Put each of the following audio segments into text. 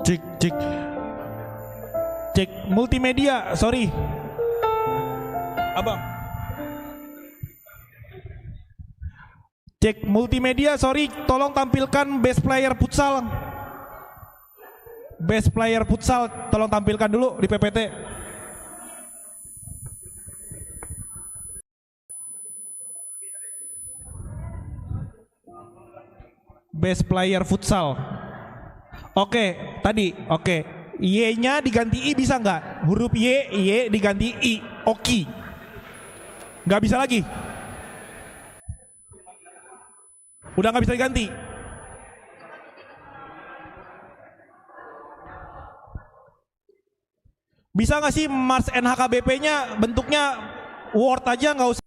Cek cek cek multimedia, sorry abang. Cek multimedia, sorry, tolong tampilkan best player futsal. Best player futsal tolong tampilkan dulu di PPT. Best player futsal. Oke, tadi oke. Y-nya diganti I bisa nggak? Huruf Y diganti I. Oki. Nggak bisa lagi. Udah nggak bisa diganti. Bisa nggak sih Mars NHKBP-nya bentuknya Word aja, nggak usah.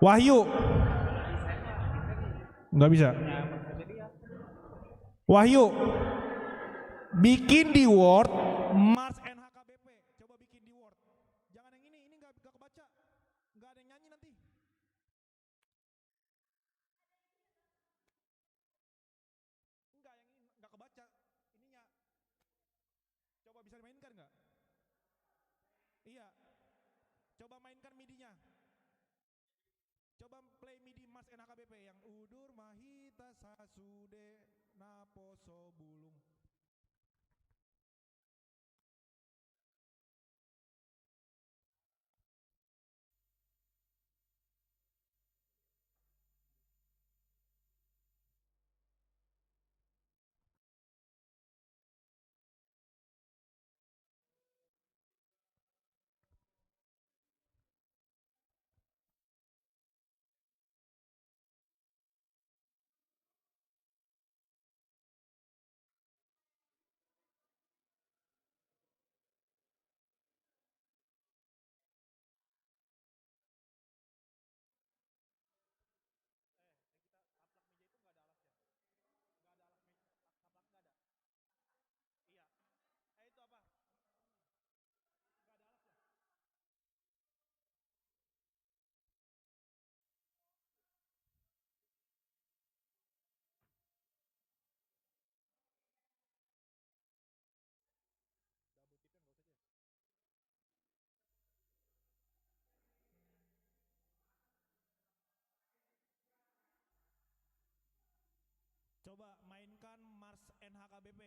Wahyu. Nggak bisa. Wahyu, bikin di Word Mars NHKBP. Coba bikin di Word. Jangan yang ini nggak kebaca. Nggak ada yang nyanyi nanti. Enggak, yang ini nggak kebaca. Ininya. Coba bisa dimainkan nggak? Iya. Coba mainkan MIDI-nya. Coba play MIDI Mars NHKBP yang udur mahita sasude naposo bulung. Coba mainkan Mars NHKBP.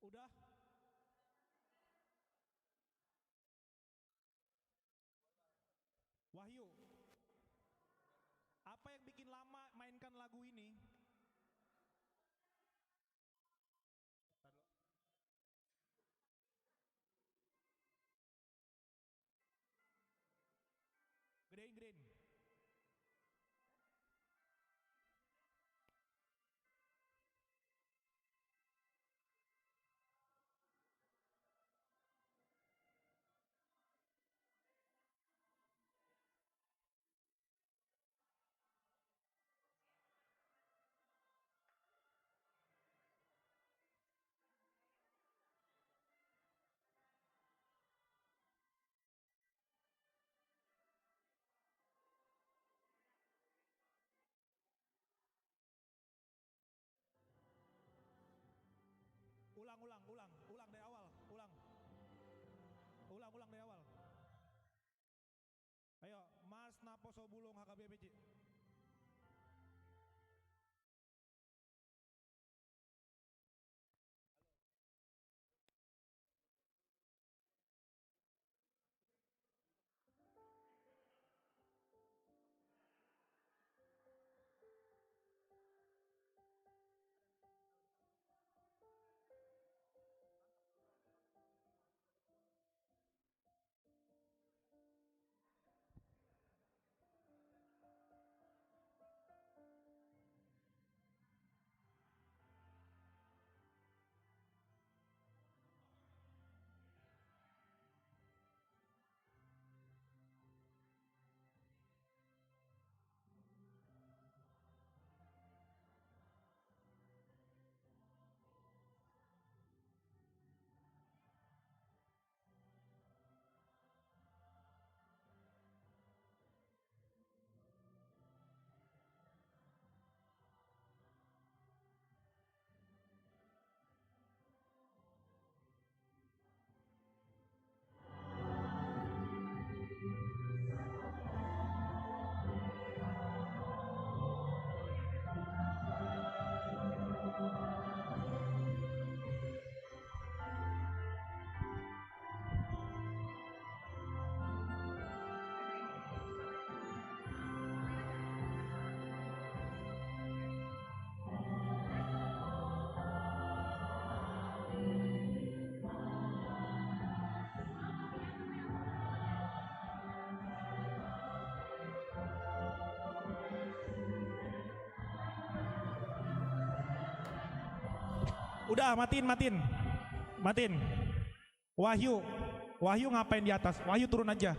Udah. Wahyu, apa yang bikin lama mainkan lagu ini? Gedein, gedein. Ulang dari awal, ulang dari awal. Ayo, Mas Naposo Bulung HKBPJ. Udah, matiin. Wahyu ngapain di atas? Wahyu turun aja.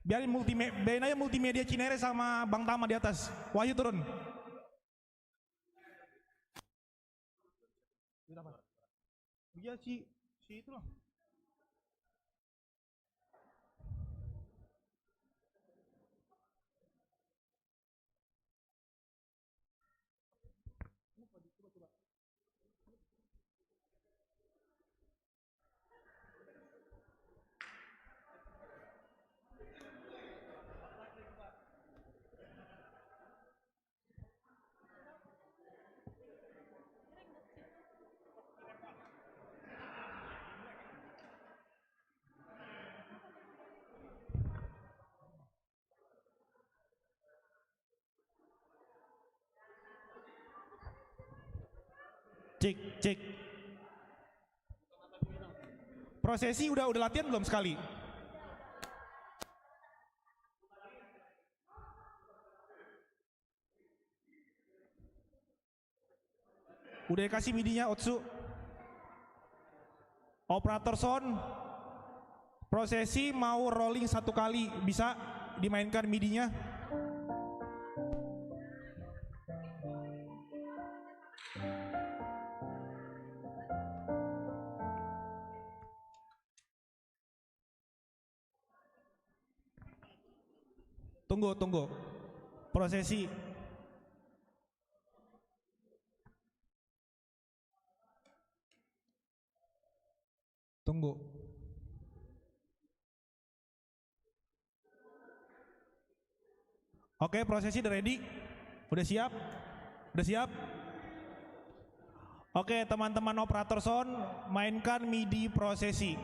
Biarin aja multimedia Cinere sama Bang Tama di atas. Wahyu turun. Iya si itu loh. Cek. Prosesi udah latihan belum sekali? Udah kasih midinya Otsu. Operator sound. Prosesi mau rolling 1 kali, bisa dimainkan midinya? Tunggu. Prosesi. Tunggu. Oke, prosesi udah ready? Udah siap? Oke, teman-teman operator sound, mainkan MIDI prosesi.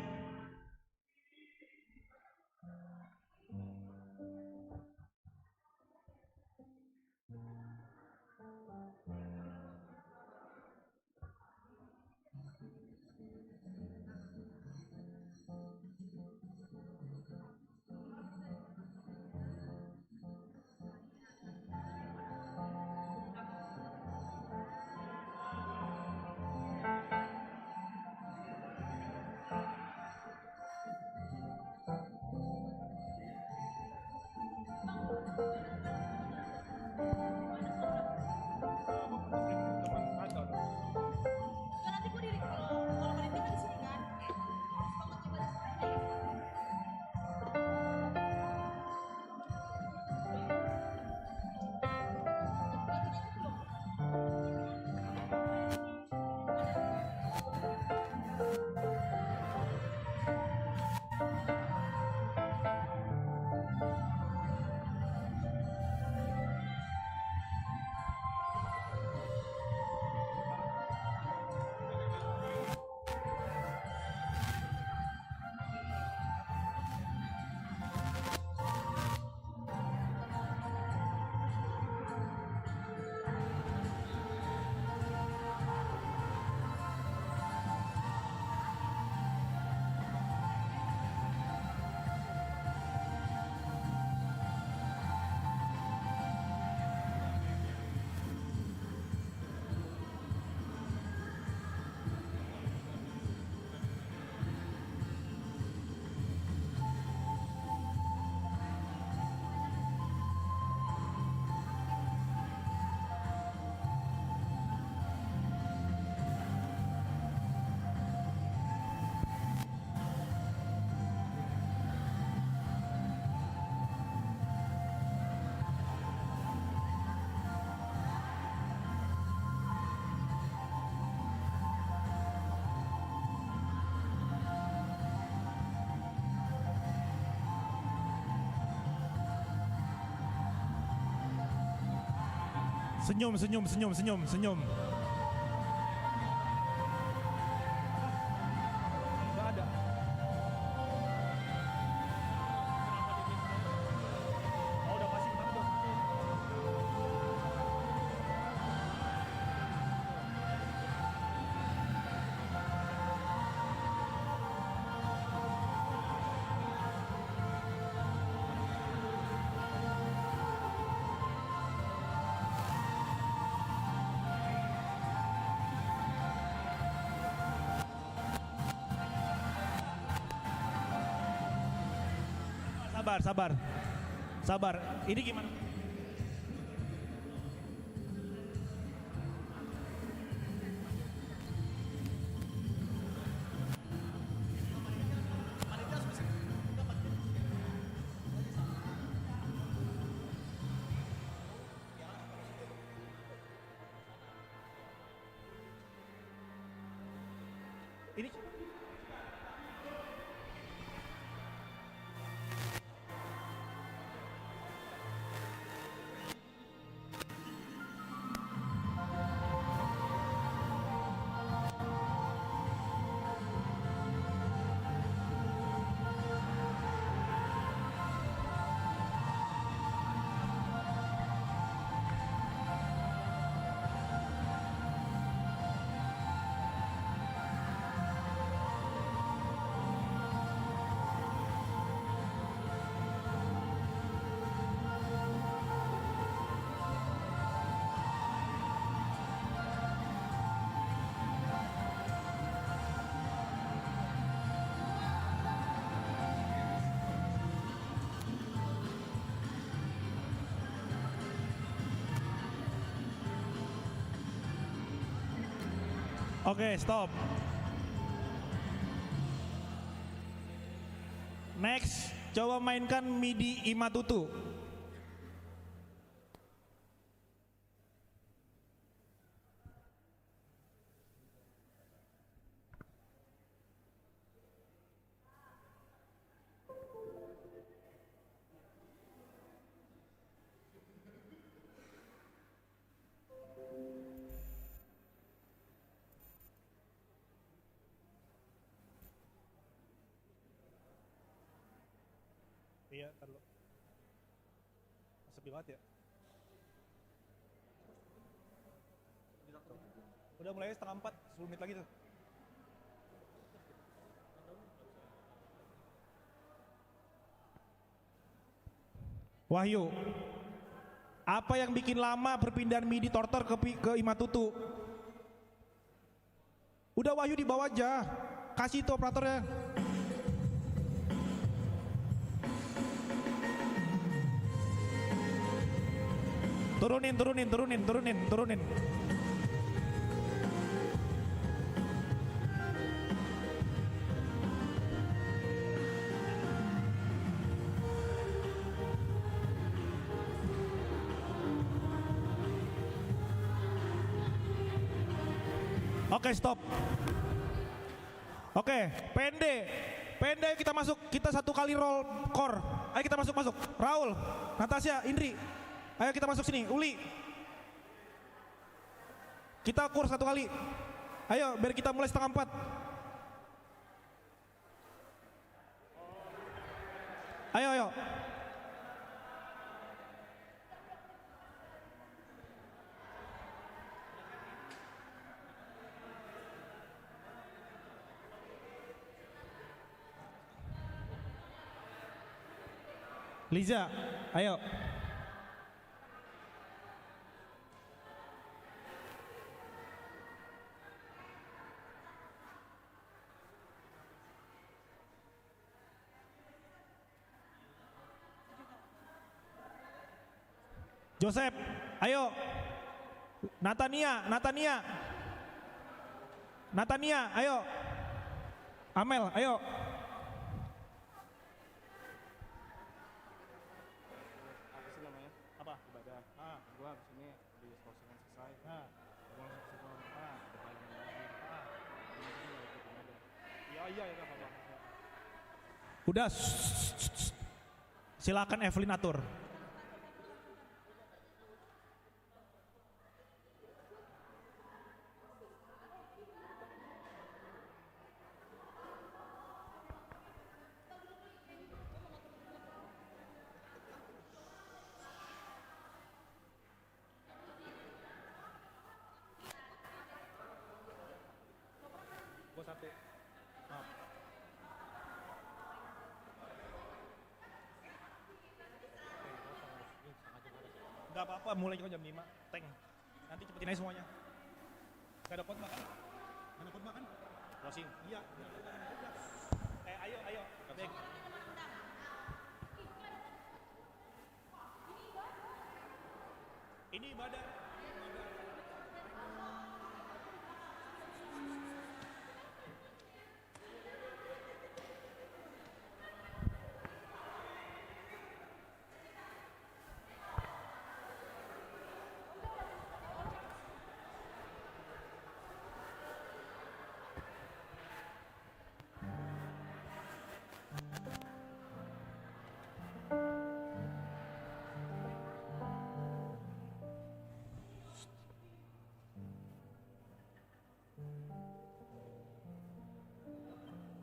Senyum, senyum, senyum, senyum, senyum. Nggak ada. Oh, udah pasti kita udah. Sabar, sabar. Sabar. Ini gimana? Ini Oke, stop. Next, coba mainkan MIDI Imatutu. Iya, ntar dulu. Sepi banget ya. Udah mulai 3:30, 10 menit lagi tuh. Wahyu, apa yang bikin lama perpindahan MIDI Tortor ke Imatutu? Udah Wahyu di bawah aja, kasih itu operatornya. Turunin. Oke, stop. Oke, pende kita masuk, kita 1 kali roll core. Ayo kita masuk. Raul, Natasha, Indri. Ayo kita masuk sini, Uli. Kita core 1 kali. Ayo, biar kita mulai 3:30. Ayo. Liza, ayo. Joseph, ayo. Natania, ayo. Amel, ayo. Apa sih namanya? Apa? Ibadah. Gua abis ini di closingan selesai. Gua langsung ke situ. Ada palingan lagi. Ini sih nggak ikutin aja. Iya, apa-apa. Udah. Silakan Evelyn atur. Gua 1. Maaf. Gak apa-apa, mulai jam 5. Tank. Nanti cepetin aja semuanya. Gak ada khotbah kan? Gak ada khotbah kan? Closing. Iya. Ayo. Baik. Ini ibadah.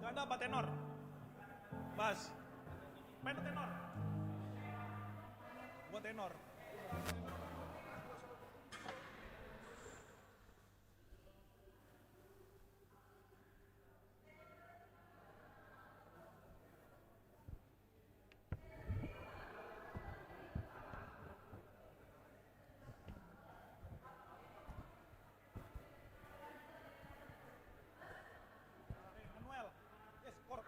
Ganda apa tenor? Bass. Main tenor. Gua tenor. Manuel. Yes, kor.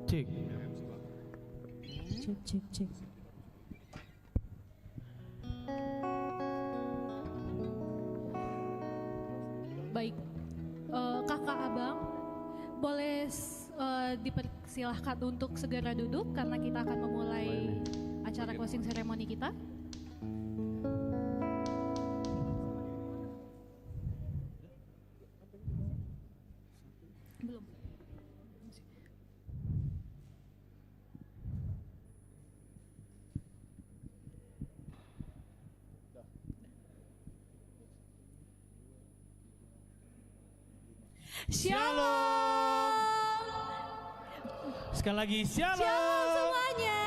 Cek. Cek. Cek. Baik, kakak abang, boleh dipersilahkan untuk segera duduk karena kita akan memulai acara closing ceremony kita. Belum. Shalom. Sekali lagi shalom. Shalom semuanya.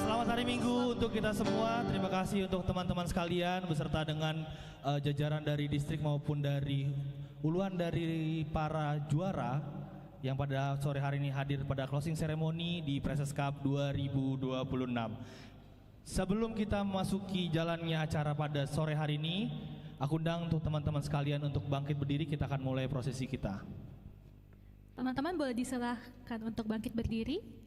Selamat hari Minggu untuk kita semua. Terima kasih untuk teman-teman sekalian beserta dengan jajaran dari distrik maupun dari uluan dari para juara yang pada sore hari ini hadir pada closing ceremony di Presses Cup 2026. Sebelum kita memasuki jalannya acara pada sore hari ini, aku undang untuk teman-teman sekalian untuk bangkit berdiri, kita akan mulai prosesi kita. Teman-teman boleh disilahkan untuk bangkit berdiri.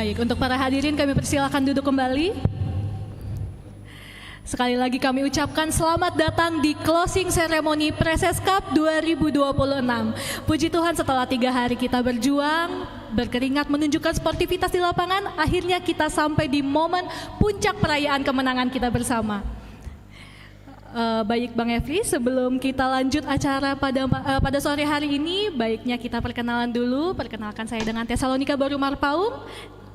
Baik, untuk para hadirin kami persilakan duduk kembali. Sekali lagi kami ucapkan selamat datang di closing ceremony Preses Cup 2026. Puji Tuhan setelah 3 hari kita berjuang, berkeringat menunjukkan sportivitas di lapangan, akhirnya kita sampai di momen puncak perayaan kemenangan kita bersama. Baik Bang Efri, sebelum kita lanjut acara pada sore hari ini, baiknya kita perkenalan dulu. Perkenalkan, saya dengan Tesalonika Baru Marpaung.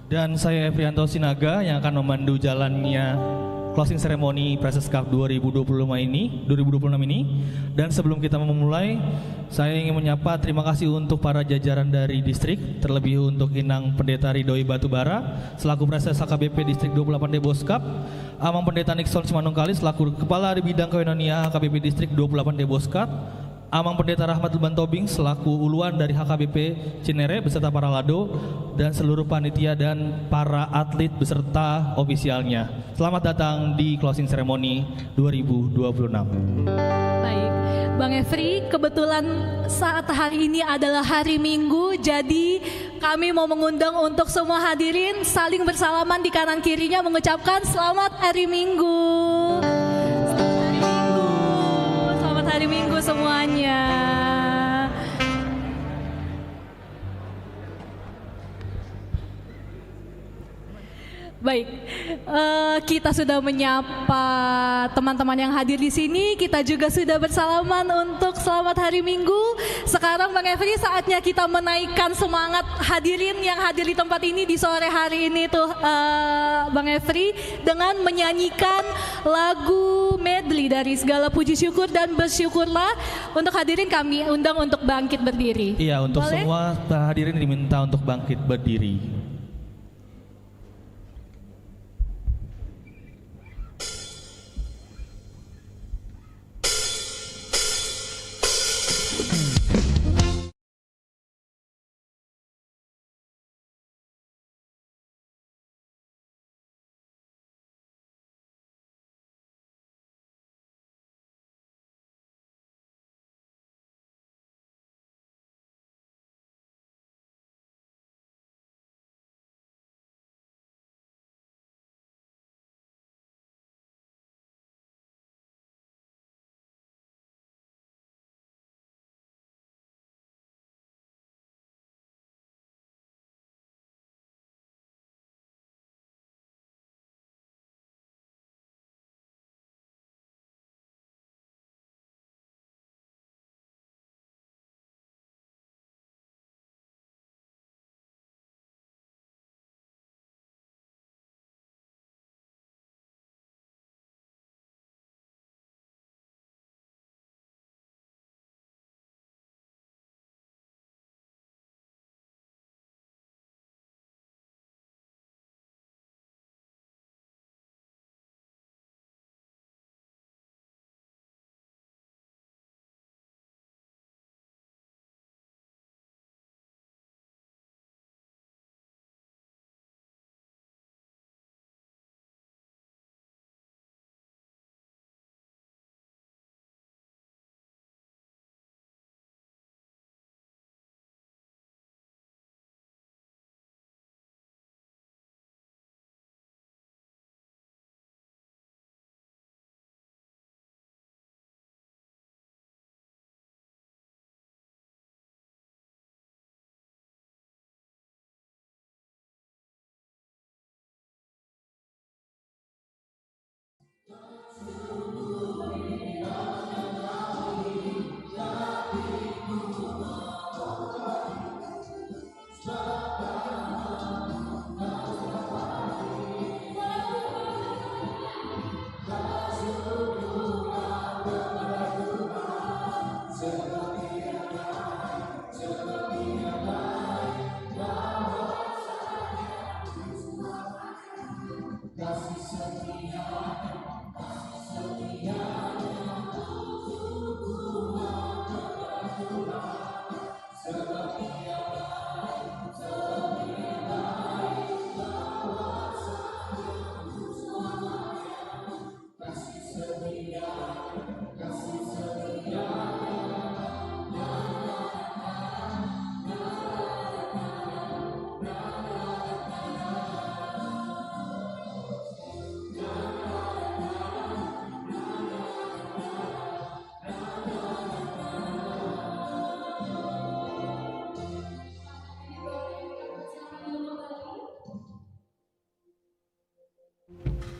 Dan saya Efrianto Sinaga yang akan memandu jalannya closing ceremony Preses Cup 2026 ini. Dan sebelum kita memulai, saya ingin menyapa terima kasih untuk para jajaran dari distrik, terlebih untuk Inang Pendeta Ridhoi Batubara selaku Preses HKBP Distrik 28 Deboskap, Amang Pendeta Nixon Simanungkali selaku Kepala Bidang Kewenanian HKBP Distrik 28 Deboskap, Amang Pendeta Rahmat Luban Tobing selaku uluan dari HKBP Cinere beserta para lado dan seluruh panitia dan para atlet beserta ofisialnya. Selamat datang di closing ceremony 2026. Baik, Bang Efri, kebetulan saat hari ini adalah hari Minggu, jadi kami mau mengundang untuk semua hadirin saling bersalaman di kanan kirinya mengucapkan selamat hari Minggu. Selamat hari Minggu semuanya. Baik, kita sudah menyapa teman-teman yang hadir di sini. Kita juga sudah bersalaman untuk selamat hari Minggu. Sekarang Bang Efri, saatnya kita menaikkan semangat hadirin yang hadir di tempat ini di sore hari ini tuh, Bang Efri, dengan menyanyikan lagu medley dari Segala Puji Syukur dan Bersyukurlah. Untuk hadirin kami undang untuk bangkit berdiri. Iya, untuk Boleh? semua hadirin diminta untuk bangkit berdiri.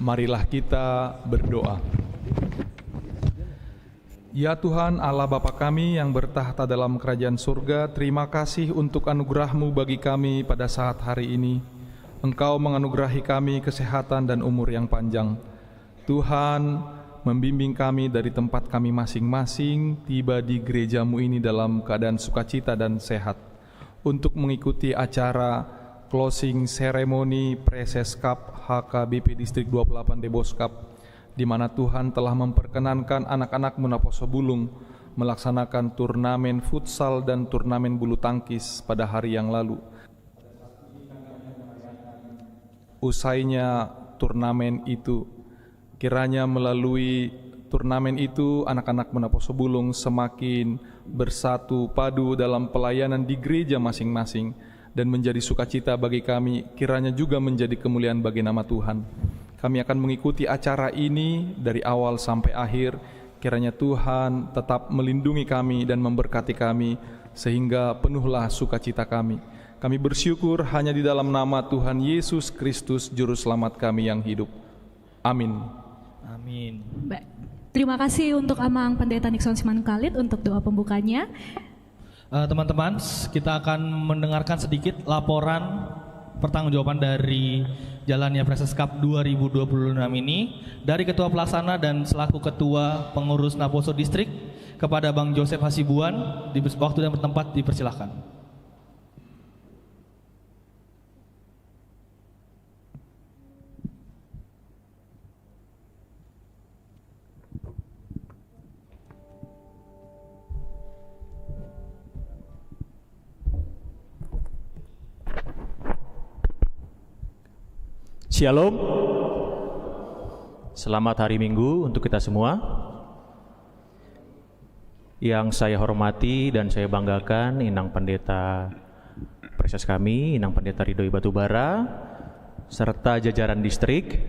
Marilah kita berdoa. Ya Tuhan Allah Bapa kami yang bertahta dalam kerajaan surga, terima kasih untuk anugerah-Mu bagi kami pada saat hari ini. Engkau menganugerahi kami kesehatan dan umur yang panjang. Tuhan, membimbing kami dari tempat kami masing-masing, tiba di gereja-Mu ini dalam keadaan sukacita dan sehat, untuk mengikuti acara closing ceremony Preses Cup HKBP Distrik 28 Debos Cup, di mana Tuhan telah memperkenankan anak-anak Munaposo Bulung melaksanakan turnamen futsal dan turnamen bulu tangkis pada hari yang lalu. Usainya turnamen itu, kiranya melalui turnamen itu anak-anak Munaposo Bulung semakin bersatu padu dalam pelayanan di gereja masing-masing dan menjadi sukacita bagi kami, kiranya juga menjadi kemuliaan bagi nama Tuhan. Kami akan mengikuti acara ini dari awal sampai akhir. Kiranya Tuhan tetap melindungi kami dan memberkati kami, sehingga penuhlah sukacita kami. Kami bersyukur hanya di dalam nama Tuhan Yesus Kristus, Juru Selamat kami yang hidup. Amin. Amin. Baik. Terima kasih untuk Amang Pendeta Nixon Siman Khalid untuk doa pembukanya. Teman-teman, kita akan mendengarkan sedikit laporan pertanggungjawaban dari jalannya Preses Cup 2026 ini dari Ketua Pelaksana dan selaku Ketua Pengurus Naposo Distrik kepada Bang Joseph Hasibuan. Di waktu dan tempat dipersilahkan. Shalom. Selamat hari Minggu untuk kita semua. Yang saya hormati dan saya banggakan Inang Pendeta Preses kami, Inang Pendeta Ridhoi Batubara, serta jajaran distrik,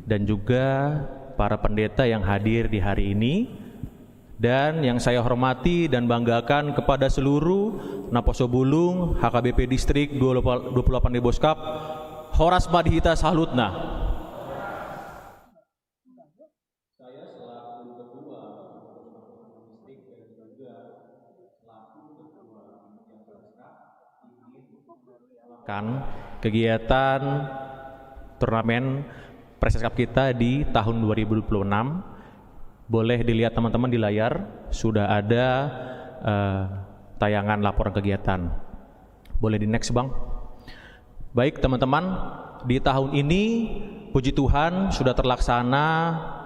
dan juga para pendeta yang hadir di hari ini. Dan yang saya hormati dan banggakan kepada seluruh Naposo Bulung, HKBP Distrik 28 Debos Cup, Horas Madhita Salutna. Saya selaku Ketua Distrik dan juga selaku Ketua yang ingin kegiatan turnamen Preses Cup kita di tahun 2026. Boleh dilihat teman-teman di layar, sudah ada tayangan laporan kegiatan. Boleh di next Bang. Baik teman-teman, di tahun ini puji Tuhan sudah terlaksana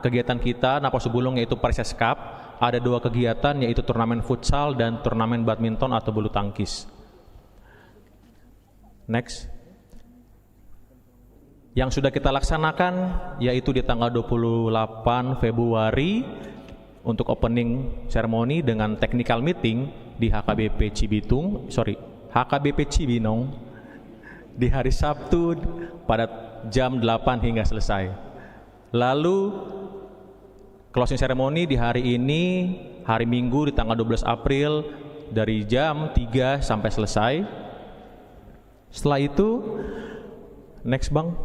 kegiatan kita Naposo Bulung, yaitu Preses Cup. Ada 2 kegiatan, yaitu turnamen futsal dan turnamen badminton atau bulu tangkis. Next. Yang sudah kita laksanakan yaitu di tanggal 28 Februari untuk opening ceremony dengan technical meeting di HKBP Cibinong di hari Sabtu pada jam 8 hingga selesai. Lalu closing ceremony di hari ini, hari Minggu di tanggal 12 April dari jam 3 sampai selesai. Setelah itu, next Bang.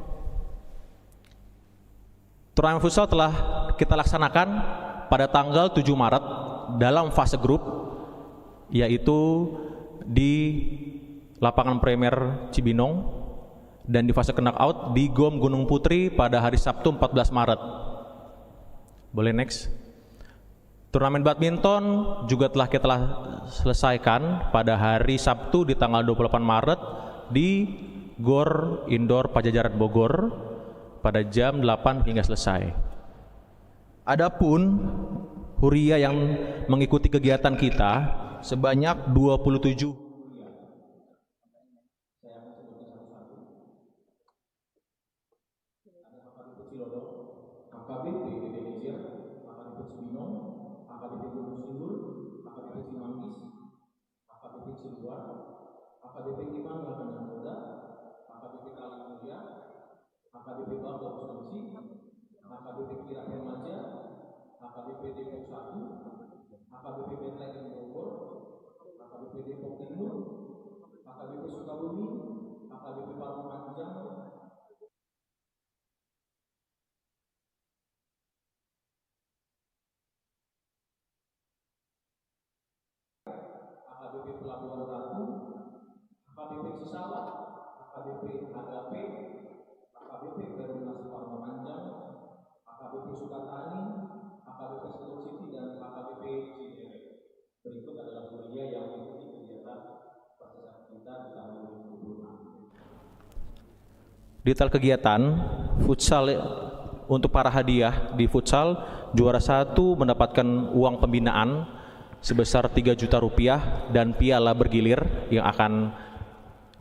Turnamen futsal telah kita laksanakan pada tanggal 7 Maret dalam fase grup, yaitu di lapangan Premier Cibinong, dan di fase knockout di GOM Gunung Putri pada hari Sabtu 14 Maret. Boleh next. Turnamen badminton juga telah kita selesaikan pada hari Sabtu di tanggal 28 Maret di GOR Indoor Pajajaran Bogor pada jam 8 hingga selesai. Adapun huria yang mengikuti kegiatan kita sebanyak 27. AKBP Indonesia, AKBP Cibinong, AKBP Gunung Sindur, AKBP Cimanggis, AKBP Ciluar, AKBP Iman Lakanan Muda, AKBP Kalimulia, AKBP Bangkok Sulawesi, AKBP Kira Remaja, AKBP Depok 1, AKBP Benteng Bogor, AKBP Depok Timur, AKBP Sukabumi, AKBP Parung Panjang, HKBP Cisawa, HKBP Agape, HKBP Perumnas Parung Panjang, HKBP Sukatani, HKBP Seluruh City, dan HKBP Cinere. Berikut adalah kuliah yang mengikuti kegiatan persiapan kita di tahun 2026. Detail kegiatan futsal untuk para hadiah di futsal, juara 1 mendapatkan uang pembinaan sebesar 3 juta rupiah dan piala bergilir yang akan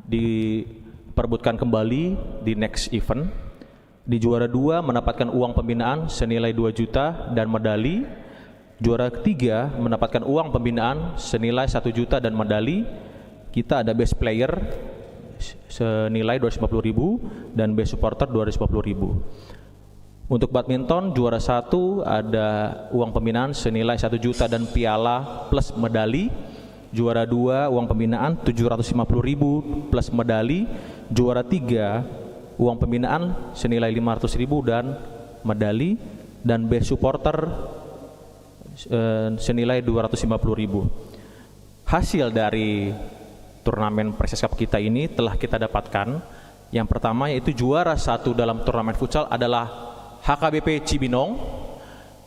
diperbutkan kembali di next event. Di juara 2 mendapatkan uang pembinaan senilai 2 juta dan medali. Juara 3 mendapatkan uang pembinaan senilai 1 juta dan medali. Kita ada best player senilai 250.000 dan best supporter 250.000. Untuk badminton juara 1 ada uang pembinaan senilai 1 juta dan piala plus medali. Juara 2 uang pembinaan 750.000 plus medali. Juara 3 uang pembinaan senilai 500.000 dan medali, dan best supporter senilai 250.000. Hasil dari turnamen Presses Cup kita ini telah kita dapatkan. Yang pertama yaitu juara 1 dalam turnamen futsal adalah HKBP Cibinong.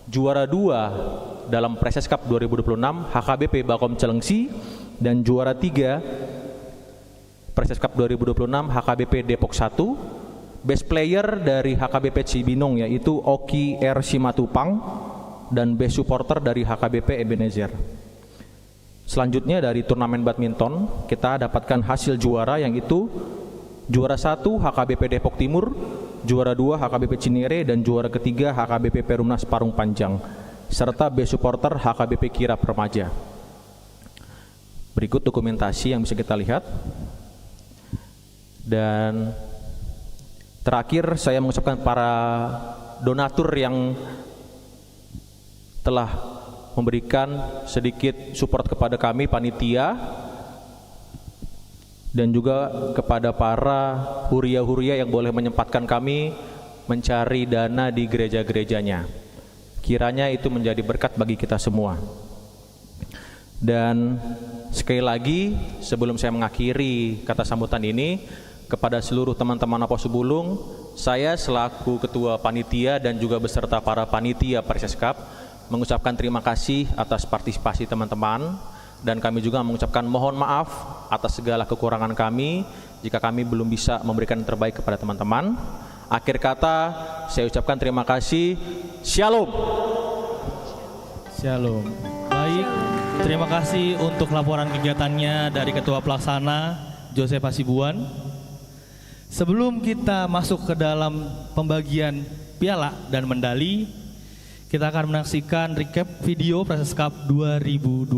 Juara 2 dalam Presses Cup 2026 HKBP Bakom Celengsi, dan juara 3 Presses Cup 2026 HKBP Depok 1. Best player dari HKBP Cibinong yaitu Oki R Simatupang, dan best supporter dari HKBP Ebenezer. Selanjutnya dari turnamen badminton kita dapatkan hasil juara yang itu juara 1 HKBP Depok Timur, juara 2 HKBP Cinere, dan juara ketiga HKBP Perumnas Parung Panjang, serta best supporter HKBP Kirap Remaja. Berikut dokumentasi yang bisa kita lihat. Dan terakhir saya mengucapkan para donatur yang telah memberikan sedikit support kepada kami panitia, dan juga kepada para huria-huria yang boleh menyempatkan kami mencari dana di gereja-gerejanya. Kiranya itu menjadi berkat bagi kita semua. Dan sekali lagi sebelum saya mengakhiri kata sambutan ini, kepada seluruh teman-teman Apostle Bulung, saya selaku ketua panitia dan juga beserta para panitia Presses Cup mengucapkan terima kasih atas partisipasi teman-teman, dan kami juga mengucapkan mohon maaf atas segala kekurangan kami jika kami belum bisa memberikan yang terbaik kepada teman-teman. Akhir kata saya ucapkan terima kasih. Shalom. Shalom. Baik, terima kasih untuk laporan kegiatannya dari Ketua Pelaksana Joseph Hasibuan. Sebelum kita masuk ke dalam pembagian piala dan medali, kita akan menyaksikan recap video Presses Cup 2026.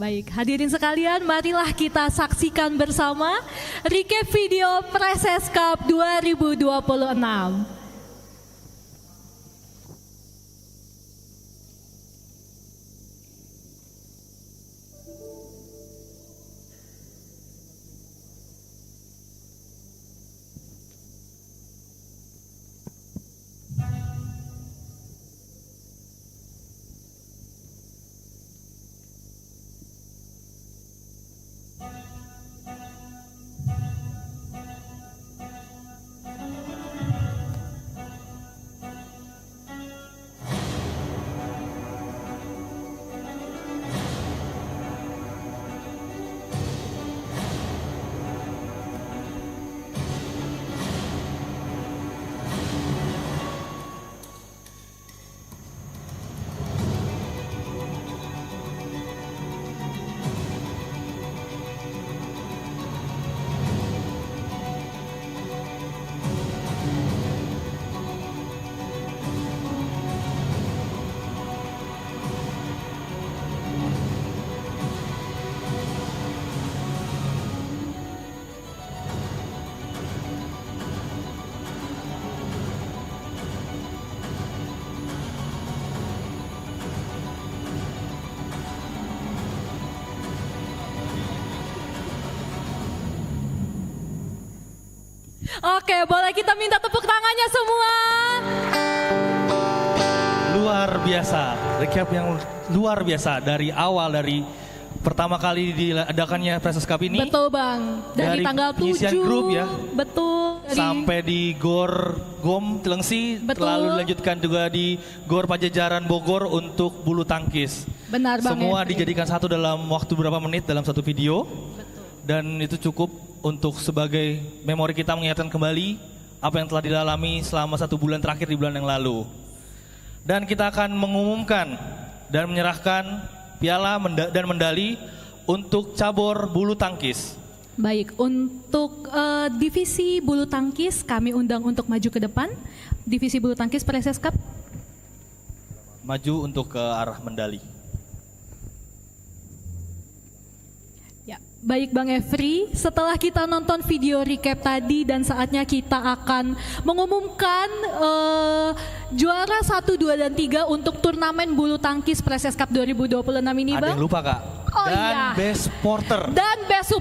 Baik, hadirin sekalian, marilah kita saksikan bersama recap video Presses Cup 2026. Oke, boleh kita minta tepuk tangannya semua. Luar biasa, recap yang luar biasa dari awal, dari pertama kali diadakannya Press Cup ini. Betul Bang, dari tanggal 7 penyisian grup ya, betul sampai di Gor Gom Telengsi, Betul. lalu dilanjutkan juga di Gor Pajajaran Bogor untuk bulu tangkis. Benar Bang Semua Efri. dijadikan satu dalam waktu beberapa menit dalam satu video. Dan itu cukup untuk sebagai memori kita mengingatkan kembali apa yang telah dialami selama 1 bulan terakhir di bulan yang lalu. Dan kita akan mengumumkan dan menyerahkan piala dan medali untuk cabur bulu tangkis. Baik, untuk divisi bulu tangkis kami undang untuk maju ke depan. Divisi bulu tangkis Presses Cup. Maju untuk ke arah medali. Ya, baik Bang Efri, setelah kita nonton video recap tadi dan saatnya kita akan mengumumkan juara 1, 2, dan 3 untuk turnamen bulu tangkis Presses Cup 2026 ini Ada Bang. yang lupa Kak. Oh, dan iya. best porter. Dan best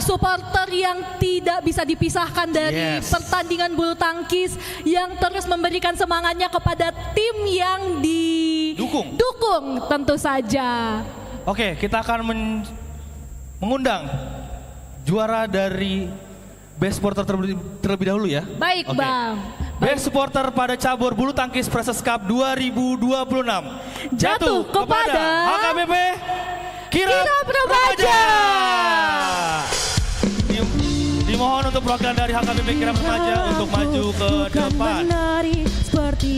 supporter yang tidak bisa dipisahkan dari Yes. pertandingan bulu tangkis yang terus memberikan semangatnya kepada tim yang didukung tentu saja. Oke, kita akan mengundang juara dari best supporter terlebih dahulu ya. Baik Oke. Bang. Best supporter pada cabur bulu tangkis Presses Cup 2026 Jatuh kepada HKBP Kirap Remaja. Dimohon untuk perwakilan dari HKBP Kirap Remaja untuk maju ke depan.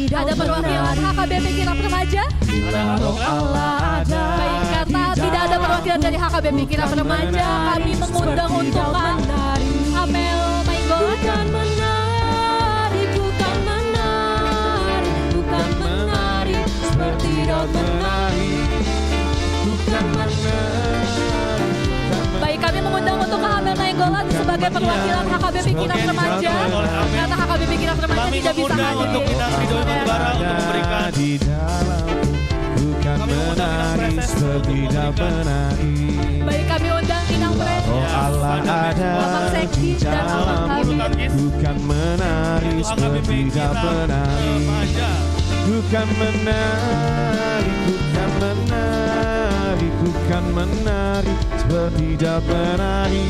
Ada perwakilan HKBP Kirap Remaja? Baik, karena tidak ada perwakilan dari HKBP Kirap Remaja, kami mengundang untuk Kak Amel Mainggolan. Baik, kami mengundang untuk Kak Amel Nainggolan sebagai perwakilan HKBP Kirap Remaja. Karena HKBP Kirap Remaja Kami tidak bisa mengundang hadir. untuk Dinas Ridho Batubara untuk memberikan di dalam bukan menari seperti penari. Baik, kami undang Inang Pres. Oh Allah ada Bapak Sekdi di dan Bapak dalam Kami. bukan menari seperti penari. Bukan menari, bukan menari, bukan menari seperti penari.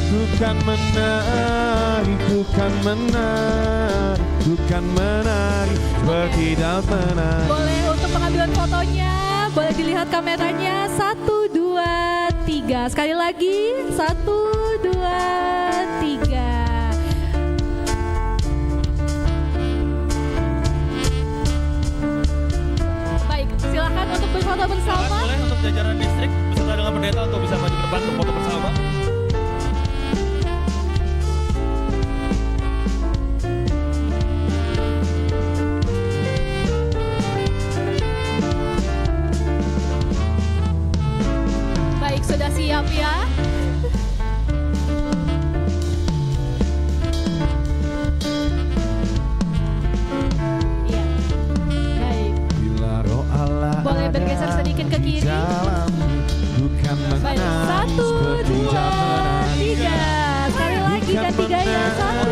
Bukan menari, bukan menari, bukan menari seperti penari. Boleh untuk pengambilan fotonya, boleh dilihat kameranya. 1, 2, 3. Sekali lagi, 1, 2, 3. Baik, silakan untuk berfoto bersama. boleh untuk jajaran distrik beserta dengan pendeta untuk bisa maju ke depan untuk foto bersama. Baik, sudah siap ya. Iya. Baik. Bila roh Allah Boleh bergeser ada sedikit ke di kiri. dalam, bukan Baik, menari 1, seperti 2, penari. 3. Sekali lagi dan 3 ya. 1, 2.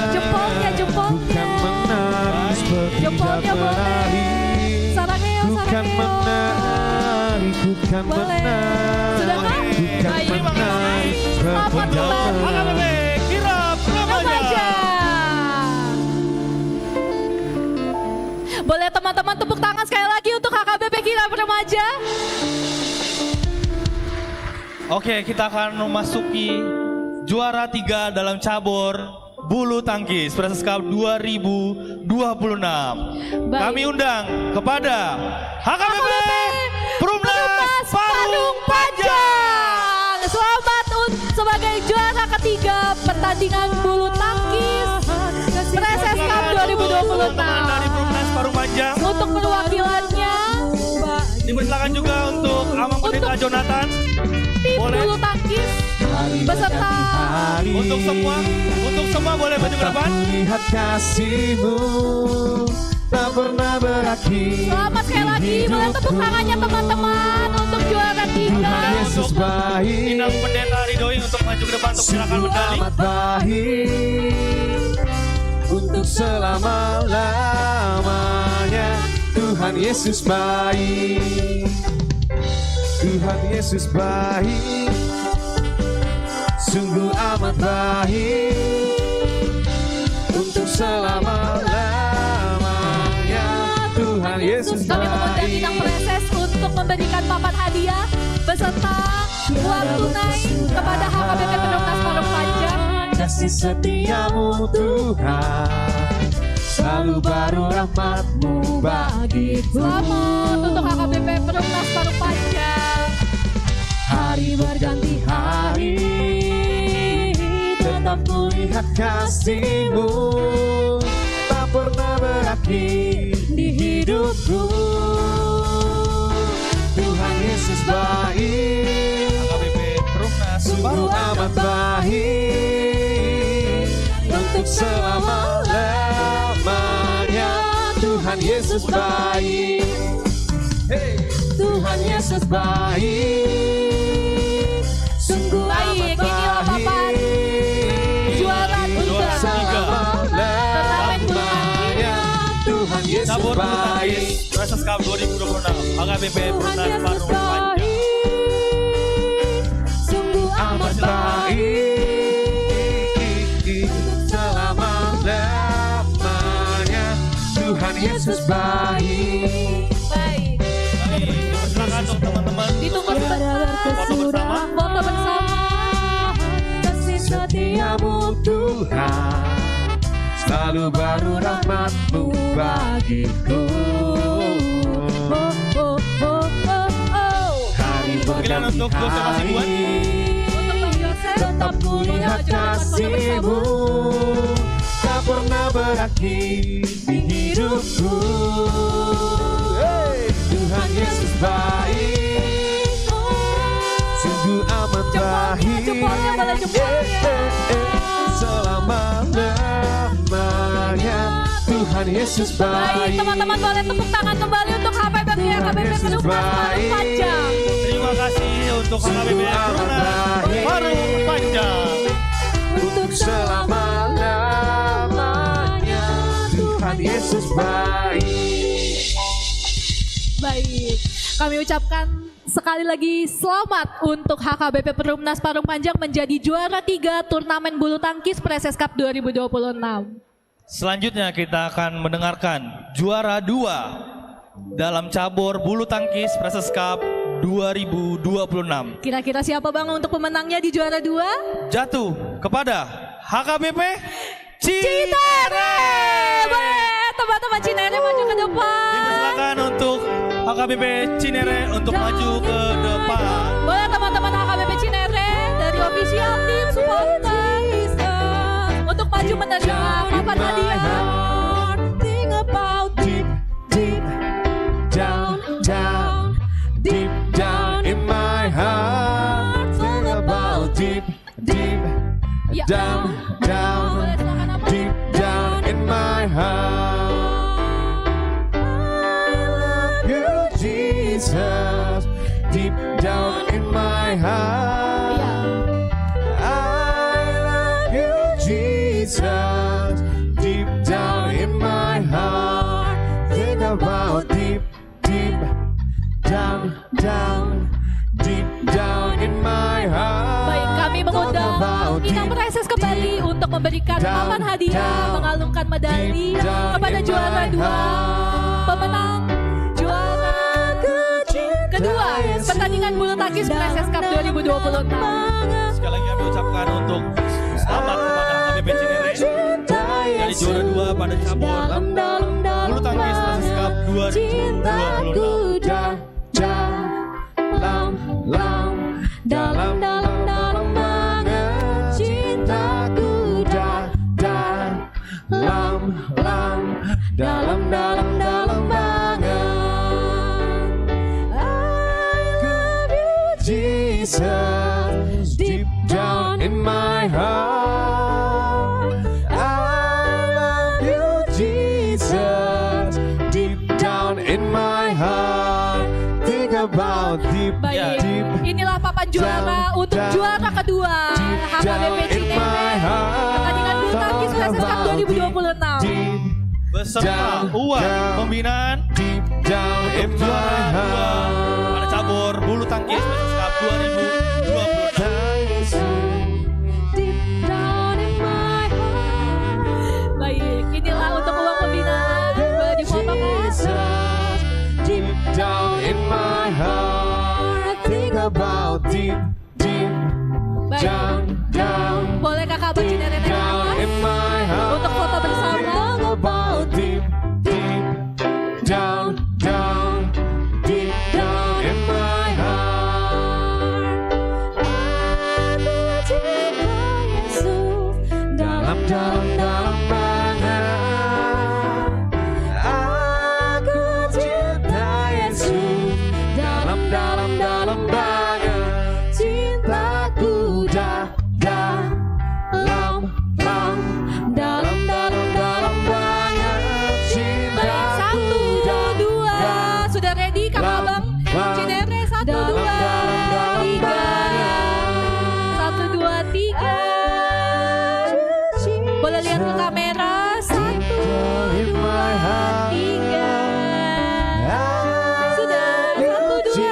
Jempolnya, jempolnya. Bukan menari seperti Jempolnya boleh. penari. Sarangeo, Bukan sarangeo. menari, bukan Boleh. menari. Sudah kah? Bukan Baik. menari Selamat seperti kembali. HKBP Kirap Remaja. Remaja. Boleh teman-teman tepuk tangan sekali lagi untuk HKBP Kirap Remaja. Oke, kita akan memasuki juara 3 dalam cabur bulu tangkis Presses Cup 2026. Baik. Kami undang kepada HKBP Perumnas Parung Panjang. Selamat sebagai juara ketiga pertandingan bulu tangkis Presses Cup 2026. Teman dari Perumnas Parung Panjang. Untuk perwakilannya Dipersilakan juga untuk Amang Pendeta Jonathan. tim Boleh. bulu tangkis beserta Untuk semua boleh maju ke depan. Lihat kasihmu tak pernah berakhir. selamat sekali lagi. Boleh tepuk tangannya teman-teman untuk juara 3. Tuhan Yesus baik, Dinas Pendeta Ridhoi untuk maju ke depan untuk silakan medali. amat baik untuk selama-lamanya. Tuhan Yesus baik. Tuhan Yesus baik, sungguh amat baik, untuk selama-lamanya. Tuhan Yesus Kami mengundang bintang baik. preses untuk memberikan papan hadiah beserta uang tunai kepada HKBP Perumnas Parung Panjang. Kasih setiamu Tuhan, selalu baru rahmat-Mu bagiku. Selamat untuk HKBP Perumnas Parung Panjang. Hari berganti hari, tetap kulihat kasih-Mu, tak pernah berakhir di hidupku. Tuhan Yesus baik, HKBP Perumnas sungguh amat baik, untuk selama-lamanya. Tuhan Yesus baik, Tuhan Yesus baik, sungguh Baik, amat inilah papan baik, juara untuk 3 selama-lamanya. Tuhan Yesus cabur bulu baik. tangkis Presses Cup 2026 HKBP Tuhan Perumnas Yesus Parung Panjang. baik, sungguh amat baik, selama-lamanya. Tuhan Yesus baik. baik. Kami dipersilakan untuk teman-teman Ditunggu sebentar. foto bersama. Foto bersama. Kasih setiamu Tuhan, selalu baru rahmat-Mu bagiku. Hari Panggilan berganti untuk Joseph Hasibuan. Untuk Bang Yosef. tetap kulihat kasih-Mu, tak pernah berakhir di hidupku. Tuhan Yesus baik, sungguh amat baik, Jempolnya, boleh jempolnya. selama-lamanya. Tuhan Yesus Baik, baik. teman-teman boleh tepuk tangan kembali untuk HKBP Perumnas Parung Panjang. Terima kasih untuk HKBP Perumnas Parung Panjang. Untuk selama-lamanya. Tuhan Yesus baik. Baik, kami ucapkan sekali lagi selamat untuk HKBP Perumnas Parung Panjang menjadi juara 3 turnamen bulu tangkis Preses Cup 2026. Selanjutnya kita akan mendengarkan juara 2 dalam cabur bulu tangkis Presses Cup 2026 Kira-kira siapa Bang untuk pemenangnya di juara 2? jatuh kepada HKBP Cinere! Cinere. Boleh teman-teman Cinere maju ke depan. Dipersilakan untuk HKBP Cinere untuk maju ke depan. Boleh teman-teman HKBP Cinere dari official tim supporter untuk maju menerima papan hadiah. Think about deep, deep down, down, deep down in my heart. Think about deep, deep Ya. down, down, Boleh silakan apa? deep down in my heart. I love you, Jesus, deep down in my heart. Iya. I love you, Jesus, deep down in my heart. Think about deep, deep down, down, deep down in my heart. Baik, kami mengundang Talk about Bintang deep, Preses kembali untuk memberikan down, papan hadiah, down, mengalungkan medali deep down kepada in juara my 2, heart. pemenang juara kedua pertandingan bulu tangkis Preses Cup 2026. Sekali lagi kami ucapkan untuk selamat kepada HKBP Cinere dari juara 2 pada cabur bulu tangkis Presses Cup 2026. Dalam banget cintaku dalam banget. I love you, Jesus, deep down in my heart. I love you, Jesus, deep down in my heart. Think about deep, Baik, deep, inilah papan juara down, untuk down, juara kedua deep HKBP down in my Cinere heart. pertandingan bulu tangkis Talk Preses Cup about 2026. deep, beserta uang pembinaan deep down in my juara 2 heart. pada cabur bulu tangkis Presses Cup 2026. Baik, inilah untuk uang pembinaan. Boleh difoto kan? Deep down in my heart, think about deep Baik, down boleh kakak bercinere down in my heart. untuk foto bersama. Think about deep down deep down in my heart. Aku cinta Yesus dalam banget. Aku cinta Yesus dalam banget. Cintaku dalam banget. Cintaku Satu, dua, sudah ready kakak abang? Cinere 1, 2, 3. 1, 2, 3. Boleh lihat ke kamera. 1, 2, 3. Sudah 1, 2, 3.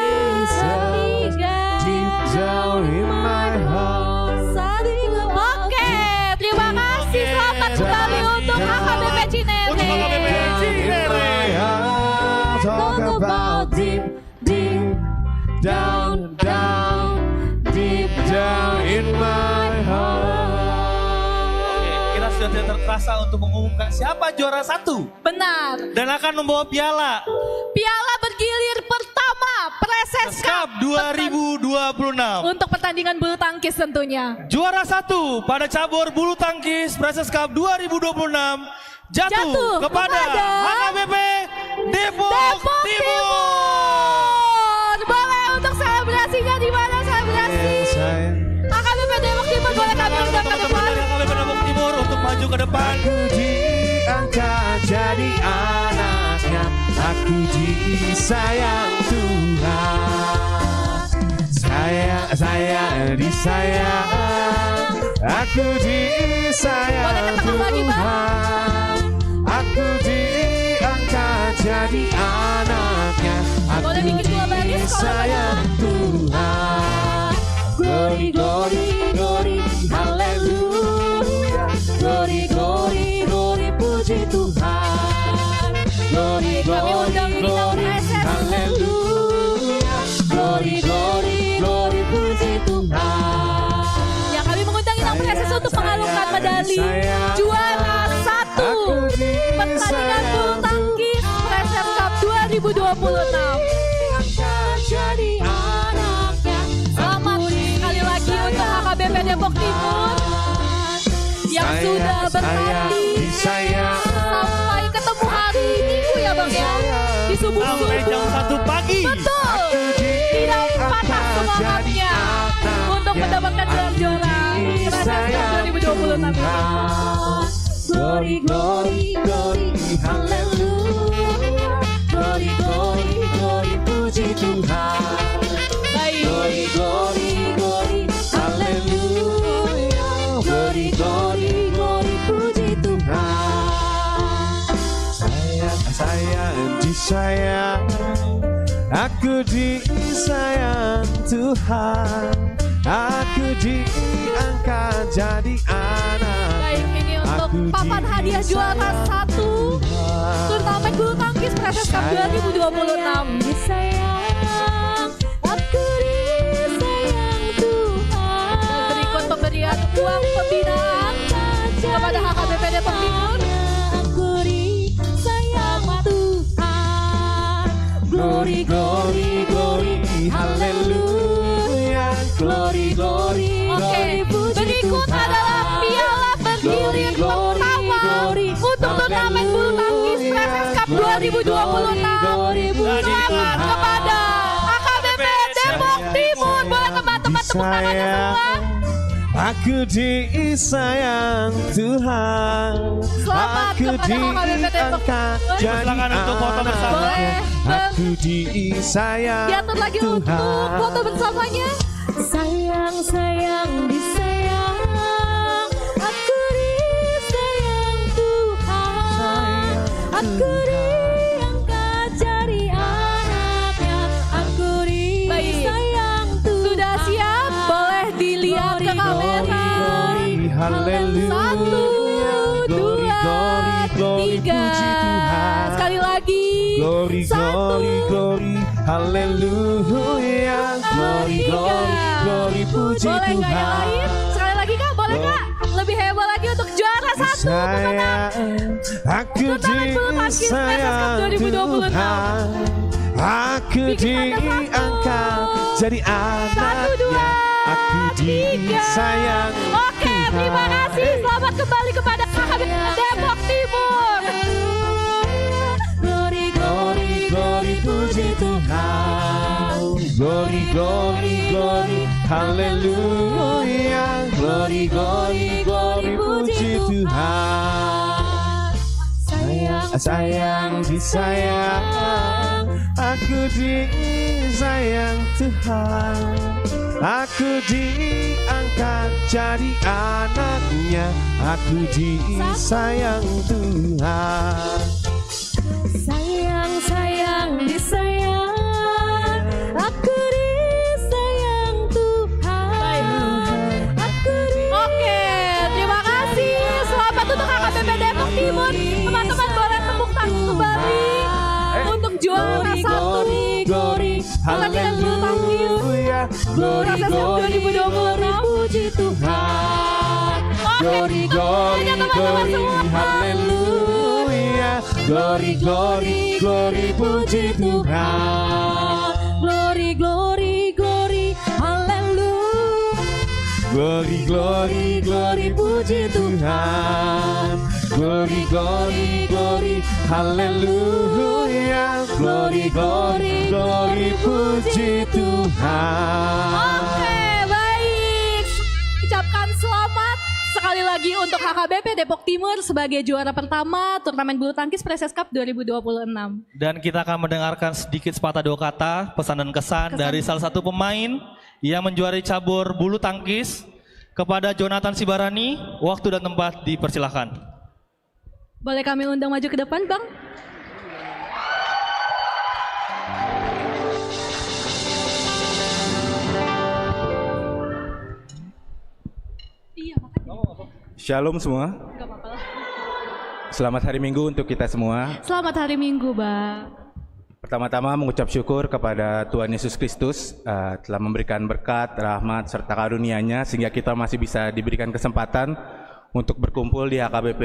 Oke, terima kasih. Selamat kembali untuk AKBP Cinere. Untuk AKBP Cinere. Talk about deep down in my heart. Oke, kita sudah tidak terasa untuk mengumumkan siapa juara 1 Benar. dan akan membawa piala Piala bergilir pertama Presses Cup Cup 2026. untuk pertandingan bulu tangkis tentunya. Juara 1 pada cabur bulu tangkis Presses Cup 2026 jatuh kepada AKBP Depok Timur. Boleh untuk selebrasinya di mana selebrasi? AKBP Depok Timur boleh kami undang ke Teman-teman depan. dari AKBP Depok Timur untuk maju ke depan. Aku diangkat jadi anaknya, aku disayang Tuhan. Saya disayang, aku disayang Boleh ketemu lagi, Bang? Tuhan. Aku diangkat jadi anaknya, Boleh aku bikin 2 baris kalau disayang Tuhan. Glory, glory, glory, haleluya. Glory, glory, glory, puji Tuhan. Glory, Kami glory, undang Bintang glory, Presses. haleluya. Glory, glory, glory, puji Tuhan. Ya, kami mengundang Inang Presses untuk mengalungkan medali juara 1 pertandingan bulu tangkis Presses Cup 2026. Jadi anaknya, Selamat sekali lagi untuk AKBP Depok Timur yang sudah bertanding sampai ketemu hari Minggu ya Bang ya, di subuh-subuh. Sampai jam 1 pagi. Betul, tidak patah semangatnya untuk mendapatkan gelar juara Presses Cup 2026 ini. Glory, glory, glory, haleluya. Glory, glory, glory, puji Tuhan. Baik, Glory, glory, glory, haleluya. Glory, glory, glory, puji Tuhan. Saya disayang, aku disayang Tuhan. Aku diangkat jadi anak. baik, ini untuk papan hadiah juara 1 turnamen bulu tangkis Presses Cup 2026. Disayang, aku disayang Tuhan. Berikut pemberian uang pembinaan kepada AKBP Depok Timur. Aku disayang Tuhan. Glory, glory, glory, haleluya. Glory, glory, Oke, glory, puji berikut Tuhan. adalah piala bergilir pertama untuk turnamen bulu tangkis Presses Cup 2026. Selamat kepada AKBP Depok Timur. Boleh teman-teman tepuk tangannya semua. Aku disayang Tuhan. Selamat Aku kepada AKBP Depok diangkat Timur. jadi Silakan untuk foto bersama. Boleh Aku disayang diatur lagi untuk Tuhan. foto bersamanya. Sayang, sayang, disayang. Aku disayang Tuhan. Aku diangkat jadi anaknya. Aku disayang Tuhan. Sudah siap? Boleh dilihat ke kamera. Haleluya. 1, 2, 3. Sekali lagi. Glory, 1, glory, glory, haleluya. Glory, glory, glory, puji boleh nggak yang Tuhan. lain? Sekali lagi Kak, boleh Kak? Lebih heboh lagi untuk juara 1 pemenang. Aku Turnamen bulu tangkis disayang Presses Cup 2026. Tuhan. Aku Bikin tanda diangkat satu. jadi 1, 2, anaknya. Aku 3. disayang Oke, terima kasih. Selamat kembali kepada KKB Depok Timur. Glory, glory, glory, puji Tuhan. Glory, glory, glory, haleluya. Glory, glory, glory, puji Tuhan. Sayang, disayang. Aku disayang Tuhan. Aku diangkat jadi anaknya. Aku disayang Tuhan. Sayang, sayang, disayang. Aku disayang Tuhan. Aku Oke, terima kasih. Selamat untuk KKBP Depok Timur. Teman-teman boleh tepuk tangan kembali untuk juara 1 pertandingan bulu tangkis Presses Cup 2026. puji Tuhan. Oke, semuanya teman-teman semua. Haleluya. Glory, glory, glory, puji Tuhan. Glory, glory, glory, haleluya. Glory, glory, glory, puji Tuhan. Glory, glory, glory, haleluya. Glory, glory, glory, puji Tuhan. Oke, baik. Ucapkan selamat sekali lagi untuk HKBP Depok Timur sebagai juara pertama turnamen bulu tangkis Presses Cup 2026. Dan kita akan mendengarkan sedikit sepatah dua kata pesan dan kesan dari salah satu pemain yang menjuarai cabur bulu tangkis kepada Jonathan Sibarani. Waktu dan tempat dipersilahkan. Boleh kami undang maju ke depan, Bang? Iya, makanya. Shalom semua. Gak apa-apa lah. Selamat hari Minggu untuk kita semua. Selamat hari Minggu, Bang. Pertama-tama mengucap syukur kepada Tuhan Yesus Kristus telah memberikan berkat, rahmat, serta karunia-Nya sehingga kita masih bisa diberikan kesempatan untuk berkumpul di HKBP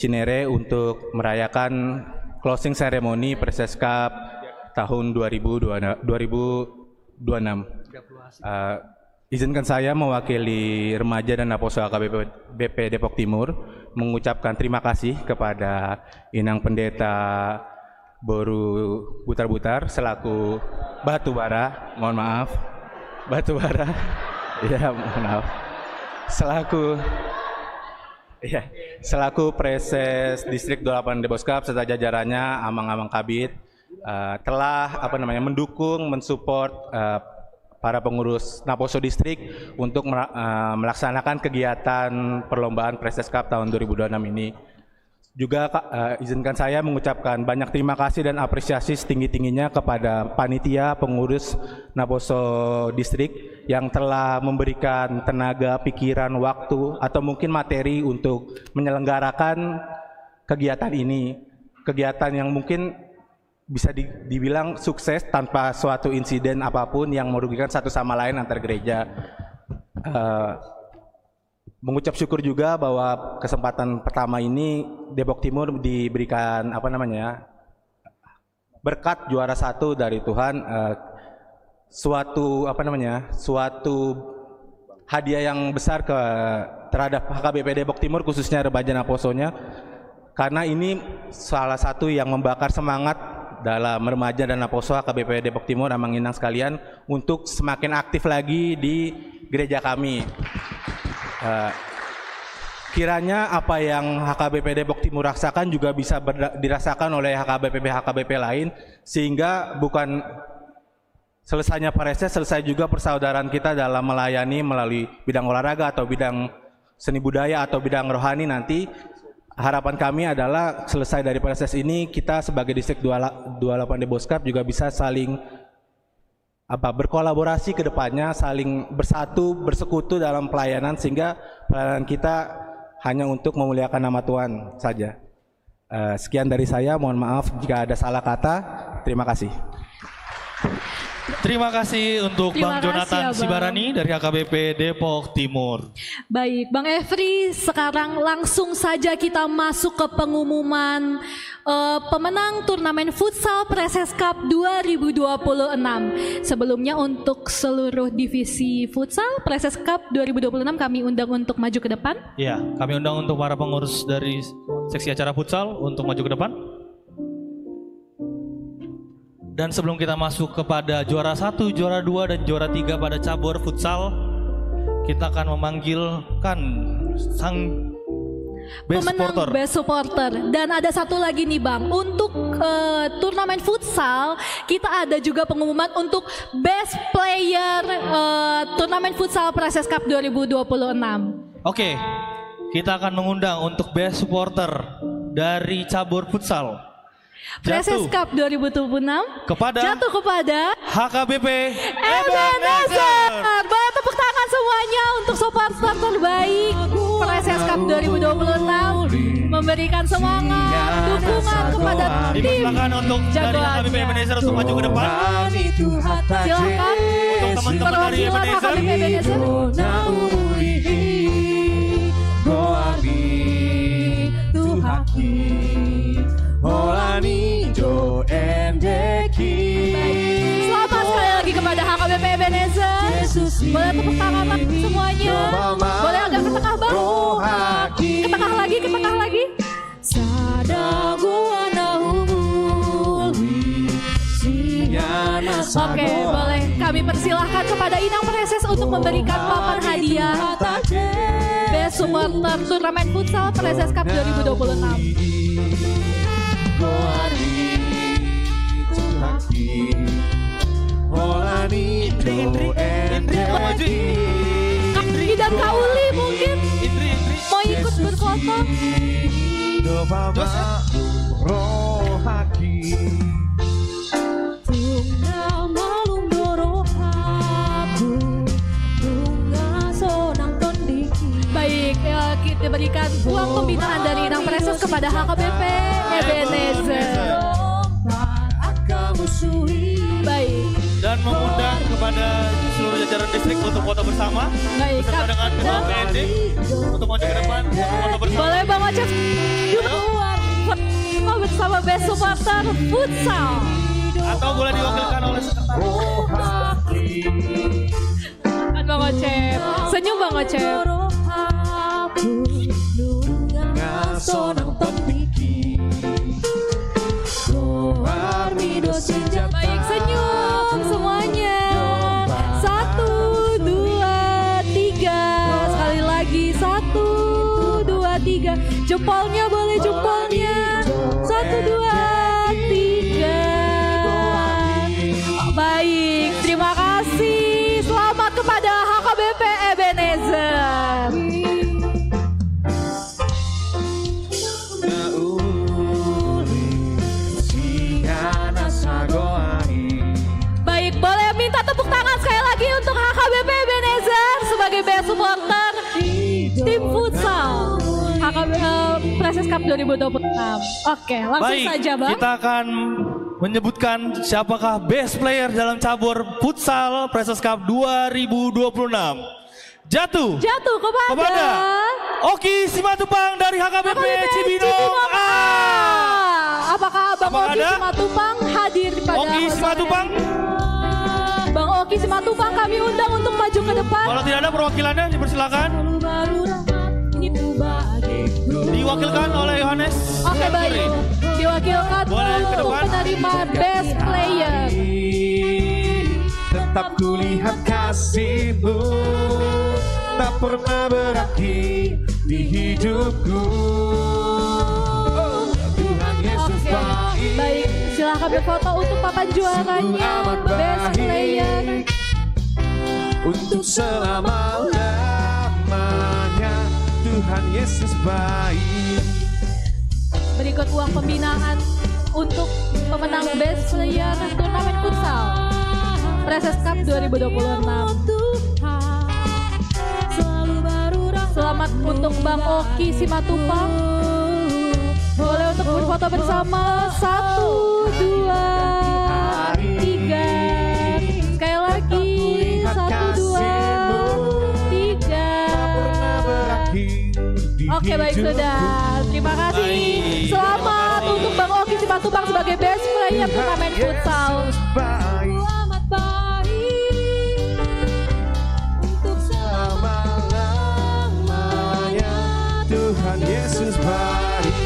Cinere untuk merayakan closing ceremony Presses Cup tahun 2026. Izinkan saya mewakili remaja dan apostol HKBP Depok Timur mengucapkan terima kasih kepada Inang Pendeta Boru Butar-Butar selaku Batubara, mohon maaf, Batubara, ya mohon maaf, selaku Presses Distrik 28 Deboskap serta jajarannya, amang-amang kabit telah mendukung, mensupport para pengurus Naposo Distrik untuk melaksanakan kegiatan perlombaan Presses Cup tahun 2026 ini. Juga izinkan saya mengucapkan banyak terima kasih dan apresiasi setinggi-tingginya kepada panitia pengurus Naposo Distrik yang telah memberikan tenaga, pikiran, waktu, atau mungkin materi untuk menyelenggarakan kegiatan ini. Kegiatan yang mungkin bisa dibilang sukses tanpa suatu insiden apapun yang merugikan satu sama lain antar gereja. Mengucap syukur juga bahwa kesempatan pertama ini Depok Timur diberikan berkat juara 1 dari Tuhan, suatu hadiah yang besar terhadap HKBP Depok Timur khususnya remaja Naposonya, karena ini salah satu yang membakar semangat dalam remaja dan Naposo HKBP Depok Timur, Amang Inang sekalian, untuk semakin aktif lagi di gereja kami. Kiranya apa yang HKBP Depok Timur rasakan juga bisa dirasakan oleh HKBP lain, sehingga bukan selesainya Presses, selesai juga persaudaraan kita dalam melayani melalui bidang olahraga atau bidang seni budaya atau bidang rohani nanti. harapan kami adalah selesai dari proses ini kita sebagai distrik 28 Deboskap juga bisa saling berkolaborasi ke depannya, saling bersatu, bersekutu dalam pelayanan sehingga pelayanan kita hanya untuk memuliakan nama Tuhan saja. Sekian dari saya, mohon maaf jika ada salah kata. Terima kasih. Terima kasih untuk Terima Bang kasih Jonathan ya, Bang. Sibarani dari HKBP Depok Timur. Baik, Bang Efri, sekarang langsung saja kita masuk ke pengumuman pemenang turnamen futsal Preses Cup 2026. Sebelumnya untuk seluruh divisi futsal Preses Cup 2026 kami undang untuk maju ke depan. Ya, kami undang untuk para pengurus dari seksi acara futsal untuk maju ke depan. Dan sebelum kita masuk kepada juara 1, juara 2, dan juara 3 pada cabur futsal, kita akan memanggilkan sang best Pemenang supporter. Best Supporter. Dan ada satu lagi nih Bang, untuk turnamen futsal kita ada juga pengumuman untuk Best Player turnamen futsal Preses Cup 2026. Oke, kita akan mengundang untuk best supporter dari cabur futsal. Preses Cup 2026 jatuh kepada HKBP Ebenezer. Boleh tepuk tangan semuanya untuk supporter terbaik Preses Cup 2026, memberikan semangat, dukungan kepada tim Dipersilakan untuk dari HKBP Ebenezer untuk maju ke depan. Silakan Untuk teman-teman dari perwakilan Ebenezer. HKBP Ebenezer. Selamat sekali lagi kepada HKBP Ebenezer. Boleh tepuk tangan lagi semuanya. Boleh agak ke tengah Bang. Ke tengah lagi, ke tengah lagi. Oke, boleh kami persilahkan kepada Inang Preses untuk memberikan papan hadiah Best Supporter Turnamen Futsal Preses Cup 2026. Kaki dan Kauli mungkin mau ikut berfoto. Baik, kita berikan uang pembinaan dari Inang Preses kepada HKBP Ebenezer. Baik. Dan mengundang kepada seluruh jajaran distrik untuk foto bersama. Baik, Beserta dengan ketua PND untuk maju ke depan foto bersama. boleh Bang Ocep keluar foto bersama Best Supporter Futsal. Atau boleh diwakilkan oleh sekretaris. Kan Bang Ocep, senyum Bang Ocep. Baik, senyum semuanya. 1, 2, 3. Sekali lagi 1, 2, 3. Jempolnya boleh jempolnya. 1, 2, 3. Baik, terima kasih. Selamat kepada HKBP Ebenezer. Baik, boleh minta tepuk tangan sekali lagi untuk HKBP Ebenezer sebagai best supporter tim futsal Preses Cup 2026. Oke, langsung Baik, saja Bang. kita akan menyebutkan siapakah best player dalam cabur futsal Preses Cup 2026. Jatuh kepada Oki Simatupang dari HKBP Cibinong A. Apakah Bang Apakah Oki ada? Simatupang hadir pada Oki sore? Simatupang. Bang Oki Simatupang kami undang untuk maju ke depan. Kalau tidak ada perwakilannya dipersilakan. Diwakilkan oleh Yohanes. Oke, baik. Diwakilkan Boleh ke untuk depan. penerima best player. Tetap kulihat kasih-Mu tak pernah berakhir di hidupku. Tuhan Yesus Oke, baik. baik. Silahkan berfoto untuk papan juaranya best player. Untuk selama-lamanya Tuhan Yesus baik. Berikut uang pembinaan untuk pemenang Best Player Turnamen Futsal Preses Cup 2026. Selamat untuk Bang Oki Simatupang. Boleh untuk berfoto bersama. 1, 2, 3. Sekali lagi 1, 2, 3. Oke, baik, sudah. Terima kasih. Selamat untuk Bang Oki Simatupang sebagai Best Player Turnamen Futsal. Selamat baik untuk selama-lamanya. Tuhan Yesus baik.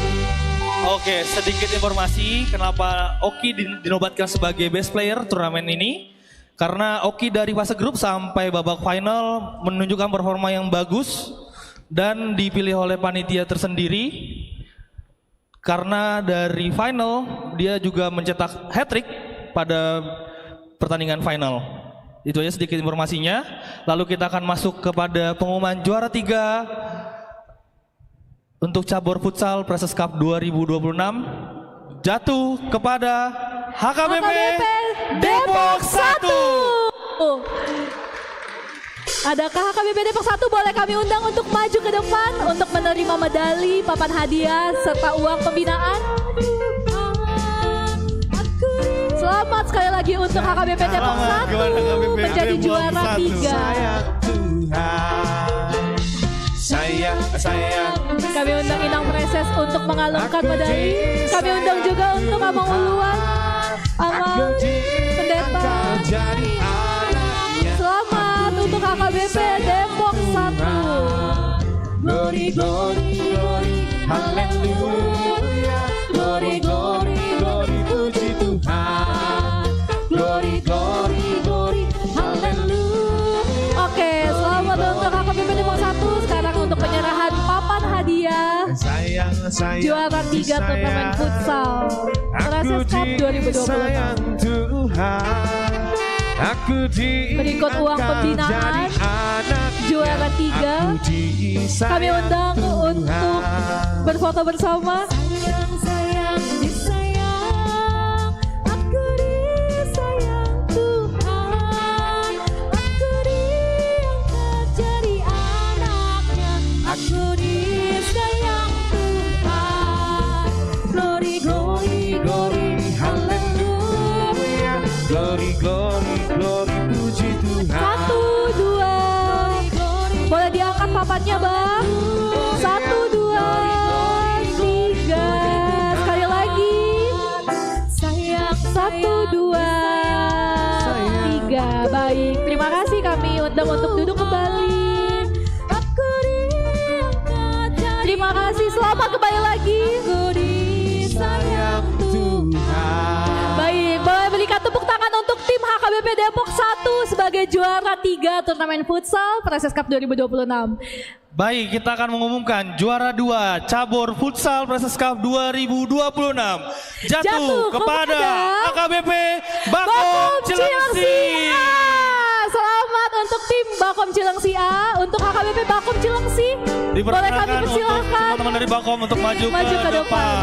Oke, sedikit informasi kenapa Oki dinobatkan sebagai best player turnamen ini. Karena Oki dari fase grup sampai babak final menunjukkan performa yang bagus dan dipilih oleh panitia tersendiri. Karena dari final dia juga mencetak hat-trick pada pertandingan final. Itu aja sedikit informasinya. Lalu kita akan masuk kepada pengumuman juara 3 untuk cabur futsal Preses Cup 2026 jatuh kepada HKBP Depok 1. Adakah HKBP Depok 1 boleh kami undang untuk maju ke depan untuk menerima medali, papan hadiah, serta uang pembinaan? Selamat sekali lagi untuk HKBP Depok 1 menjadi juara 3. Kami undang Inang Preses untuk mengalungkan medali. Kami undang juga untuk Amang Uluan, Amang Pendeta. Selamat untuk HKBP Depok 1. Glory, glory, glory, haleluya. Glory, glory, glory, puji Tuhan. Glory, glory, glory, haleluya. Oke, selamat untuk HKBP Depok 1. Sekarang untuk penyerahan papan hadiah juara 3 turnamen futsal Preses Cup 2026. Berikut uang pembinaan juara 3. Kami undang untuk berfoto bersama. Sayang, disayang, aku disayang Tuhan. Aku diangkat jadi anaknya. Aku disayang Tuhan. Glory, glory, glory, haleluya. Glory, glory, glory, puji Tuhan. 1, 2. Boleh diangkat papannya, Bang. 1, 2, 3. Sekali lagi. 1, 2, 3. Baik, terima kasih, kami undang untuk duduk kembali. Aku diangkat jadi Terima kasih, selamat kembali lagi. disayang Tuhan. Baik, boleh berikan tepuk tangan untuk tim HKBP Depok 1 sebagai juara 3 turnamen futsal Preses Cup 2026. Baik, kita akan mengumumkan juara 2 cabur futsal Preses Cup 2026 jatuh kepada HKBP Bakom Cilengsi. Selamat untuk tim Bakom Cilengsi A. Untuk HKBP Bakom Cilengsi, boleh kami Dipersilakan untuk persilahkan teman-teman dari Bakom untuk maju ke depan.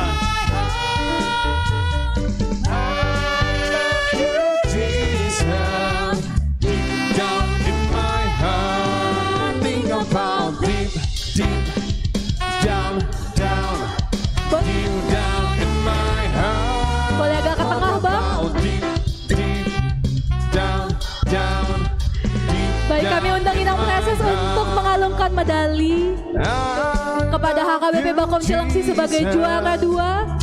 Boleh agak ke tengah, Bang. Baik, kami undang Inang Preses untuk mengalungkan medali kepada HKBP Bakom Cilengsi sebagai juara 2.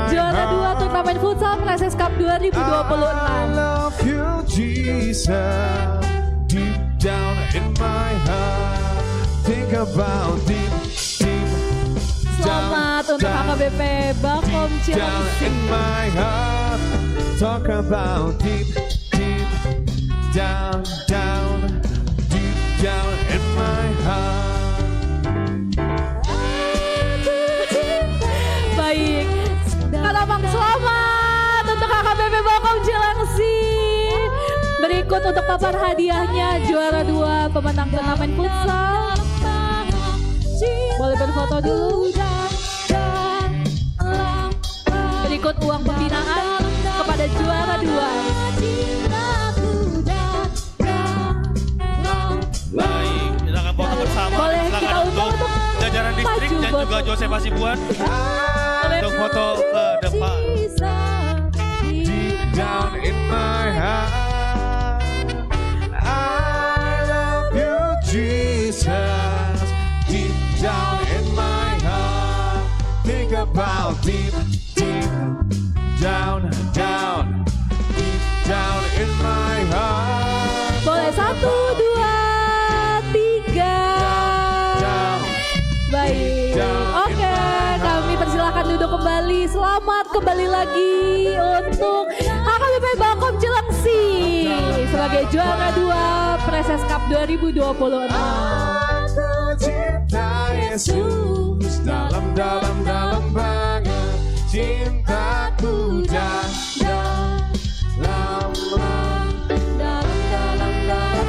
Juara 2 turnamen futsal Preses Cup 2026. Selamat untuk HKBP Bakom Cilengsi. Talk about deep, deep down, down, deep down in my heart. Baik, Kalamang selamat untuk HKBP Bakom Cilengsi. Berikut untuk papan hadiahnya juara 2 pemenang turnamen futsal. Boleh berfoto dulu. ikut uang pembinaan kepada juara 2. Baik, kita akan foto bersama. Boleh Silakan kita undang untuk jajaran distrik maju dan foto. juga Joseph Hasibuan untuk foto ke depan. Deep down in my heart, I love you, Jesus. Deep down in my heart, think about deep, deep down, down, deep down in my heart. Boleh 1, 2, 3. Down. Baik, oke, kami persilahkan duduk kembali. Selamat kembali lagi untuk HKBP Bakom Cilengsi sebagai juara 2 Preses Cup 2026. Aku cinta Yesus, dalam banget cintaku dalam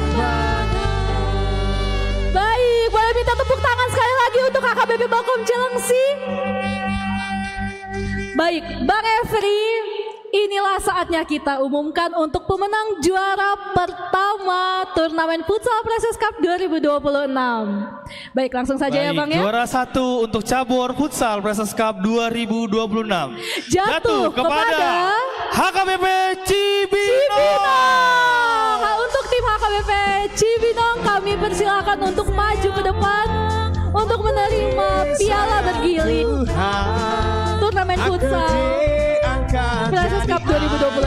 banget. Baik, boleh minta tepuk tangan sekali lagi untuk HKBP Bakom Cilengsi. Baik, Bang Efri, inilah saatnya kita umumkan untuk pemenang juara pertama turnamen futsal Preses Cup 2026. Baik, langsung saja ya Bang ya. Juara 1 untuk cabur futsal Preses Cup 2026 Jatuh kepada HKBP Cibinong. Cibinong. Nah, untuk tim HKBP Cibinong kami persilakan untuk maju ke depan untuk menerima piala bergiling turnamen futsal Preses Cup 2026.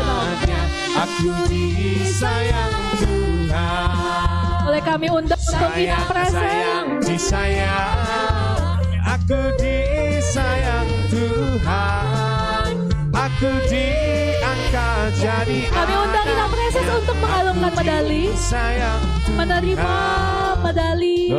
Aku disayang Tuhan. Oleh kami undang untuk Ina Presen. Disayang, aku disayang Tuhan. Aku diangkat jadi Kami undang Ina Presen untuk mengalungkan medali, sayang menerima medali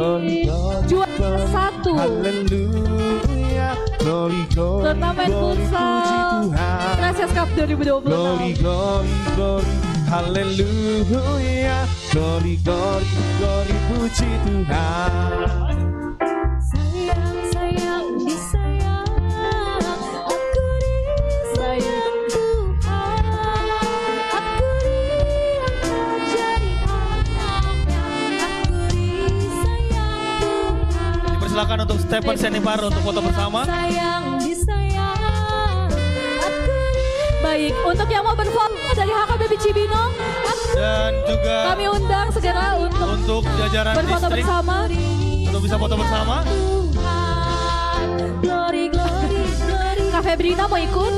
juara 1 Haleluya, glory, glory, turnamen glory, puji futsal Tuhan. Preses Cup 2026. Glory, glory, glory, haleluya, glory, glory, glory, puji Tuhan. Sayang, sayang, disayang, aku disayang Tuhan, aku diangkat jadi anaknya, aku disayang Tuhan. Dipersilakan untuk Stephen Senipar untuk foto bersama. Sayang, disayang, aku baik, untuk yang mau berfoto dari HKBP Cibinong, Dan juga kami undang segera untuk jajaran berfoto distrik bersama. untuk bisa foto bersama. Glory, glory, glory. Kak Febrina mau ikut?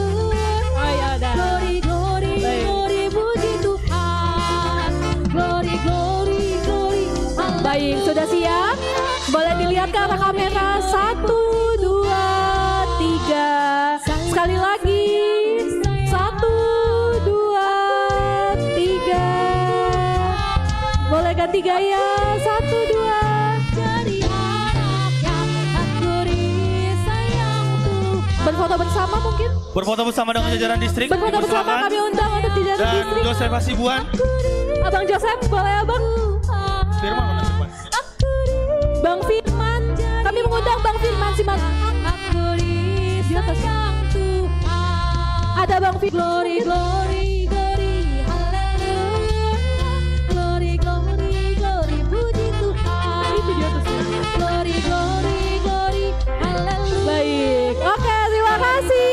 Oh ya udah. Glory, glory, glory, puji Tuhan. Glory, glory, glory. Baik, sudah siap? Boleh dilihat ke arah kamera. 1, 2, 3. Sekali lagi. 1, 2, 3. Boleh ganti gaya. 1, 2. Berfoto bersama mungkin? Berfoto bersama dengan jajaran distrik. Berfoto bersama dipersilakan. kami undang untuk jajaran Dan distrik. Joseph Hasibuan. Abang Joseph, boleh abang? Firman mana Firman? Bang Firman, kami mengundang Bang Firman Siman. Di atas. Ada Bang Firman. Glory, glory, glory, haleluya. Glory, glory, glory, puji Tuhan. Itu di atas. Glory, glory, glory, haleluya. Baik, oke, terima kasih.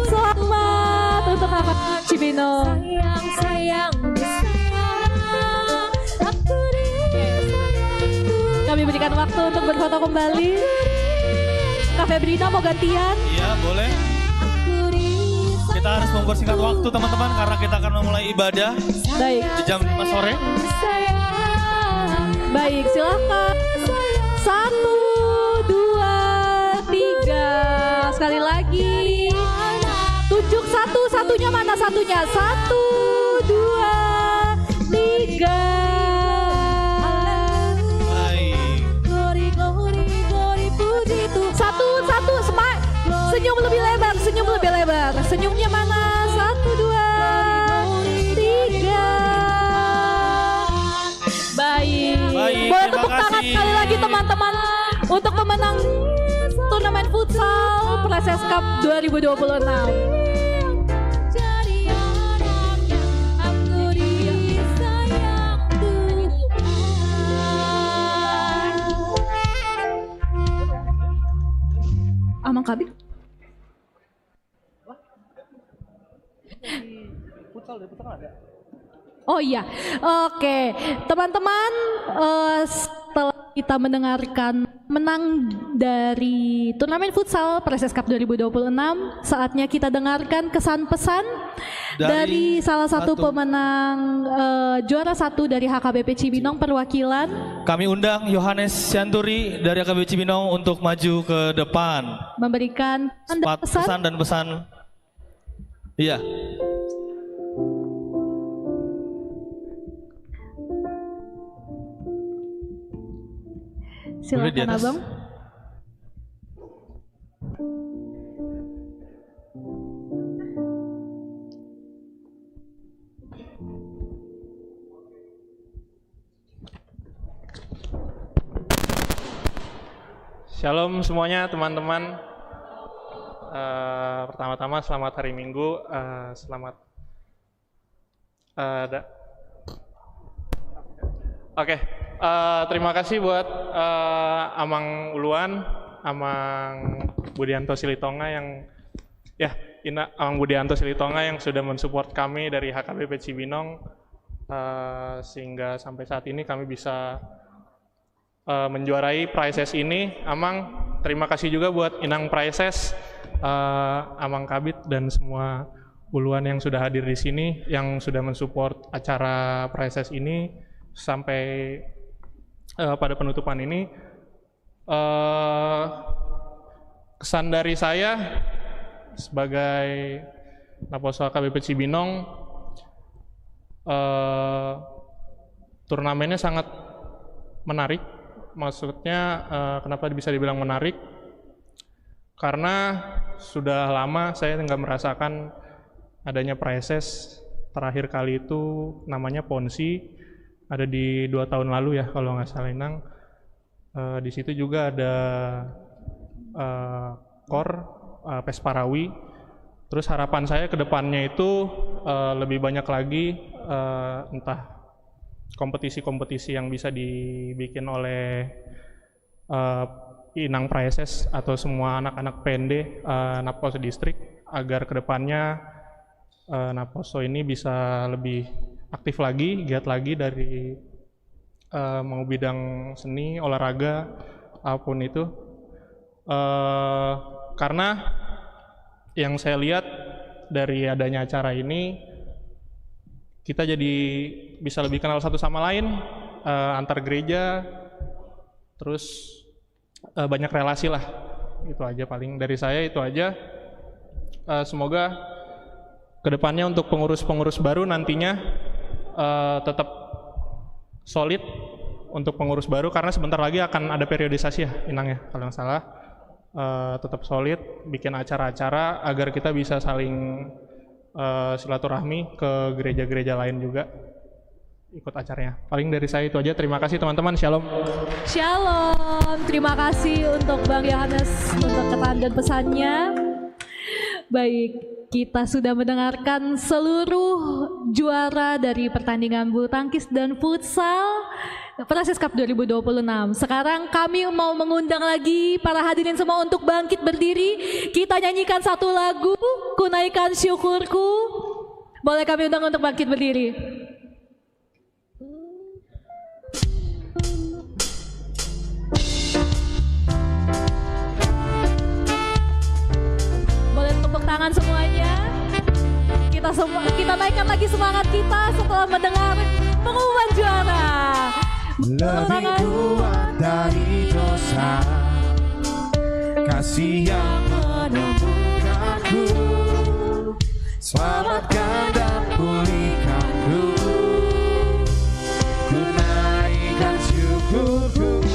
Selamat untuk kakak Cibinong. Sayang, sayang, kami berikan waktu untuk berfoto kembali. Kak Febrina mau gantian? Iya, boleh. Kita harus mempersingkat waktu teman-teman karena kita akan memulai ibadah Baik. di jam 5 sore. Baik, silakan. 1, 2, 3. Sekali lagi. Tunjuk satunya mana satunya? 1, 2, 3. Baik. Glory, glory, glory, puji Tuhan. Satu, smile. Senyum lebih lebar, senyum lebih lebar. Senyumnya mana? 1, 2, 3. Baik. Baik, Boleh terima tepuk tangan kasih. sekali lagi teman-teman untuk pemenang turnamen futsal Presses Cup 2026. Amang Kabit. Oh iya, oke teman-teman, setelah kita mendengarkan menang dari turnamen futsal Presses Cup 2026, saatnya kita dengarkan kesan pesan dari salah satu pemenang juara 1 dari HKBP Cibinong perwakilan. Kami undang Yohanes Sianturi dari HKBP Cibinong untuk maju ke depan. Memberikan pesan dan pesan. Iya. Silakan Abang. Shalom semuanya teman-teman. Pertama-tama selamat hari Minggu. Terima kasih buat Amang Uluan, Amang Budianto Silitonga Amang Budianto Silitonga yang sudah mensupport kami dari HKBP Cibinong sehingga sampai saat ini kami bisa menjuarai prizes ini. Amang, terima kasih juga buat Inang Prizes, Amang Kabit dan semua Uluan yang sudah hadir di sini, yang sudah mensupport acara prizes ini sampai pada penutupan ini. Kesan dari saya sebagai Naposo HKBP Cibinong, turnamennya sangat menarik. Maksudnya kenapa bisa dibilang menarik? Karena sudah lama saya nggak merasakan adanya prizes. Terakhir kali itu namanya Ponsi, ada di 2 tahun lalu ya kalau nggak salah Inang. Di situ juga ada KOR, PES Parawi. Terus harapan saya ke depannya itu lebih banyak lagi entah kompetisi-kompetisi yang bisa dibikin oleh Inang Prizes atau semua anak-anak PND Naposo Distrik, agar kedepannya Naposo ini bisa lebih aktif lagi, giat lagi dari mau bidang seni, olahraga, apapun itu. Karena yang saya lihat dari adanya acara ini, kita jadi bisa lebih kenal satu sama lain, antar gereja, terus banyak relasi lah. Itu aja paling dari saya, itu aja. Semoga kedepannya untuk pengurus-pengurus baru nantinya tetap solid untuk pengurus baru, karena sebentar lagi akan ada periodisasi ya Inang ya kalau nggak salah. Tetap solid, bikin acara-acara agar kita bisa saling silaturahmi ke gereja-gereja lain juga ikut acaranya. Paling dari saya itu aja. Terima kasih teman-teman. Shalom. Shalom. Terima kasih untuk Bang Yohanes untuk keterangan dan pesannya. Baik, kita sudah mendengarkan seluruh juara dari pertandingan bulu tangkis dan futsal Presses Cup 2026. Sekarang kami mau mengundang lagi para hadirin semua untuk bangkit berdiri. Kita nyanyikan satu lagu, Kunaikan Syukurku. Boleh kami undang untuk bangkit berdiri. Boleh tepuk tangan semuanya. Kita naikkan lagi semangat kita setelah mendengar pengumuman juara. Lebih kuat dari dosa, kasih yang menemukanku, selamatkan dan pulihkanku, kunaikan syukurku.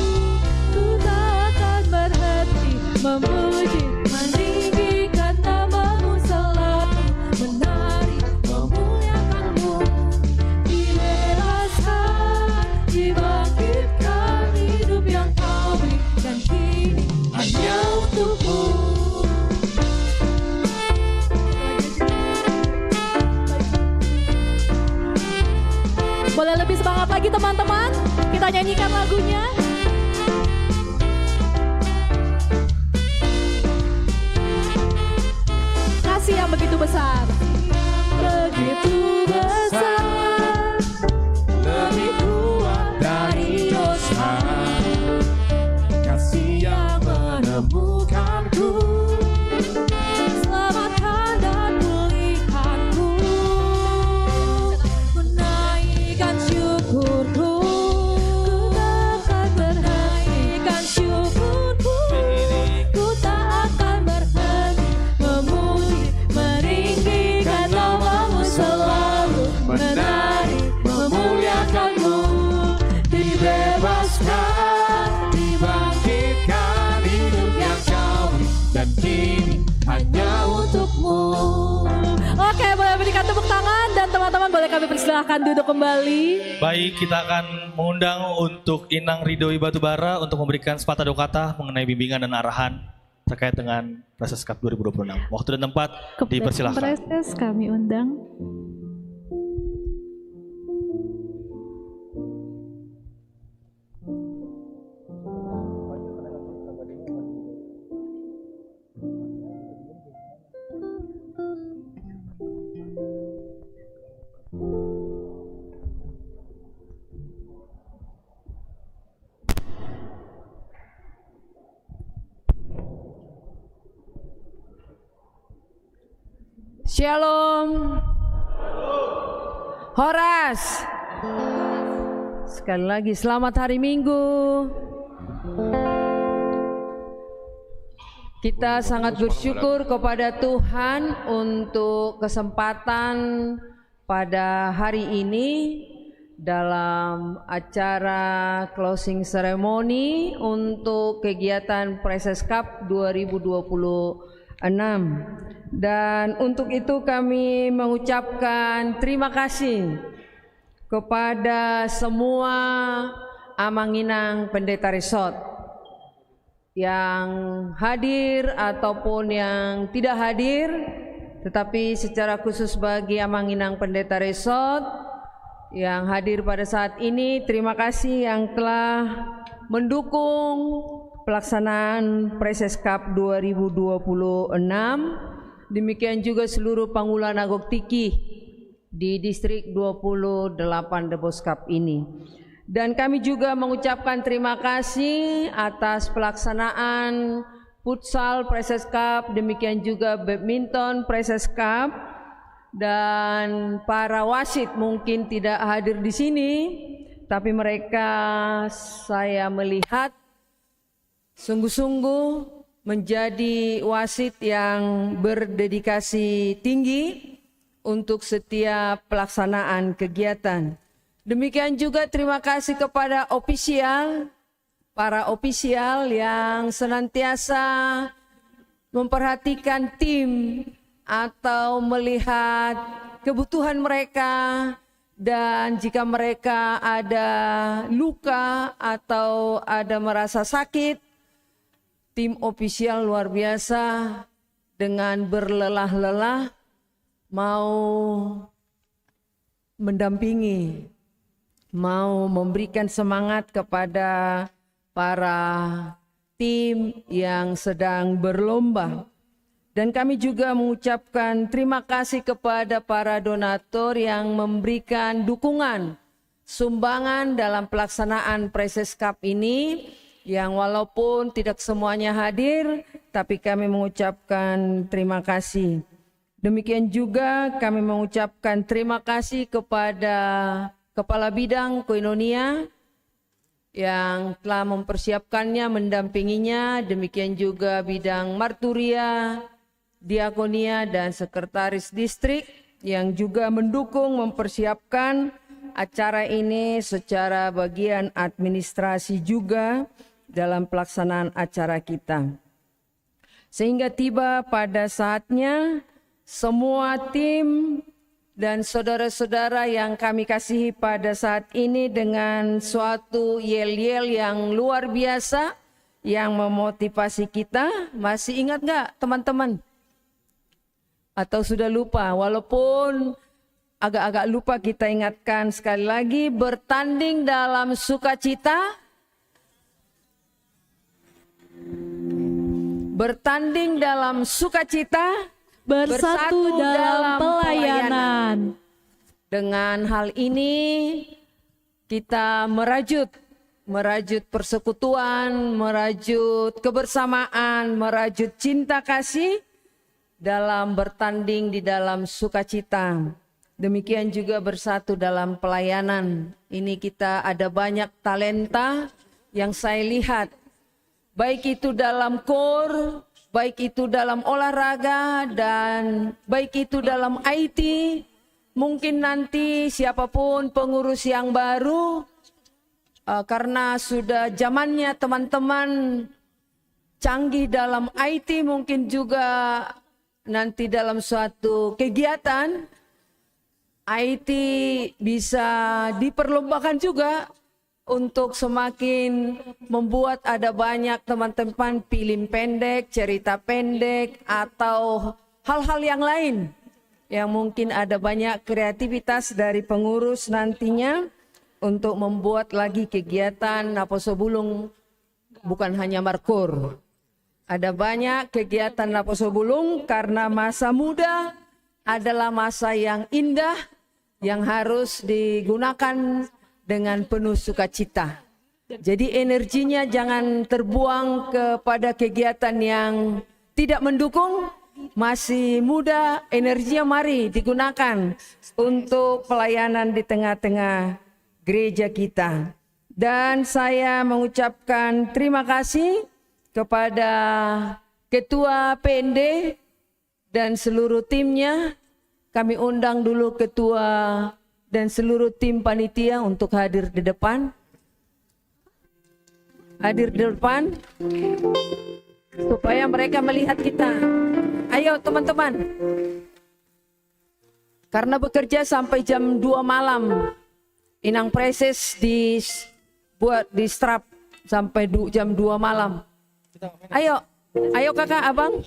Ku tak akan berhenti memuji, meninggikan namamu selalu, menari memuliakanmu, dibebaskan, dibangkitkan, hidup yang kau berikan kini hanya untukmu. teman-teman, kita nyanyikan lagunya. Kasih yang begitu besar. Begitu besar, lebih kuat dari dosa, kasih yang menemukanku, selamatkan dan pulihkanku. Ku naikkan syukurku, ku takkan berhentikan syukurku. Ku tak akan berhenti memuji, meninggikan namamu, selalu menari, memuliakanmu. dibebaskan, dibangkitkan, hidup yang kau dan kini hanya untukmu. Oke, boleh berikan tepuk tangan dan teman-teman boleh kami persilahkan duduk kembali. Baik, kita akan mengundang untuk Inang Ridhoi Batubara untuk memberikan sepatah dua kata mengenai bimbingan dan arahan terkait dengan Presses Cup 2026. Waktu dan tempat dipersilahkan. Presses kami undang. Shalom. Horas. Sekali lagi selamat hari Minggu. Kita sangat bersyukur kepada Tuhan untuk kesempatan pada hari ini dalam acara closing ceremony untuk kegiatan Presses Cup 2026. Dan untuk itu kami mengucapkan terima kasih kepada semua Amanginang Pendeta Resort yang hadir ataupun yang tidak hadir, tetapi secara khusus bagi Amanginang Pendeta Resort yang hadir pada saat ini, terima kasih yang telah mendukung pelaksanaan Presses Cup 2026. Demikian juga seluruh Pangulan Agok Tiki di distrik 28 Debos Cup ini. Dan kami juga mengucapkan terima kasih atas pelaksanaan futsal Presses Cup, demikian juga badminton Presses Cup, dan para wasit mungkin tidak hadir di sini, tapi mereka saya melihat sungguh-sungguh menjadi wasit yang berdedikasi tinggi untuk setiap pelaksanaan kegiatan. Demikian juga terima kasih kepada para ofisial yang senantiasa memperhatikan tim atau melihat kebutuhan mereka, dan jika mereka ada luka atau ada merasa sakit, tim ofisial luar biasa dengan berlelah-lelah mau mendampingi, mau memberikan semangat kepada para tim yang sedang berlomba. Dan kami juga mengucapkan terima kasih kepada para donatur yang memberikan dukungan, sumbangan dalam pelaksanaan Presses Cup ini, yang walaupun tidak semuanya hadir, tapi kami mengucapkan terima kasih. Demikian juga kami mengucapkan terima kasih kepada Kepala Bidang Koinonia yang telah mempersiapkannya, mendampinginya, demikian juga Bidang Marturia, Diakonia, dan Sekretaris Distrik yang juga mendukung mempersiapkan acara ini secara bagian administrasi juga dalam pelaksanaan acara kita. Sehingga tiba pada saatnya semua tim dan saudara-saudara yang kami kasihi pada saat ini dengan suatu yel-yel yang luar biasa yang memotivasi kita. Masih ingat gak teman-teman? Atau sudah lupa? Walaupun agak-agak lupa kita ingatkan sekali lagi, bertanding dalam sukacita, bertanding dalam sukacita, Bersatu dalam pelayanan. Dengan hal ini kita merajut persekutuan, merajut kebersamaan, merajut cinta kasih dalam bertanding di dalam sukacita. Demikian juga bersatu dalam pelayanan. Ini kita ada banyak talenta yang saya lihat, baik itu dalam KOR, baik itu dalam olahraga, dan baik itu dalam IT. Mungkin nanti siapapun pengurus yang baru, karena sudah zamannya teman-teman canggih dalam IT, mungkin juga nanti dalam suatu kegiatan IT bisa diperlombakan juga untuk semakin membuat ada banyak teman-teman film pendek, cerita pendek, atau hal-hal yang lain yang mungkin ada banyak kreativitas dari pengurus nantinya untuk membuat lagi kegiatan Naposo Bulung, bukan hanya Markur. Ada banyak kegiatan Naposo Bulung karena masa muda adalah masa yang indah yang harus digunakan dengan penuh sukacita. Jadi energinya jangan terbuang kepada kegiatan yang tidak mendukung. Masih muda, energinya mari digunakan untuk pelayanan di tengah-tengah gereja kita. Dan saya mengucapkan terima kasih kepada Ketua PND dan seluruh timnya. Kami undang dulu Ketua dan seluruh tim panitia untuk hadir di depan. Hadir di depan supaya mereka melihat kita. Ayo teman-teman. Karena bekerja sampai jam 2 malam. Inang Preses buat di strap sampai jam 2 malam. Ayo kakak, abang.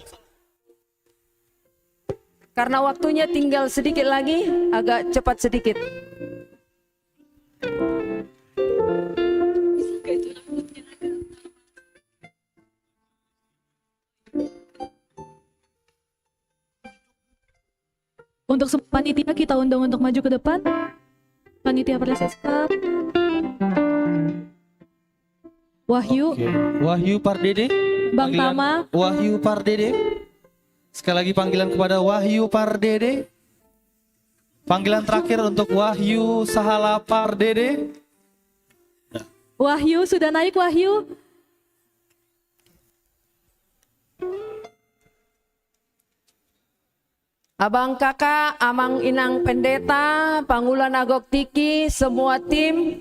Karena waktunya tinggal sedikit lagi, agak cepat sedikit. Untuk panitia kita undang untuk maju ke depan. Panitia Preses Cup. Wahyu. Oke. Wahyu Pardede. Bang Panggilan Tama. Wahyu Pardede. Sekali lagi panggilan kepada Wahyu Pardede. Panggilan terakhir untuk Wahyu Sahala Pardede. Wahyu sudah naik, Wahyu. Abang kakak, amang inang pendeta, Pangulan Agok Tiki, semua tim.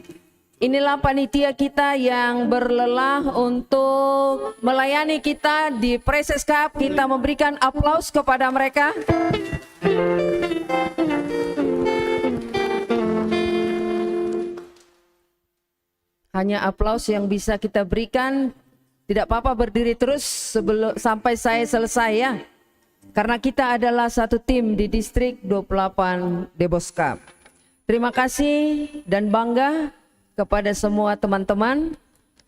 Inilah panitia kita yang berlelah untuk melayani kita di Preses Cup. Kita memberikan aplaus kepada mereka. Hanya aplaus yang bisa kita berikan. Tidak apa-apa berdiri terus sampai saya selesai ya. Karena kita adalah satu tim di distrik 28 Debos Cup. Terima kasih dan bangga kepada semua teman-teman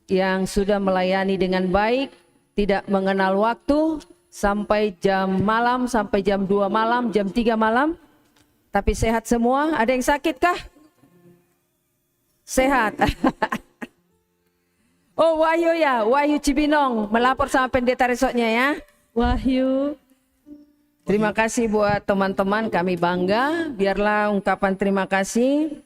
yang sudah melayani dengan baik, tidak mengenal waktu sampai jam malam, sampai jam 2 malam, jam 3 malam. Tapi sehat semua. Ada yang sakit kah? Sehat. Oh Wahyu ya, Wahyu Cibinong melapor sama pendeta resoknya ya. Wahyu. Terima kasih buat teman-teman, kami bangga. Biarlah ungkapan terima kasih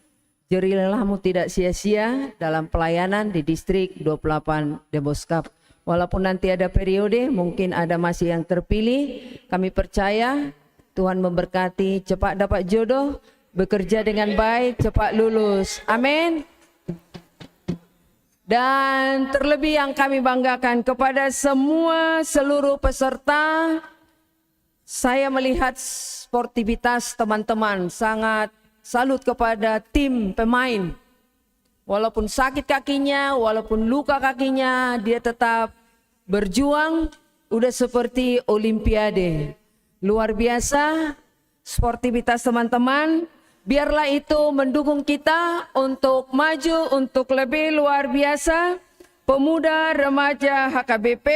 jerih-lelahmu tidak sia-sia dalam pelayanan di distrik 28 Debos Cup. Walaupun nanti ada periode, mungkin ada masih yang terpilih. Kami percaya Tuhan memberkati, cepat dapat jodoh, bekerja dengan baik, cepat lulus. Amin. Dan terlebih yang kami banggakan kepada seluruh peserta. Saya melihat sportivitas teman-teman, sangat salut kepada tim pemain. Walaupun sakit kakinya, walaupun luka kakinya, dia tetap berjuang, udah seperti olimpiade. Luar biasa sportivitas teman-teman. biarlah itu mendukung kita untuk maju, untuk lebih luar biasa. Pemuda Remaja HKBP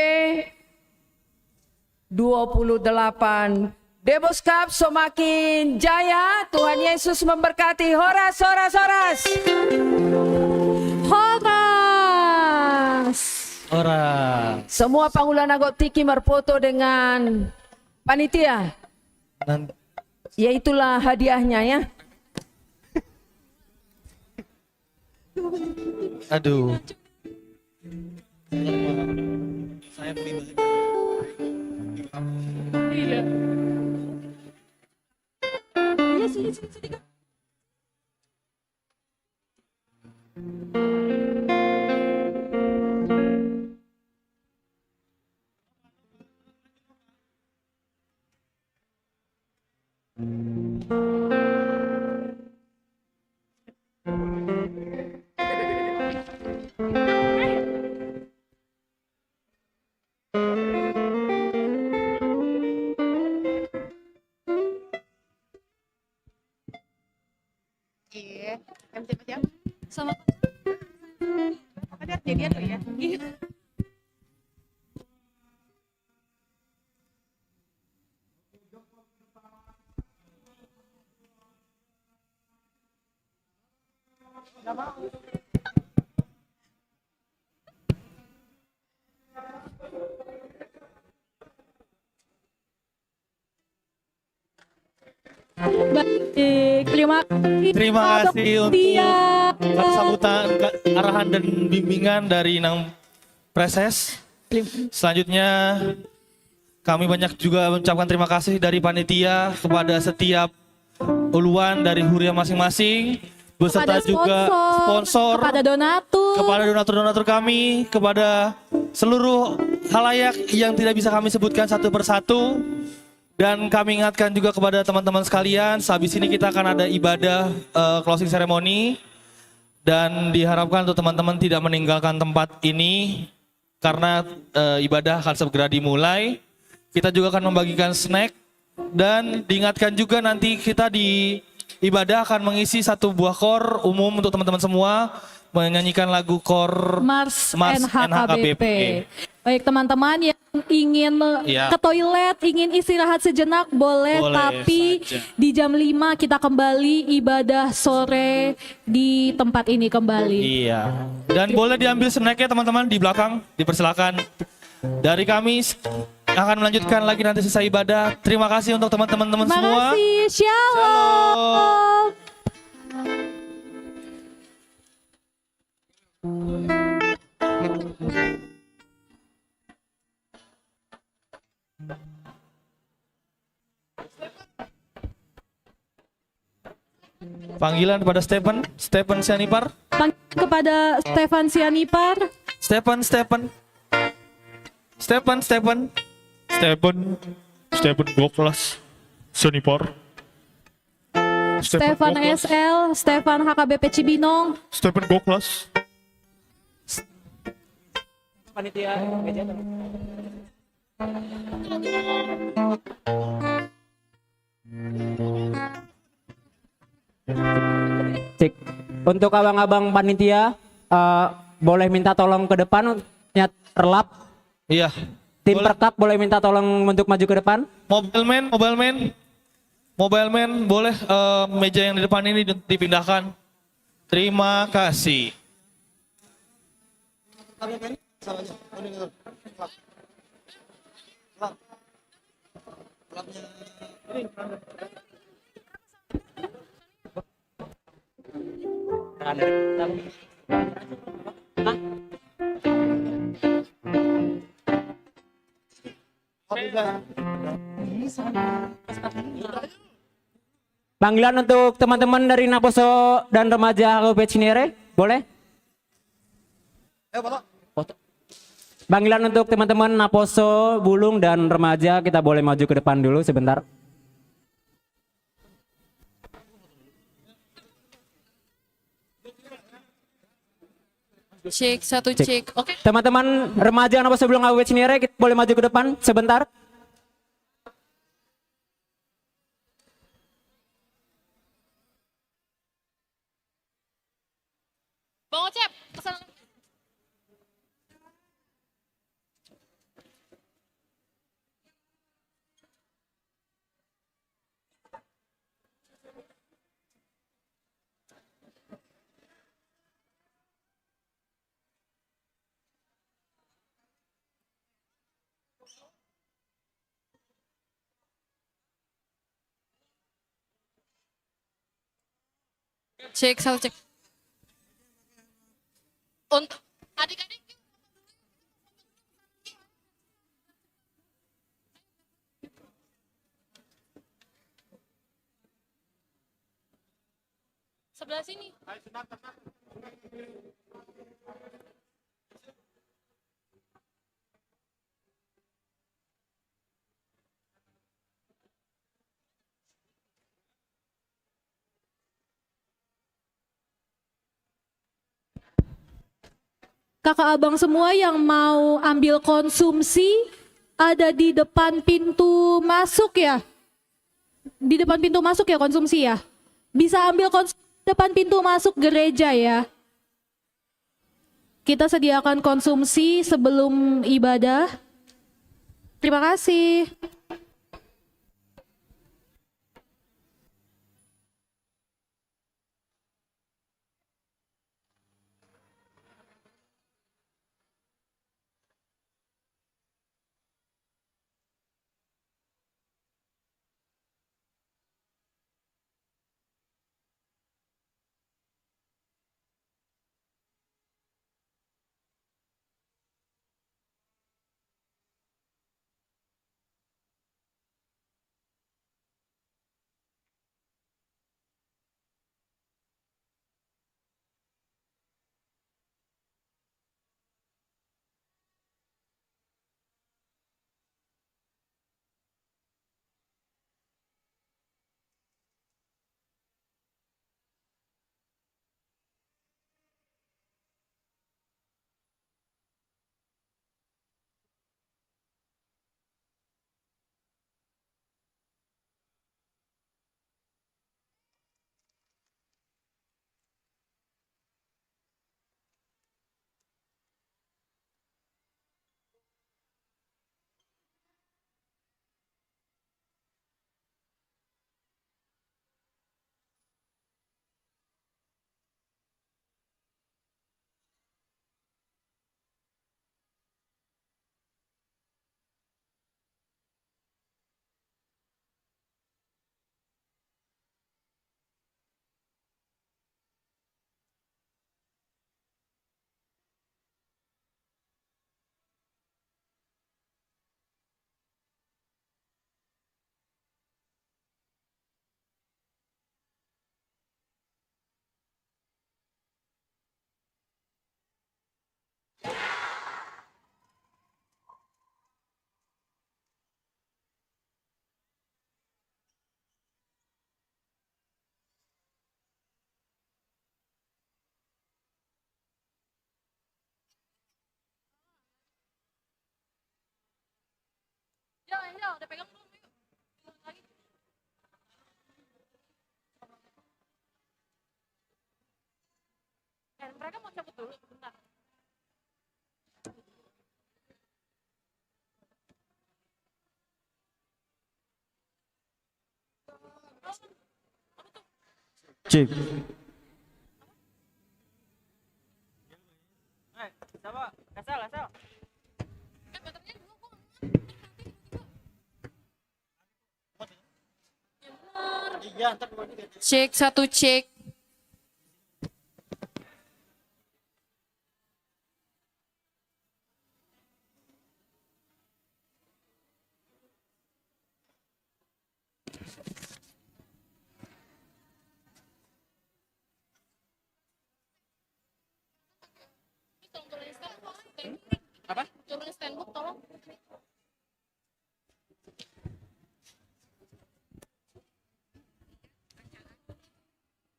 28 Debos Cup semakin jaya. Tuhan Yesus memberkati. Horas, horas, horas. Horas. Ora. Semua panggilan anggota Tiki berfoto dengan panitia. Ya itulah hadiahnya ya. Aduh. Saya beli Iya. Iya sini. Iya, MC aja. Sama Ada jadian lo ya. Iya. Nggak mau. Baik, Terima kasih untuk kata sambutan, arahan dan bimbingan dari Nang Preses. Selanjutnya kami banyak juga mengucapkan terima kasih dari panitia kepada setiap uluan dari huria masing-masing, beserta juga sponsor, kepada donatur kami, kepada seluruh halayak yang tidak bisa kami sebutkan satu persatu. Dan kami ingatkan juga kepada teman-teman sekalian, sehabis ini kita akan ada ibadah closing ceremony. Dan diharapkan untuk teman-teman tidak meninggalkan tempat ini, karena ibadah akan segera dimulai. Kita juga akan membagikan snack. Dan diingatkan juga nanti kita di ibadah akan mengisi satu buah kor umum untuk teman-teman semua. Menyanyikan lagu kor Mars NHKBP. Baik teman-teman yang ingin ke toilet, ingin istirahat sejenak boleh tapi saja. di jam 5 kita kembali ibadah sore di tempat ini kembali. Iya. Dan boleh diambil snacknya teman-teman di belakang, dipersilakan. Dari kami akan melanjutkan lagi nanti selesai ibadah. Terima kasih untuk teman-teman Terima semua. kasih, Shalom. Panggilan kepada Stephen Sianipar. Kepada Stefan Sianipar. Stephen Goklas Sianipar. Stefan SL, Stefan HKBP Cibinong. Stephen Goklas. Panitia meja. Cik, untuk abang-abang panitia boleh minta tolong ke depan terlap. Iya. Tim perkap boleh minta tolong untuk maju ke depan. Mobile man boleh meja yang di depan ini dipindahkan. Terima kasih. Panggilan untuk teman-teman dari Naposo dan remaja HKBP Cinere, boleh? Panggilan untuk teman-teman Naposo, Bulung dan remaja, kita boleh maju ke depan dulu sebentar. Cek, satu cek. Oke. Teman-teman remaja Naposo Bulung HKBP Cinere, kita boleh maju ke depan sebentar. Cek, satu cek. Untuk adik-adik. Sebelah sini. Kakak abang semua yang mau ambil konsumsi ada di depan pintu masuk ya. Di depan pintu masuk ya konsumsi ya. Bisa ambil konsumsi depan pintu masuk gereja ya. Kita sediakan konsumsi sebelum ibadah. Terima kasih. Ya, udah pegang belum? Yuk. Lagi. Mereka mau cabut dulu, bentar. Cek. Coba, asal. Cek, satu cek. Apa? Turunin standbook tolong.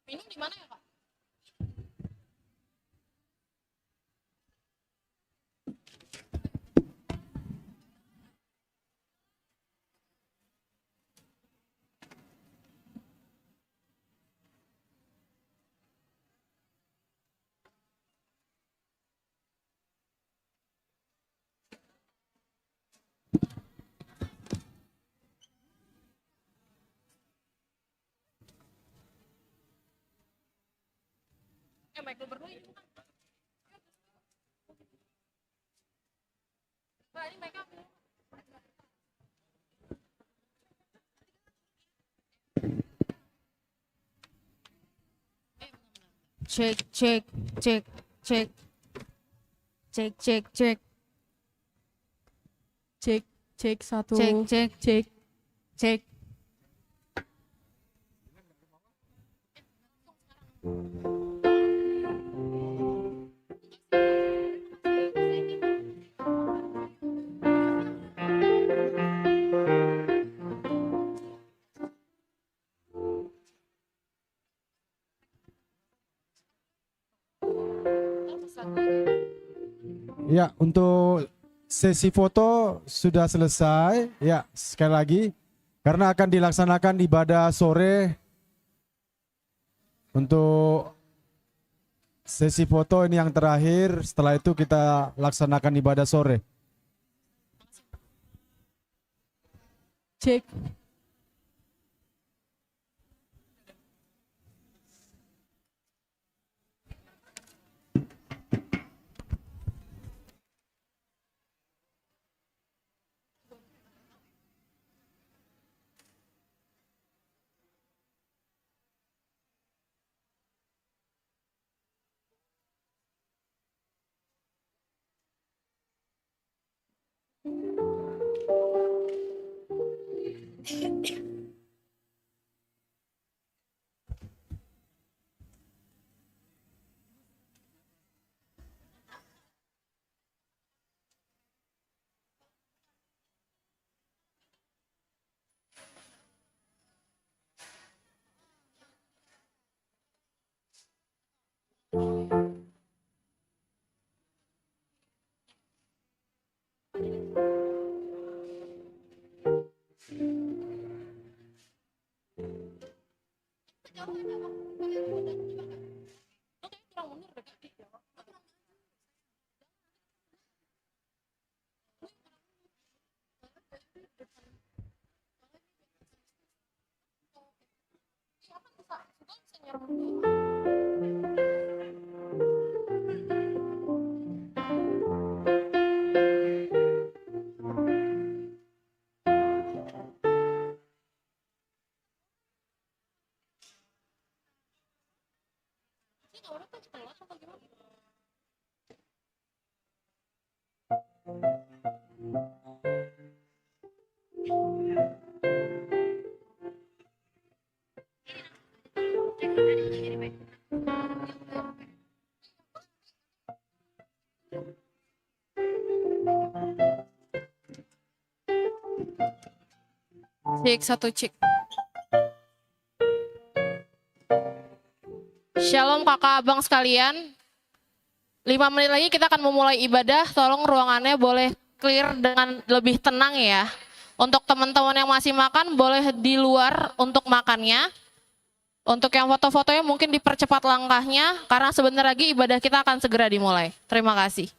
Minum di mana ya, Kak? Mic lu berdua ini bukan? Mbak, ini mic aku. Cek, cek, cek, cek. Cek, cek, cek. Cek, cek satu. Cek, cek, cek. Cek. Ya, untuk sesi foto sudah selesai. Ya, sekali lagi karena akan dilaksanakan ibadah sore untuk sesi foto ini yang terakhir. Setelah itu kita laksanakan ibadah sore. Cek. Cek satu cek. Shalom kakak abang sekalian. 5 menit lagi kita akan memulai ibadah. Tolong ruangannya boleh clear dengan lebih tenang ya. Untuk teman-teman yang masih makan boleh di luar untuk makannya. Untuk yang foto-fotonya mungkin dipercepat langkahnya karena sebentar lagi ibadah kita akan segera dimulai. Terima kasih.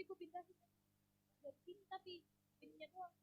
Jadi gue pindahin dari sini tapi pinnya doang.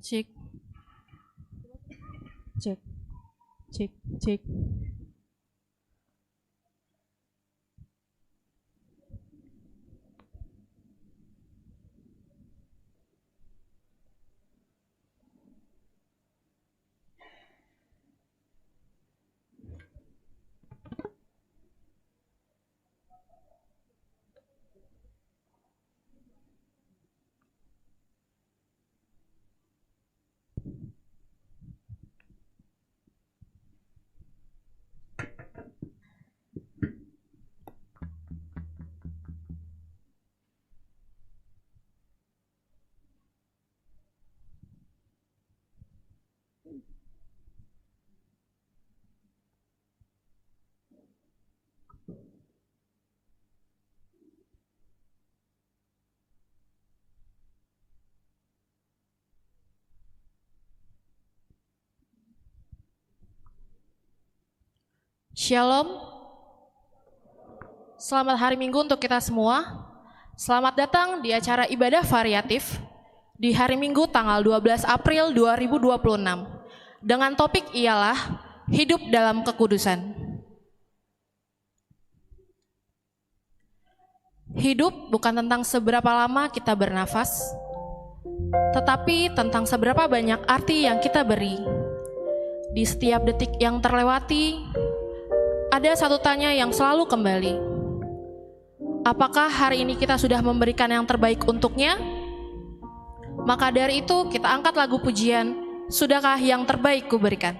Cek. Cek. Cek. Cek. Shalom. Selamat hari Minggu untuk kita semua. Selamat datang di acara ibadah variatif di hari Minggu tanggal 12 April 2026. Dengan topik ialah hidup dalam kekudusan. Hidup bukan tentang seberapa lama kita bernafas, tetapi tentang seberapa banyak arti yang kita beri. Di setiap detik yang terlewati, ada satu tanya yang selalu kembali. Apakah hari ini kita sudah memberikan yang terbaik untuknya? Maka dari itu kita angkat lagu pujian, Sudahkah yang terbaik kuberikan?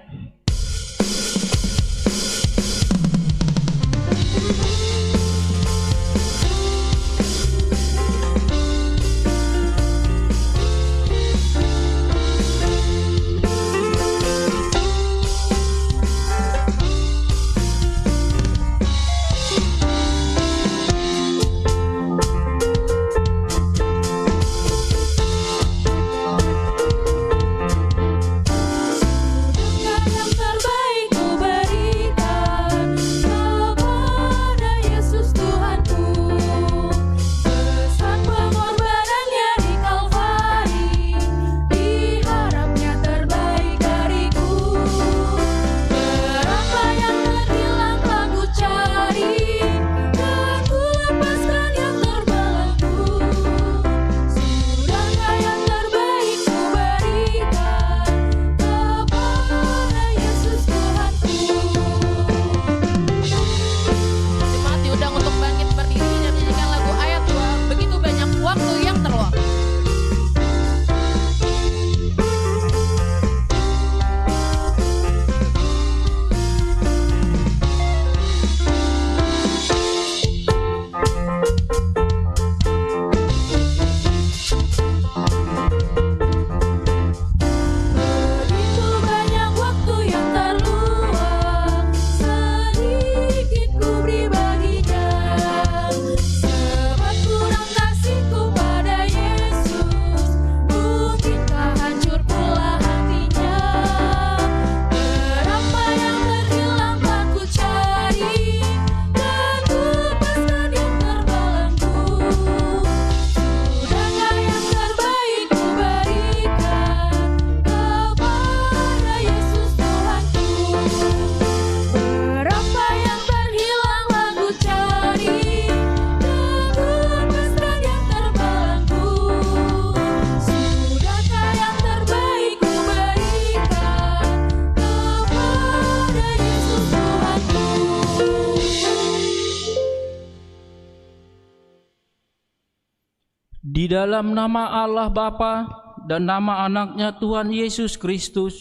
Di dalam nama Allah Bapa dan nama anaknya Tuhan Yesus Kristus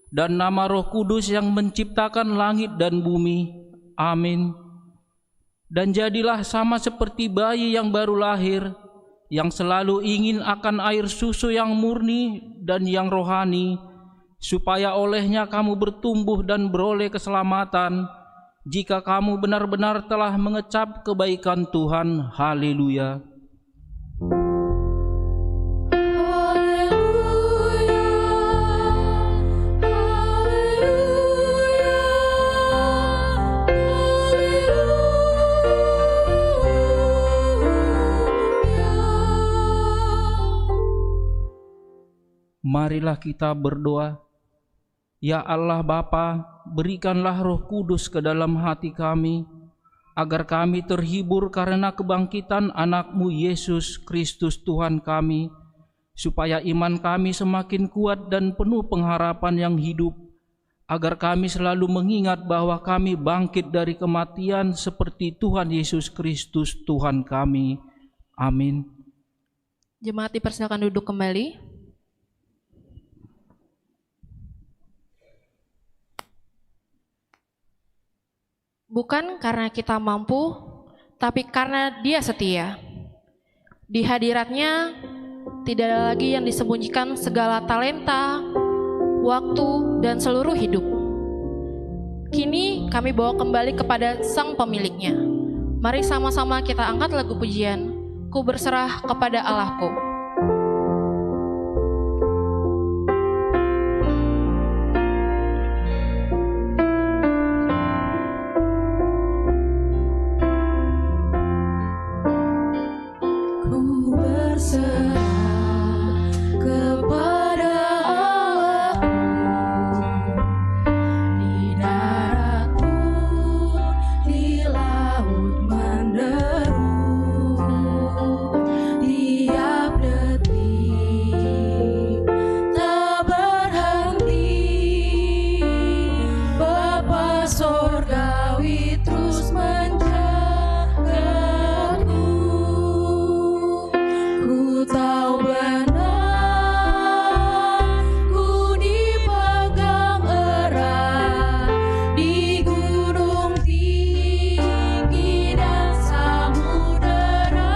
dan nama Roh Kudus yang menciptakan langit dan bumi. Amin. Dan jadilah sama seperti bayi yang baru lahir, yang selalu ingin akan air susu yang murni dan yang rohani, supaya olehnya kamu bertumbuh dan beroleh keselamatan, jika kamu benar-benar telah mengecap kebaikan Tuhan. Haleluya. marilah kita berdoa. Ya Allah Bapa, berikanlah Roh Kudus ke dalam hati kami, agar kami terhibur karena kebangkitan anak-Mu Yesus Kristus Tuhan kami, supaya iman kami semakin kuat dan penuh pengharapan yang hidup, agar kami selalu mengingat bahwa kami bangkit dari kematian seperti Tuhan Yesus Kristus Tuhan kami. Amin. Jemaat dipersilakan duduk kembali. Bukan karena kita mampu, tapi karena Dia setia. Di hadiratnya tidak ada lagi yang disembunyikan segala talenta, waktu, dan seluruh hidup. Kini kami bawa kembali kepada Sang Pemiliknya. Mari sama-sama kita angkat lagu pujian, Ku berserah kepada Allahku. Ku berserah kepada Allahku, di darat pun, di laut menderu, tiap detik tak berhenti. Bapa Sorgawi terus menjagaku. Ku tahu benar, ku dipegang erat di gunung tinggi dan samudera,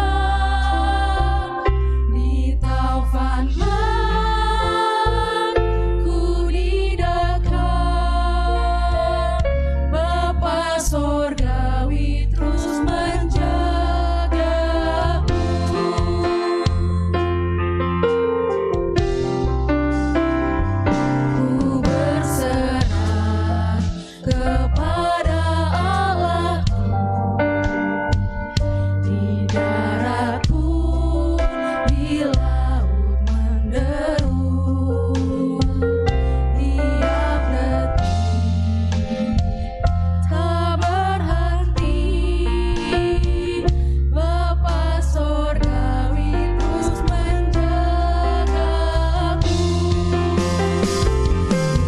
di taufan ku didekat. Bapa Sorgawi terus menjagaku. Ku berserah kepada Allahku, di darat pun, di laut menderu, tiap detik tak berhenti. Bapa Sorgawi terus menjagaku.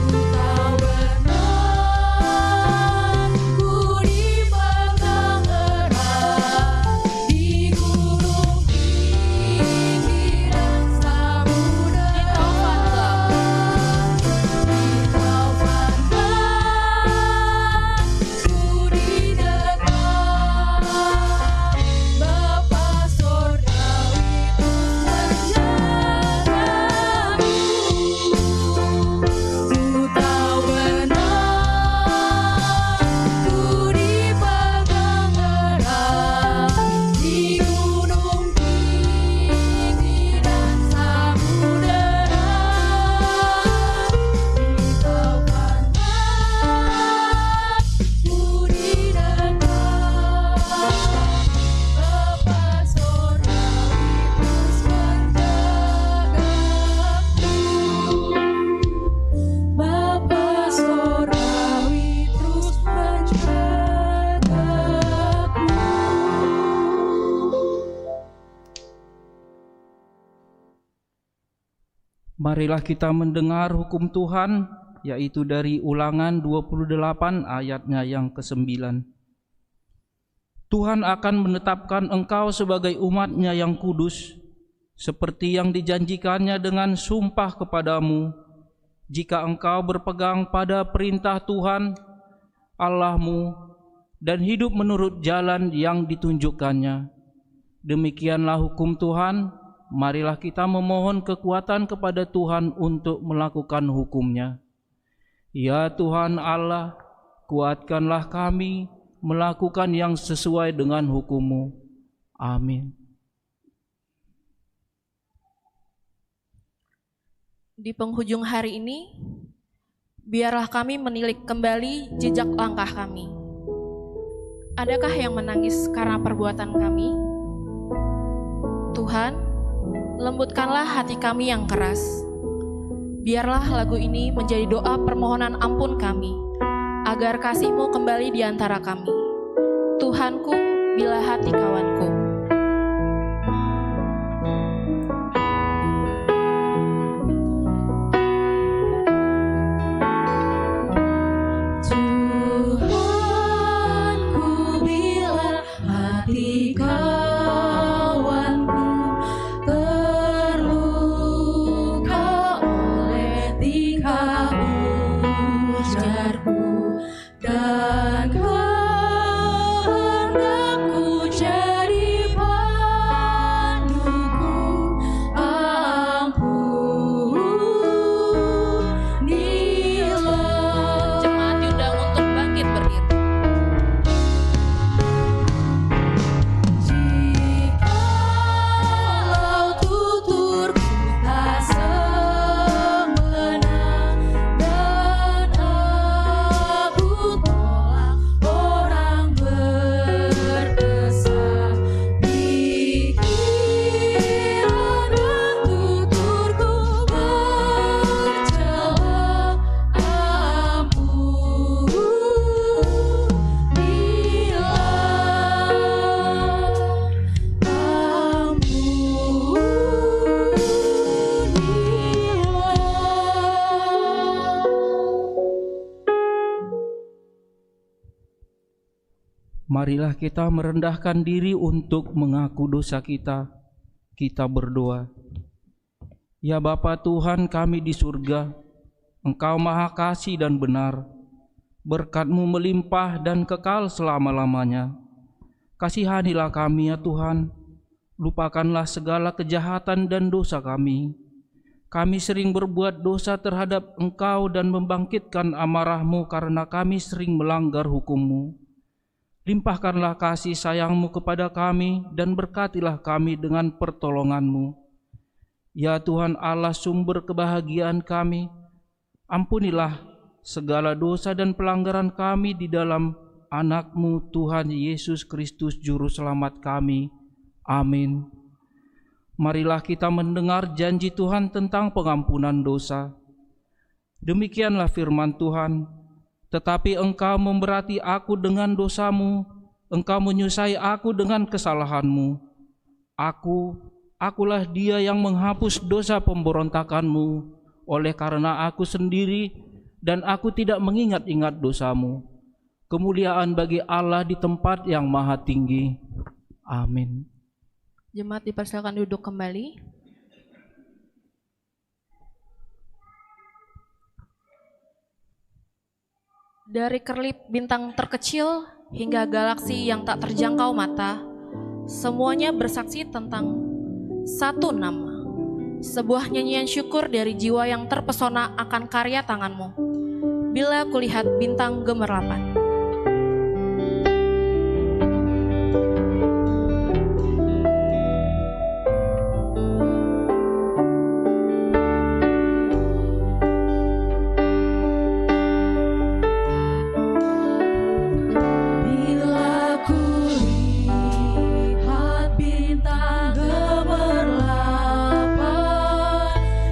Ku tahu benar, ku dipegang erat di gunung tinggi dan samudera, di taufan ku didekat. Bapa Sorgawi terus menjagaku. Ku tahu benar, ku dipegang erat di gunung tinggi dan samudera, di taufan ku didekat. Bapa Sorgawi terus menjagaku. Bapa Sorgawi terus menjagaku. Marilah kita mendengar hukum Tuhan, yaitu dari Ulangan 28 ayatnya yang ke-9. Tuhan akan menetapkan engkau sebagai umat-Nya yang kudus, seperti yang dijanjikannya dengan sumpah kepadamu, jika engkau berpegang pada perintah Tuhan Allahmu dan hidup menurut jalan yang ditunjukkannya. Demikianlah hukum Tuhan. Marilah kita memohon kekuatan kepada Tuhan untuk melakukan hukum-Nya. Ya Tuhan Allah, kuatkanlah kami melakukan yang sesuai dengan hukum-Mu. Amin. Di penghujung hari ini, biarlah kami menilik kembali jejak langkah kami. Adakah yang menangis karena perbuatan kami? Tuhan, lembutkanlah hati kami yang keras. Biarlah lagu ini menjadi doa permohonan ampun kami, agar kasih-Mu kembali di antara kami. Tuhanku, bila hati kawanku. Tuhanku, bila hati kawanku terluka oleh tingkah ujarku dan kehendakku jadi panduku, ampunilah. Jemaat diundang untuk bangkit berdiri. Jikalau tuturku tak semena dan aku tolak orang berdosa, pikiran dan tuturku bercela, Marilah kita merendahkan diri untuk mengaku dosa kita. Kita berdoa. Ya Bapa Tuhan kami di surga, Engkau maha kasih dan benar. Berkat-Mu melimpah dan kekal selama-lamanya. Kasihanilah kami ya Tuhan. Lupakanlah segala kejahatan dan dosa kami. Kami sering berbuat dosa terhadap Engkau dan membangkitkan amarah-Mu karena kami sering melanggar hukum-Mu. Limpahkanlah kasih sayang-Mu kepada kami dan berkatilah kami dengan pertolongan-Mu. Ya Tuhan Allah sumber kebahagiaan kami, ampunilah segala dosa dan pelanggaran kami di dalam anak-Mu Tuhan Yesus Kristus Juru Selamat kami. Amin. Marilah kita mendengar janji Tuhan tentang pengampunan dosa. Demikianlah firman Tuhan. Tetapi engkau memberati aku dengan dosamu, engkau menyusai aku dengan kesalahanmu. Akulah dia yang menghapus dosa pemberontakanmu, oleh karena aku sendiri dan aku tidak mengingat-ingat dosamu. Kemuliaan bagi Allah di tempat yang maha tinggi. Amin. Jemaat dipersilakan duduk kembali. Dari kerlip bintang terkecil hingga galaksi yang tak terjangkau mata, semuanya bersaksi tentang satu nama. Sebuah nyanyian syukur dari jiwa yang terpesona akan karya tangan-Mu. Bila kulihat bintang gemerlapan. Bila kulihat bintang gemerlapan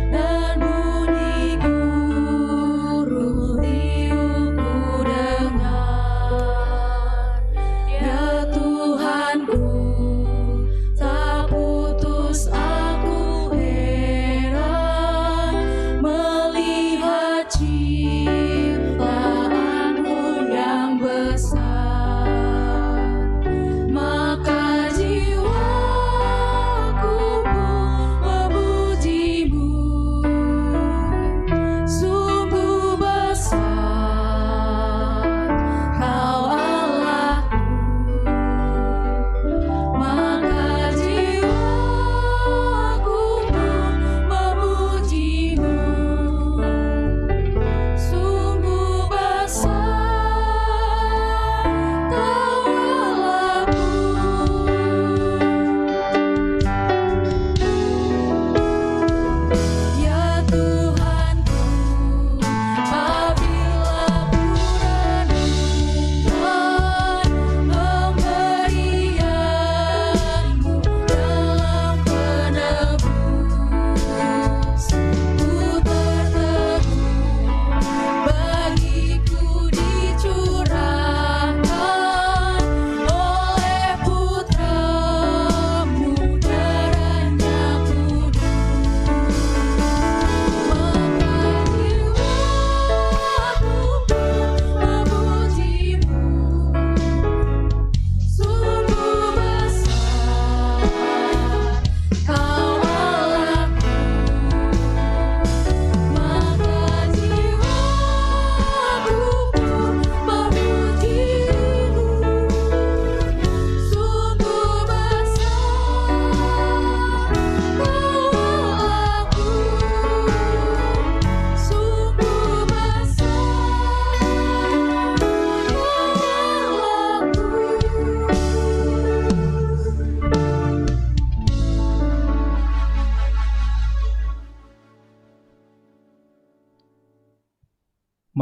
dan bunyi guru riuhku dengar,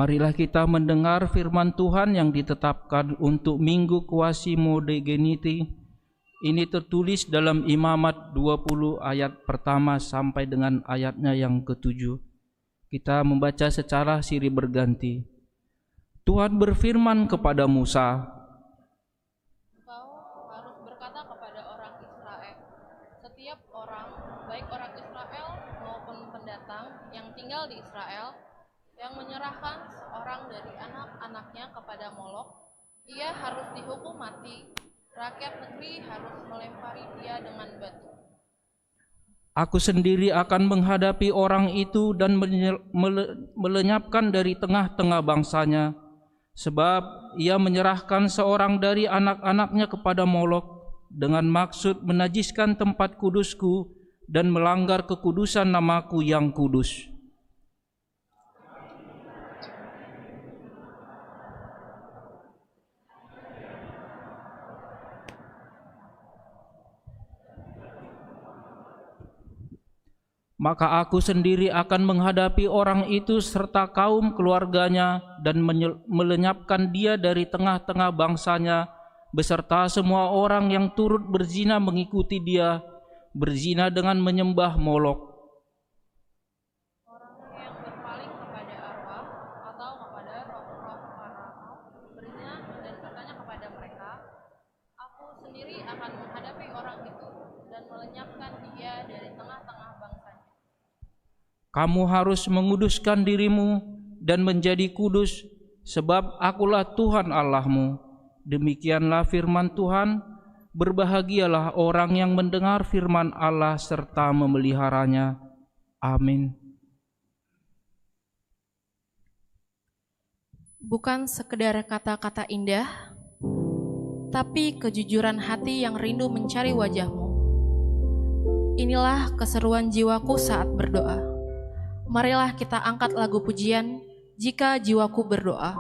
Marilah kita mendengar firman Tuhan yang ditetapkan untuk Minggu Quasi-Modegeniti. Ini tertulis dalam Imamat 20 ayat pertama sampai dengan ayatnya yang ke-7. Kita membaca secara silih berganti. Tuhan berfirman kepada Musa, Engkau harus berkata kepada orang Israel, setiap orang, baik orang Israel maupun pendatang yang tinggal di Israel, yang menyerahkan seorang dari anak-anaknya kepada Molok, ia harus dihukum mati. Rakyat negeri harus melempari dia dengan batu. Aku sendiri akan menghadapi orang itu dan melenyapkan dari tengah-tengah bangsanya, sebab ia menyerahkan seorang dari anak-anaknya kepada Molok dengan maksud menajiskan tempat kudusku dan melanggar kekudusan namaku yang kudus. Maka aku sendiri akan menghadapi orang itu serta kaum keluarganya dan melenyapkan dia dari tengah-tengah bangsanya beserta semua orang yang turut berzina mengikuti dia, berzina dengan menyembah Molok. Orang yang berpaling kepada arwah atau kepada roh-roh Farao berzina dan bertanya kepada mereka, aku sendiri akan menghadapi orang itu dan melenyapkan dia dari tengah-tengah bangsanya. Kamu harus menguduskan dirimu dan menjadi kudus, sebab akulah Tuhan Allahmu. Demikianlah firman Tuhan. Berbahagialah orang yang mendengar firman Allah serta memeliharanya. Amin. Bukan sekedar kata-kata indah, tapi kejujuran hati yang rindu mencari wajah-Mu. Inilah keseruan jiwaku saat berdoa. Marilah kita angkat lagu pujian, Jika Jiwaku Berdoa.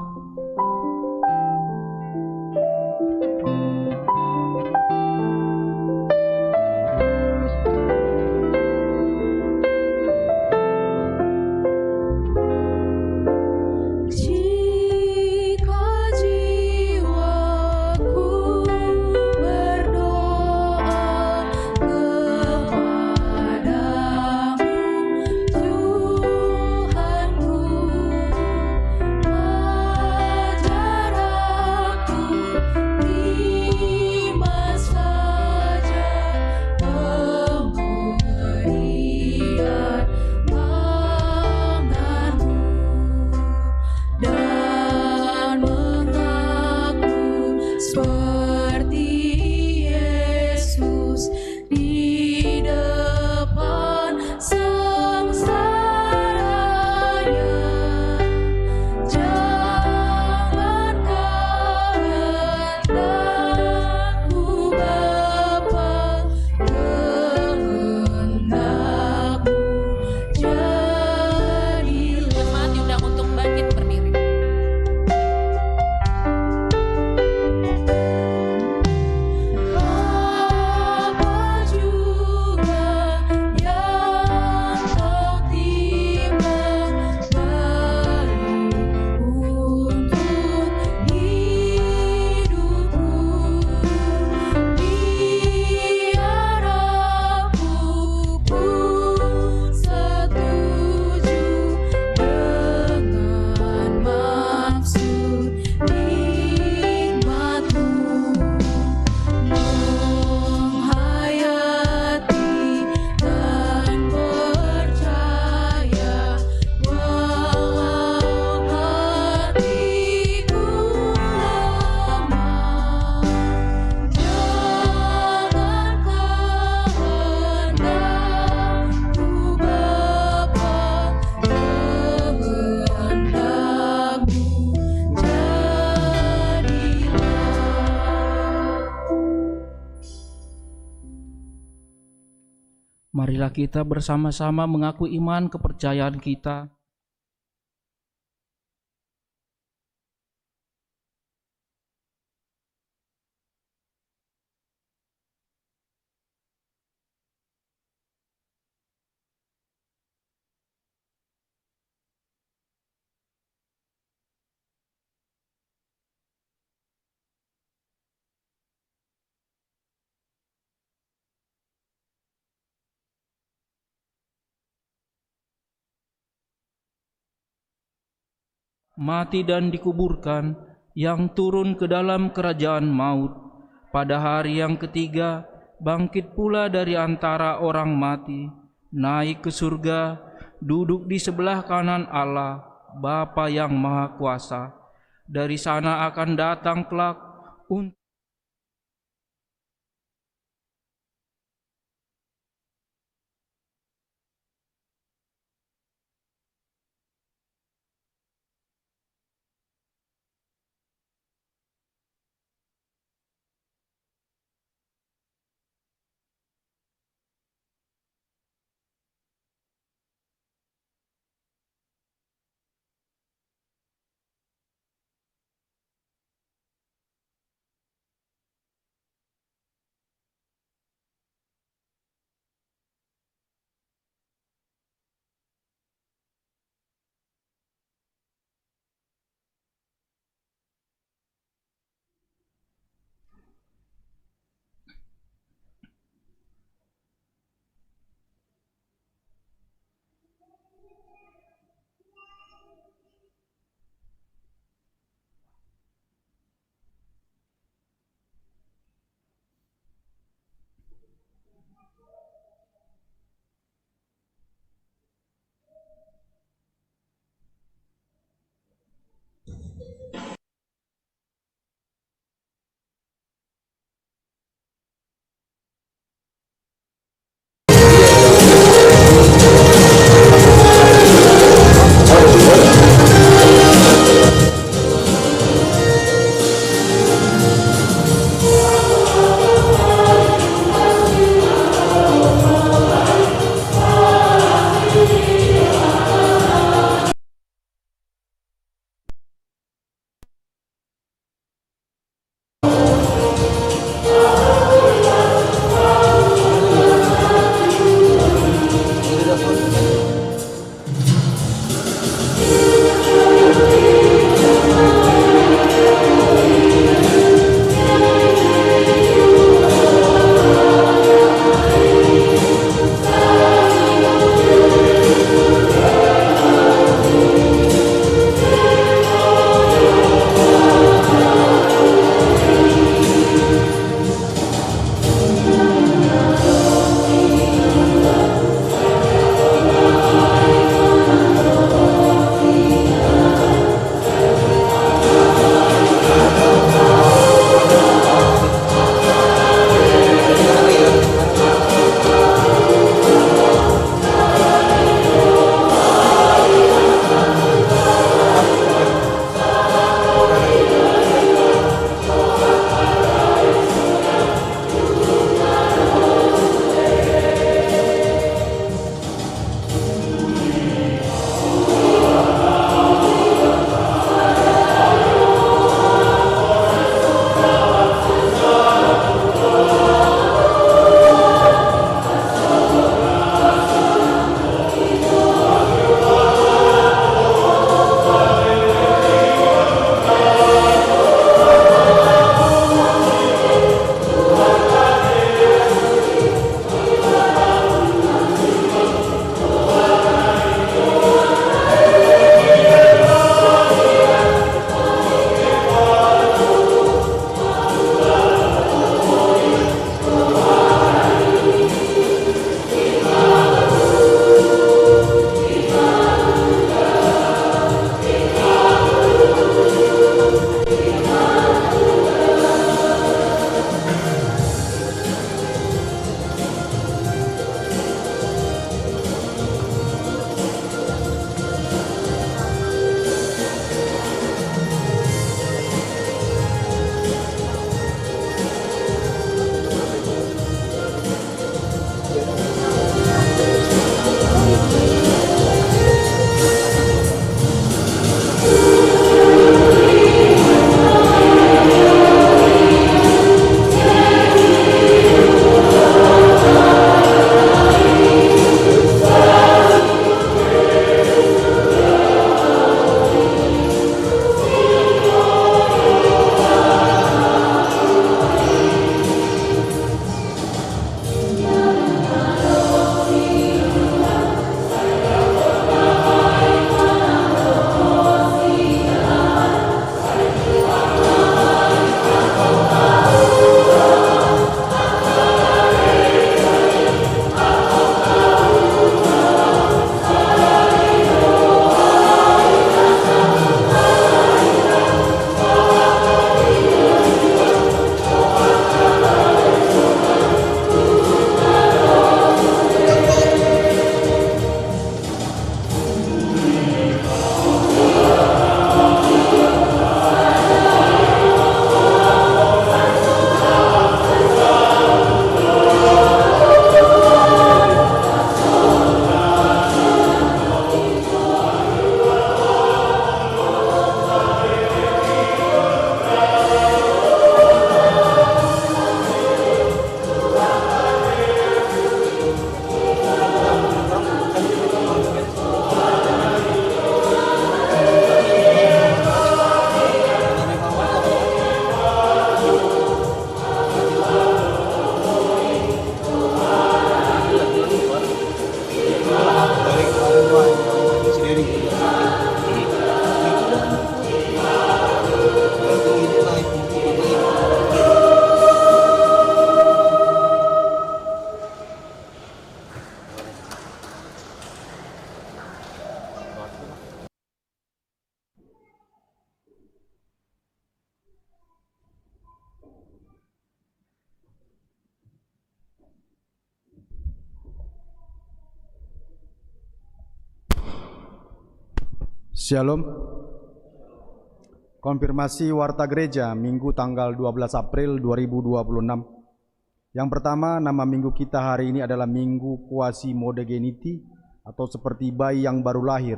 Jika jiwaku berdoa kepadamu, Tuhanku, ajar aku terima saja pemberian tanganmu dan mengaku seperti Yesus di depan sengsaranya. Jangan kehendakku Bapa, kehendakmu jadilah. Jemaat diundang untuk bangkit berdiri. Apa juga yang kau timbang baik untuk hidupku, biar aku pun setuju dengan maksud nikmat-Mu. Menghayati dan percaya walau hatiku lemah. Jangan kehendakku Bapa, kehendakmu jadilah. Marilah kita bersama-sama mengaku iman kepercayaan kita. mati dan dikuburkan, yang turun ke dalam kerajaan maut. Pada hari yang ketiga, bangkit pula dari antara orang mati, naik ke surga, duduk di sebelah kanan Allah, Bapa yang Maha Kuasa. Dari sana akan datang kelak untuk Shalom. Konfirmasi Warta Gereja Minggu tanggal 12 April 2026. Yang pertama, nama minggu kita hari ini adalah Minggu Quasi-Modegeniti atau seperti bayi yang baru lahir.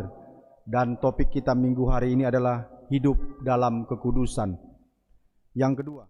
Dan topik kita minggu hari ini adalah hidup dalam kekudusan. Yang kedua,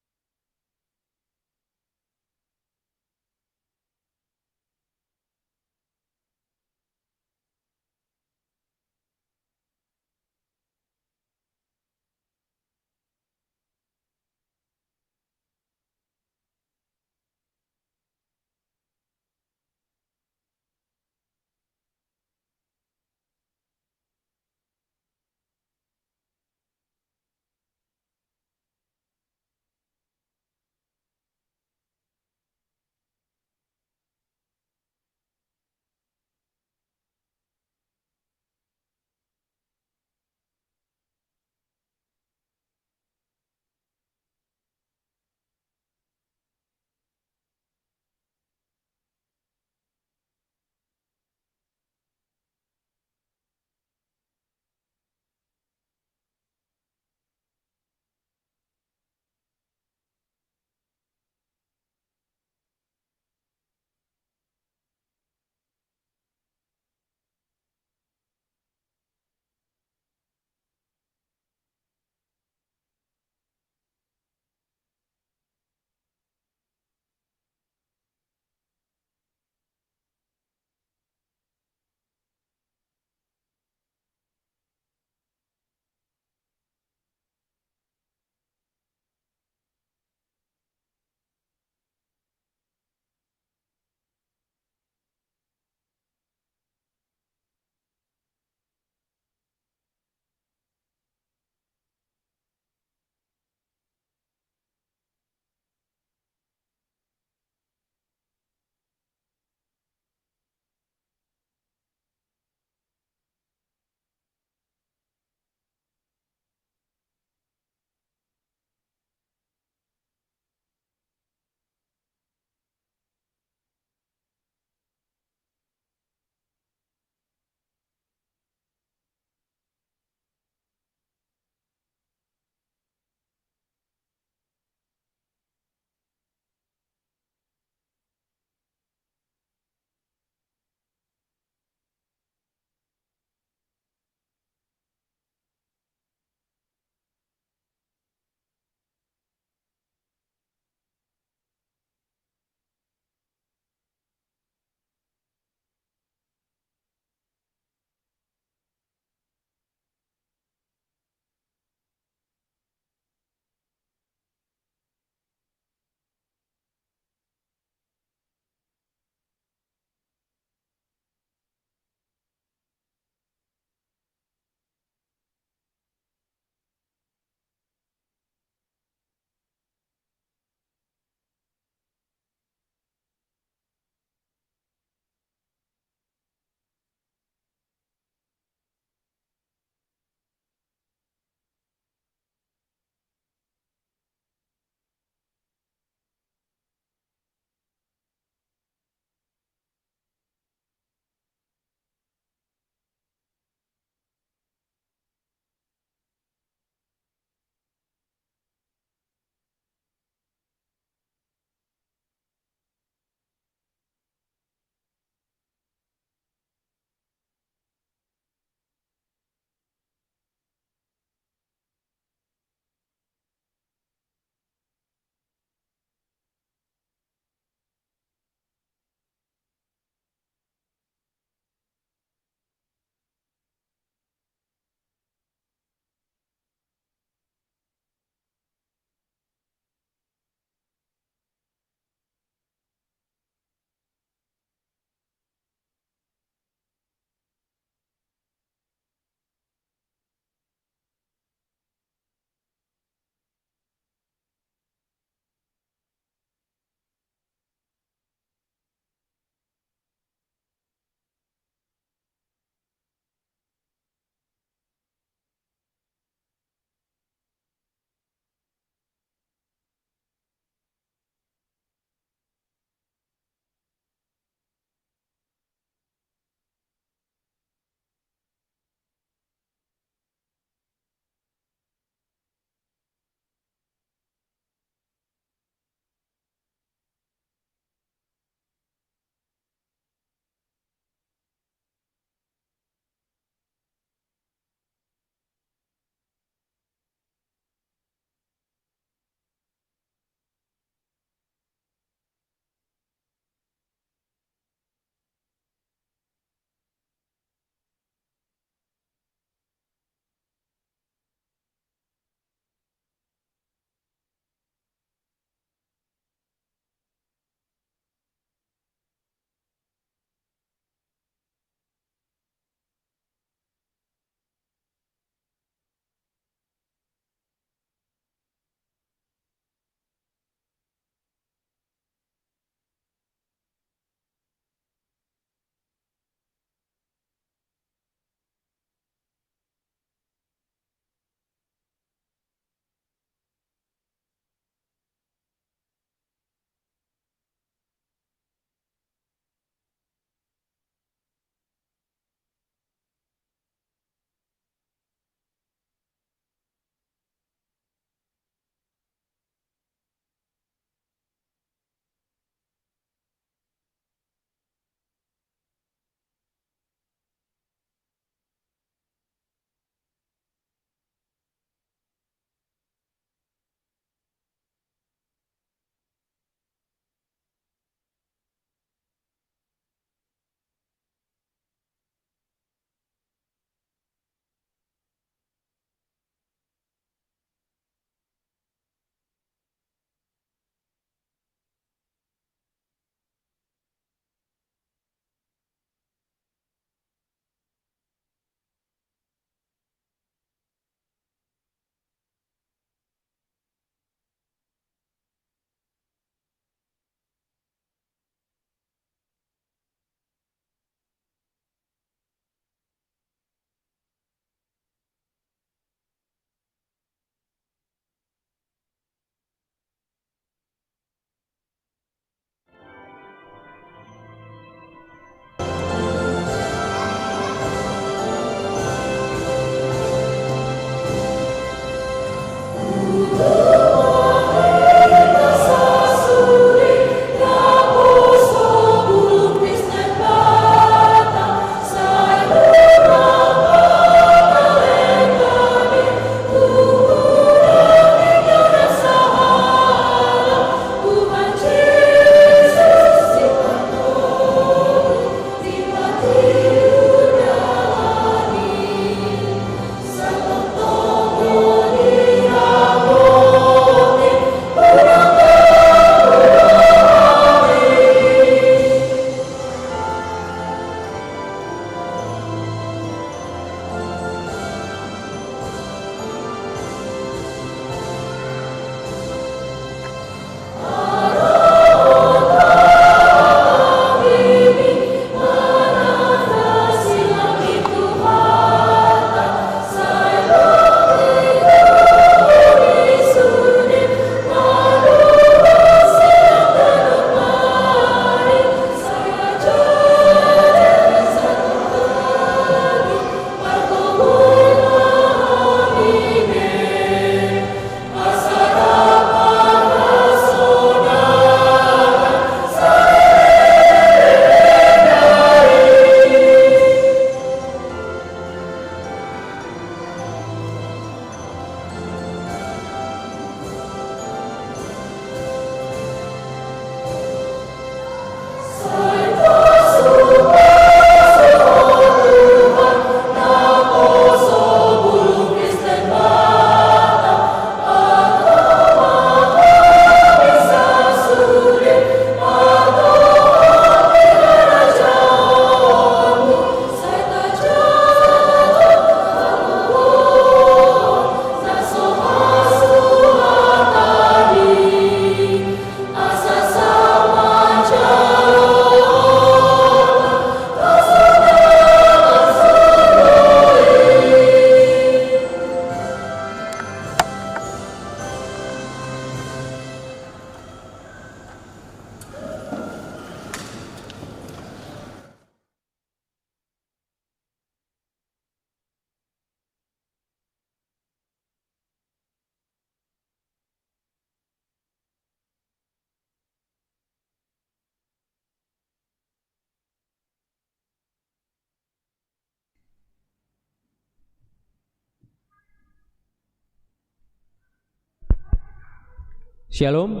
Shalom.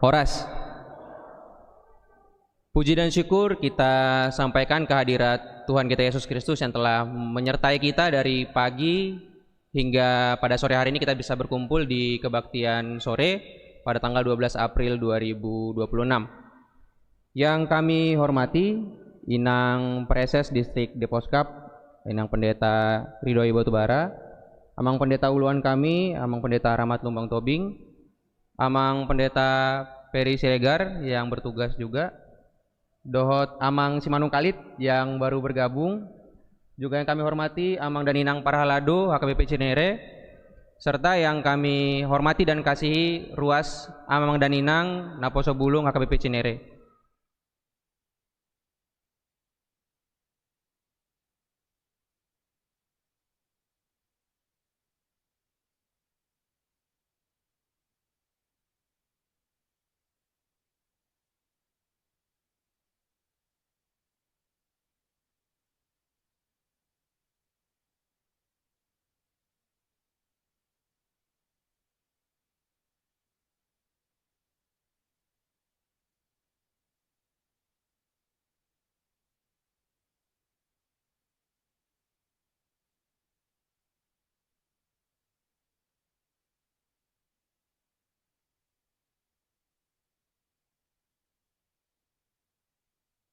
Horas. Puji dan syukur kita sampaikan kehadirat Tuhan kita Yesus Kristus yang telah menyertai kita dari pagi hingga pada sore hari ini kita bisa berkumpul di kebaktian sore pada tanggal 12 April 2026. Yang kami hormati Inang Preses Distrik Deposkap, Inang Pendeta Ridhoi Batubara, Amang Pendeta Uluan kami, Amang Pendeta Rahmat Lumbang Tobing, Amang Pendeta Peri Siregar yang bertugas juga, Dohot Amang Simanung Kalit yang baru bergabung, juga yang kami hormati Amang dan Inang Parhalado HKBP Cinere, serta yang kami hormati dan kasihi Ruas Amang dan Inang Naposo Bulung HKBP Cinere.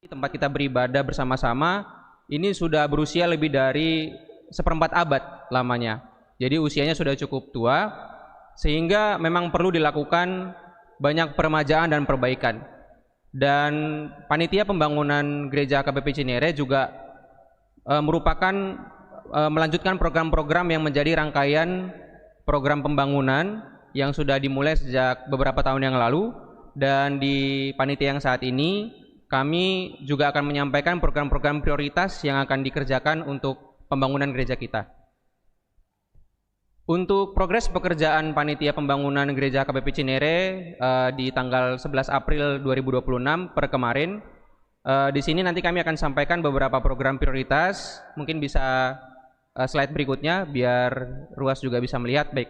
Tempat kita beribadah bersama-sama ini sudah berusia lebih dari 1/4 abad lamanya. Jadi usianya sudah cukup tua sehingga memang perlu dilakukan banyak peremajaan dan perbaikan. Dan panitia pembangunan gereja HKBP Cinere juga merupakan melanjutkan program-program yang menjadi rangkaian program pembangunan yang sudah dimulai sejak beberapa tahun yang lalu, dan di panitia yang saat ini kami juga akan menyampaikan program-program prioritas yang akan dikerjakan untuk pembangunan gereja kita. Untuk progres pekerjaan panitia pembangunan gereja HKBP Cinere di tanggal 11 April 2026 per kemarin, di sini nanti kami akan sampaikan beberapa program prioritas. Mungkin bisa slide berikutnya biar Ruas juga bisa melihat. Baik.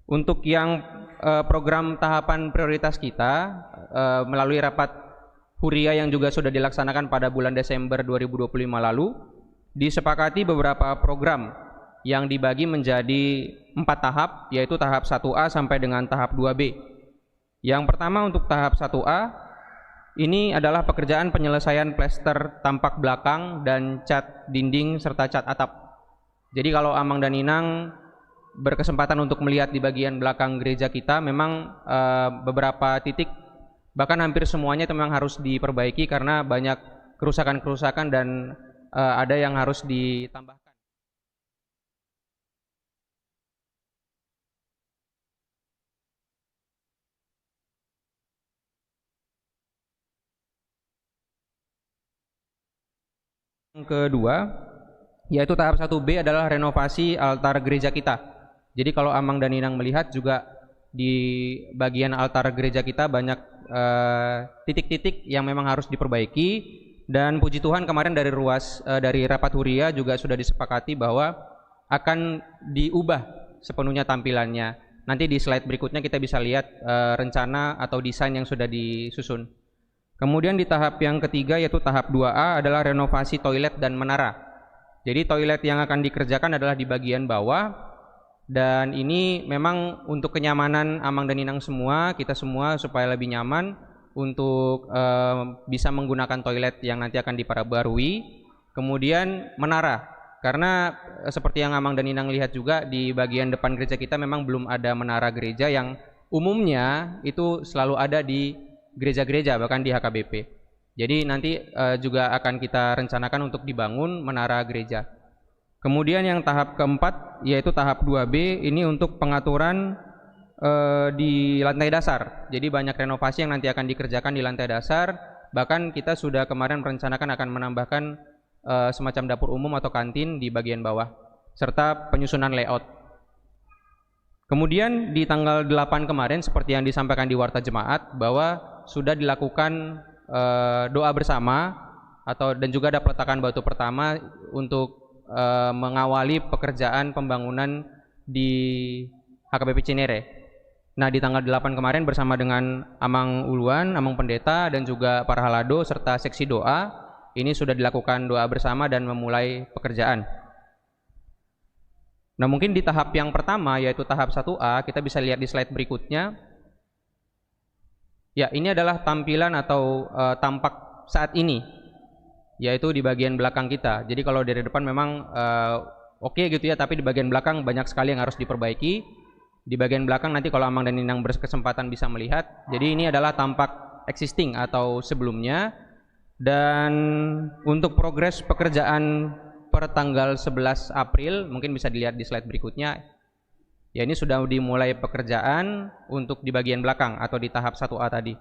Untuk yang program tahapan prioritas kita melalui rapat Huria yang juga sudah dilaksanakan pada bulan Desember 2025 lalu, disepakati beberapa program yang dibagi menjadi 4 tahap, yaitu tahap 1A sampai dengan tahap 2B. Yang pertama untuk tahap 1A, ini adalah pekerjaan penyelesaian plester tampak belakang dan cat dinding serta cat atap. Jadi kalau Amang dan Inang berkesempatan untuk melihat di bagian belakang gereja kita, memang beberapa titik bahkan hampir semuanya itu memang harus diperbaiki karena banyak kerusakan-kerusakan dan ada yang harus ditambahkan. Yang kedua, yaitu tahap 1B adalah renovasi altar gereja kita. Jadi kalau Amang dan Inang melihat juga di bagian altar gereja kita banyak titik-titik yang memang harus diperbaiki, dan puji Tuhan kemarin dari Ruas dari rapat Huria juga sudah disepakati bahwa akan diubah sepenuhnya tampilannya. Nanti di slide berikutnya kita bisa lihat rencana atau desain yang sudah disusun. Kemudian di tahap yang ketiga yaitu tahap 2A adalah renovasi toilet dan menara. Jadi toilet yang akan dikerjakan adalah di bagian bawah. Dan ini memang untuk kenyamanan Amang dan Inang semua, kita semua supaya lebih nyaman untuk bisa menggunakan toilet yang nanti akan diperbarui. Kemudian menara, karena seperti yang Amang dan Inang lihat juga di bagian depan gereja kita memang belum ada menara gereja yang umumnya itu selalu ada di gereja-gereja bahkan di HKBP. Jadi nanti juga akan kita rencanakan untuk dibangun menara gereja. Kemudian yang tahap keempat yaitu tahap 2B, ini untuk pengaturan di lantai dasar. Jadi banyak renovasi yang nanti akan dikerjakan di lantai dasar. Bahkan kita sudah kemarin merencanakan akan menambahkan semacam dapur umum atau kantin di bagian bawah, serta penyusunan layout. Kemudian di tanggal 8 kemarin seperti yang disampaikan di Warta Jemaat bahwa sudah dilakukan doa bersama dan juga ada peletakan batu pertama untuk mengawali pekerjaan pembangunan di HKBP Cinere. Nah, di tanggal 8 kemarin bersama dengan Amang Uluan, Amang Pendeta, dan juga para halado serta seksi doa, ini sudah dilakukan doa bersama dan memulai pekerjaan. Nah, mungkin di tahap yang pertama, yaitu tahap 1A, kita bisa lihat di slide berikutnya. Ya, ini adalah tampilan atau tampak saat ini, yaitu di bagian belakang kita. Jadi kalau dari depan memang oke gitu ya, tapi di bagian belakang banyak sekali yang harus diperbaiki. Di bagian belakang nanti kalau Amang dan Ninang berkesempatan bisa melihat. Jadi ini adalah tampak existing atau sebelumnya. Dan untuk progres pekerjaan per tanggal 11 April, mungkin bisa dilihat di slide berikutnya. Ya, ini sudah dimulai pekerjaan untuk di bagian belakang atau di tahap 1A tadi.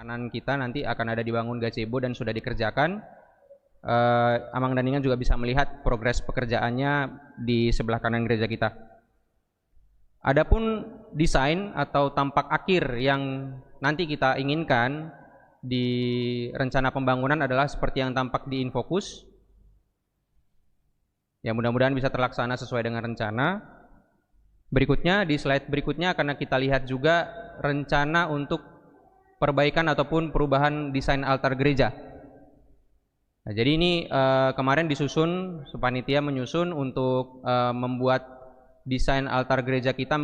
Kanan kita nanti akan ada dibangun gazebo dan sudah dikerjakan. Amang dan Ninang juga bisa melihat progres pekerjaannya di sebelah kanan gereja kita. Adapun desain atau tampak akhir yang nanti kita inginkan di rencana pembangunan adalah seperti yang tampak di Infocus. Ya, mudah-mudahan bisa terlaksana sesuai dengan rencana. Berikutnya, di slide berikutnya akan kita lihat juga rencana untuk perbaikan ataupun perubahan desain altar gereja. Nah, jadi ini kemarin disusun, panitia menyusun untuk membuat desain altar gereja kita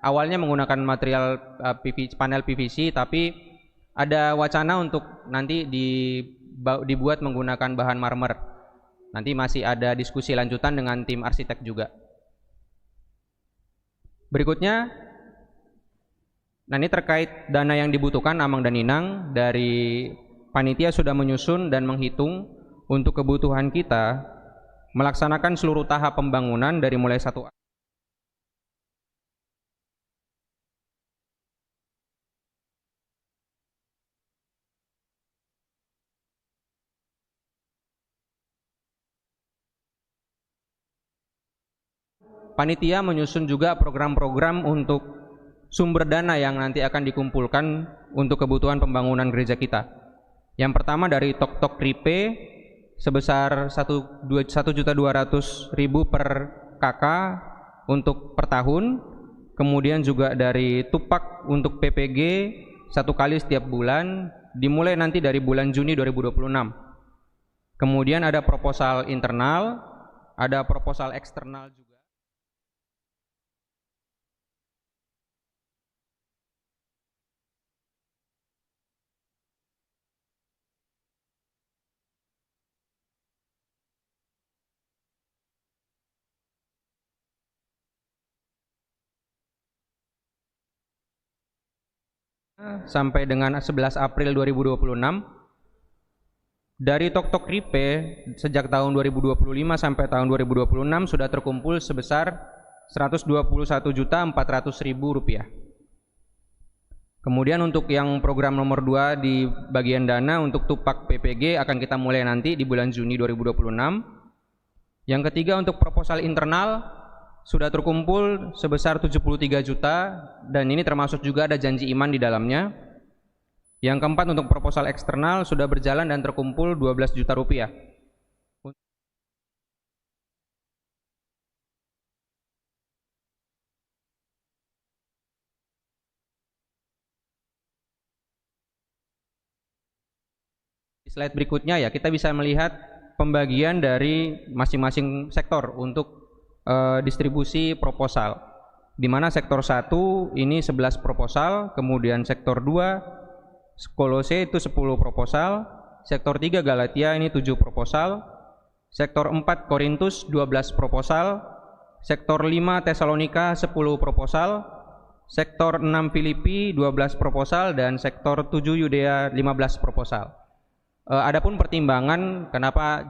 awalnya menggunakan material panel PVC, tapi ada wacana untuk nanti dibuat menggunakan bahan marmer. Nanti masih ada diskusi lanjutan dengan tim arsitek juga. Berikutnya, nah ini terkait dana yang dibutuhkan Amang dan Ninang, dari panitia sudah menyusun dan menghitung untuk kebutuhan kita melaksanakan seluruh tahap pembangunan dari mulai 1A panitia menyusun juga program-program untuk sumber dana yang nanti akan dikumpulkan untuk kebutuhan pembangunan gereja kita. Yang pertama dari Tok Ripe sebesar 1.200.000 per KK untuk per tahun. Kemudian juga dari Tupak untuk PPG 1 kali setiap bulan, dimulai nanti dari bulan Juni 2026. Kemudian ada proposal internal, ada proposal eksternal juga. Sampai dengan 11 April 2026. Dari Tok Ripe sejak tahun 2025 sampai tahun 2026 sudah terkumpul sebesar Rp121.400.000. Kemudian untuk yang program nomor 2 di bagian dana untuk Tupak PPG akan kita mulai nanti di bulan Juni 2026. Yang ketiga untuk proposal internal sudah terkumpul sebesar 73 juta dan ini termasuk juga ada janji iman di dalamnya. Yang keempat untuk proposal eksternal sudah berjalan dan terkumpul 12 juta rupiah. Di slide berikutnya ya kita bisa melihat pembagian dari masing-masing sektor untuk distribusi proposal, di mana sektor 1 ini 11 proposal, kemudian sektor 2 Kolose itu 10 proposal, sektor 3 Galatia ini 7 proposal, sektor 4 Korintus 12 proposal, sektor 5 Tesalonika 10 proposal, sektor 6 Filipi 12 proposal, dan sektor 7 Yudea 15 proposal. Adapun pertimbangan kenapa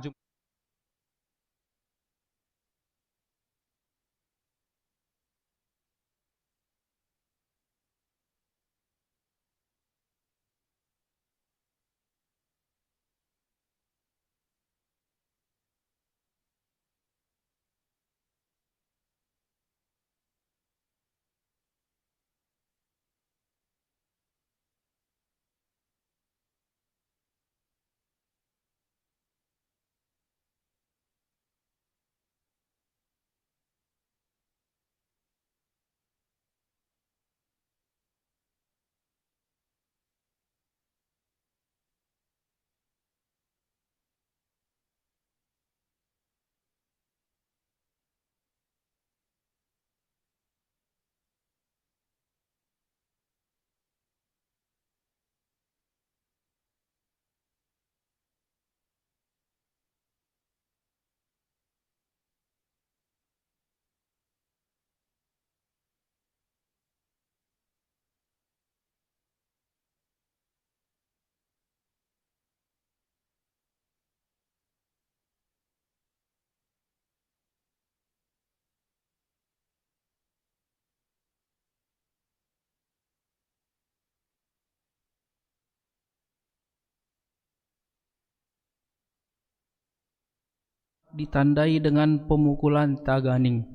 ditandai dengan pemukulan taganing.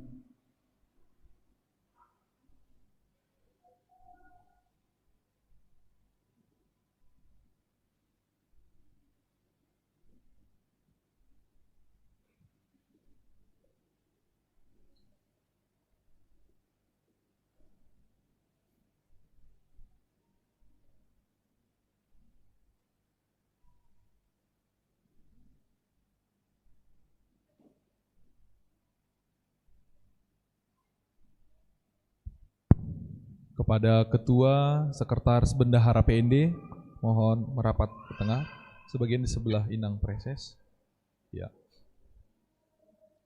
Kepada Ketua Sekretaris Bendahara PND, mohon merapat ke tengah, sebagian di sebelah Inang Preses. Ya.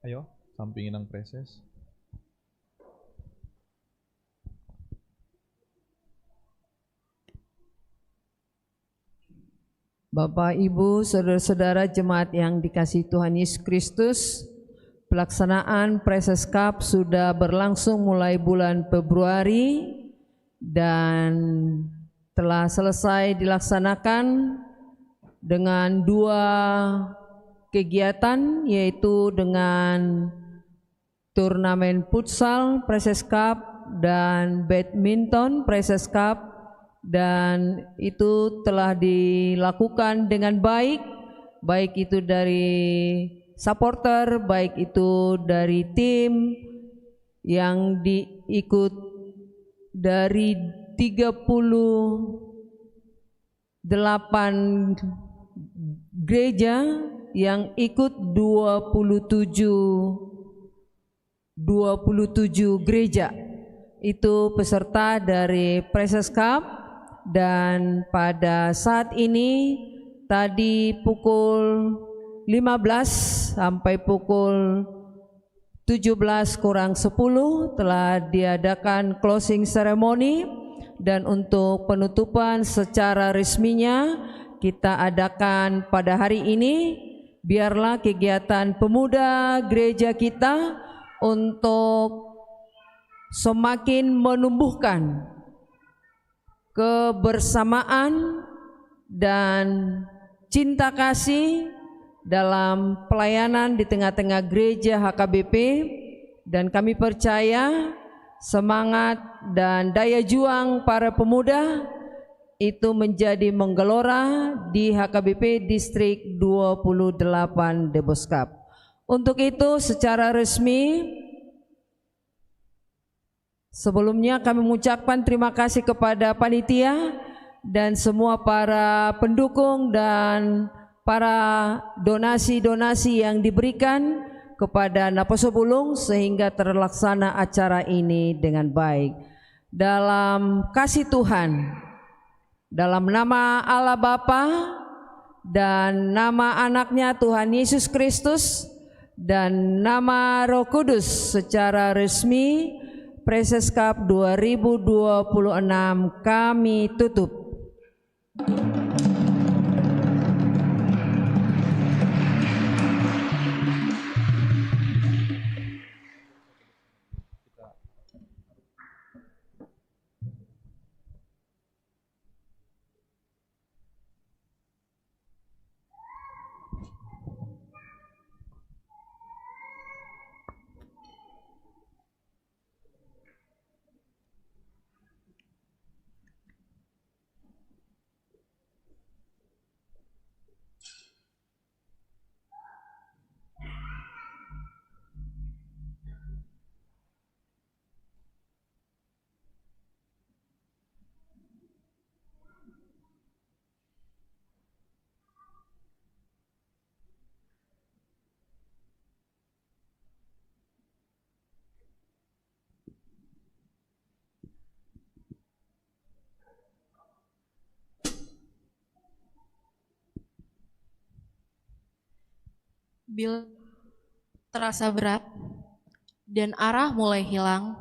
Ayo, samping Inang Preses. Bapak, Ibu, saudara-saudara jemaat yang dikasihi Tuhan Yesus Kristus, pelaksanaan Preses Cup sudah berlangsung mulai bulan Februari dan telah selesai dilaksanakan dengan 2 kegiatan, yaitu dengan turnamen futsal Preses Cup dan badminton Preses Cup, dan itu telah dilakukan dengan baik, baik itu dari supporter, baik itu dari tim yang diikut dari 38 gereja yang ikut 27 gereja itu peserta dari Preses Cup. Dan pada saat ini tadi pukul 15 sampai pukul 17:10 telah diadakan closing ceremony, dan untuk penutupan secara resminya kita adakan pada hari ini. Biarlah kegiatan pemuda gereja kita untuk semakin menumbuhkan kebersamaan dan cinta kasih dalam pelayanan di tengah-tengah gereja HKBP, dan kami percaya semangat dan daya juang para pemuda itu menjadi menggelora di HKBP Distrik 28 Deboskap. Untuk itu secara resmi sebelumnya kami mengucapkan terima kasih kepada panitia dan semua para pendukung dan para donasi-donasi yang diberikan kepada Naposo Bulung sehingga terlaksana acara ini dengan baik. Dalam kasih Tuhan, dalam nama Allah Bapa dan nama anaknya Tuhan Yesus Kristus dan nama Roh Kudus, secara resmi Preses Cup 2026 kami tutup. Bila terasa berat dan arah mulai hilang,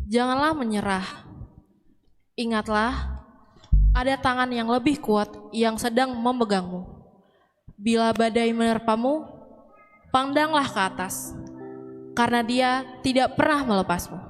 janganlah menyerah. Ingatlah, ada tangan yang lebih kuat yang sedang memegangmu. Bila badai menerpamu, pandanglah ke atas, karena Dia tidak pernah melepasmu.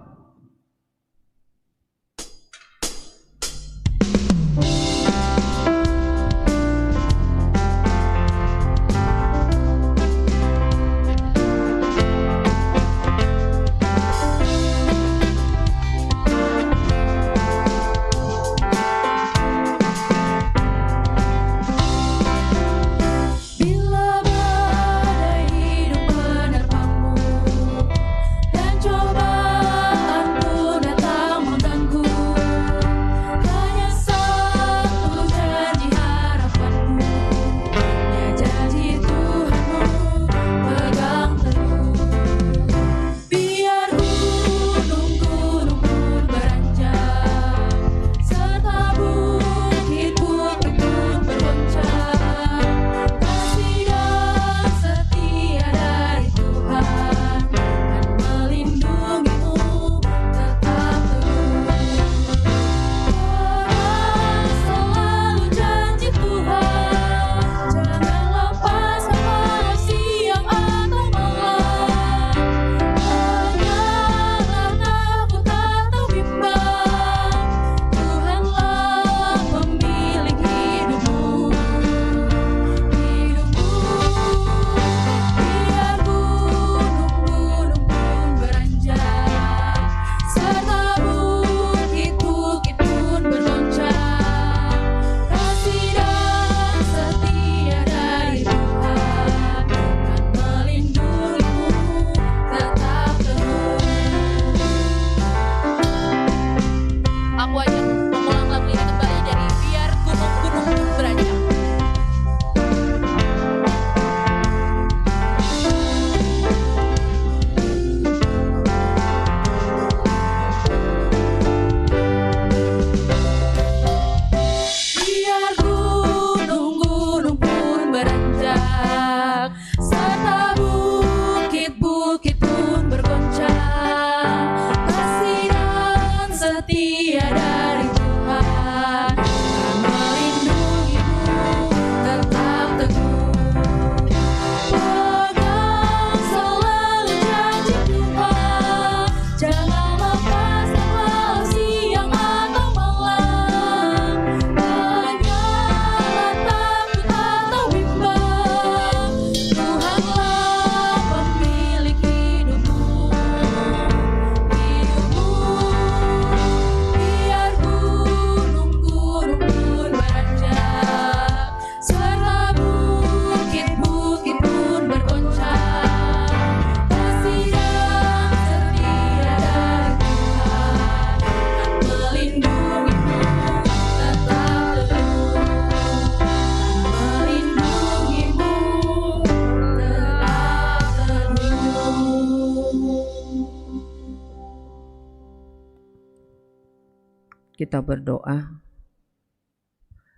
Kita berdoa.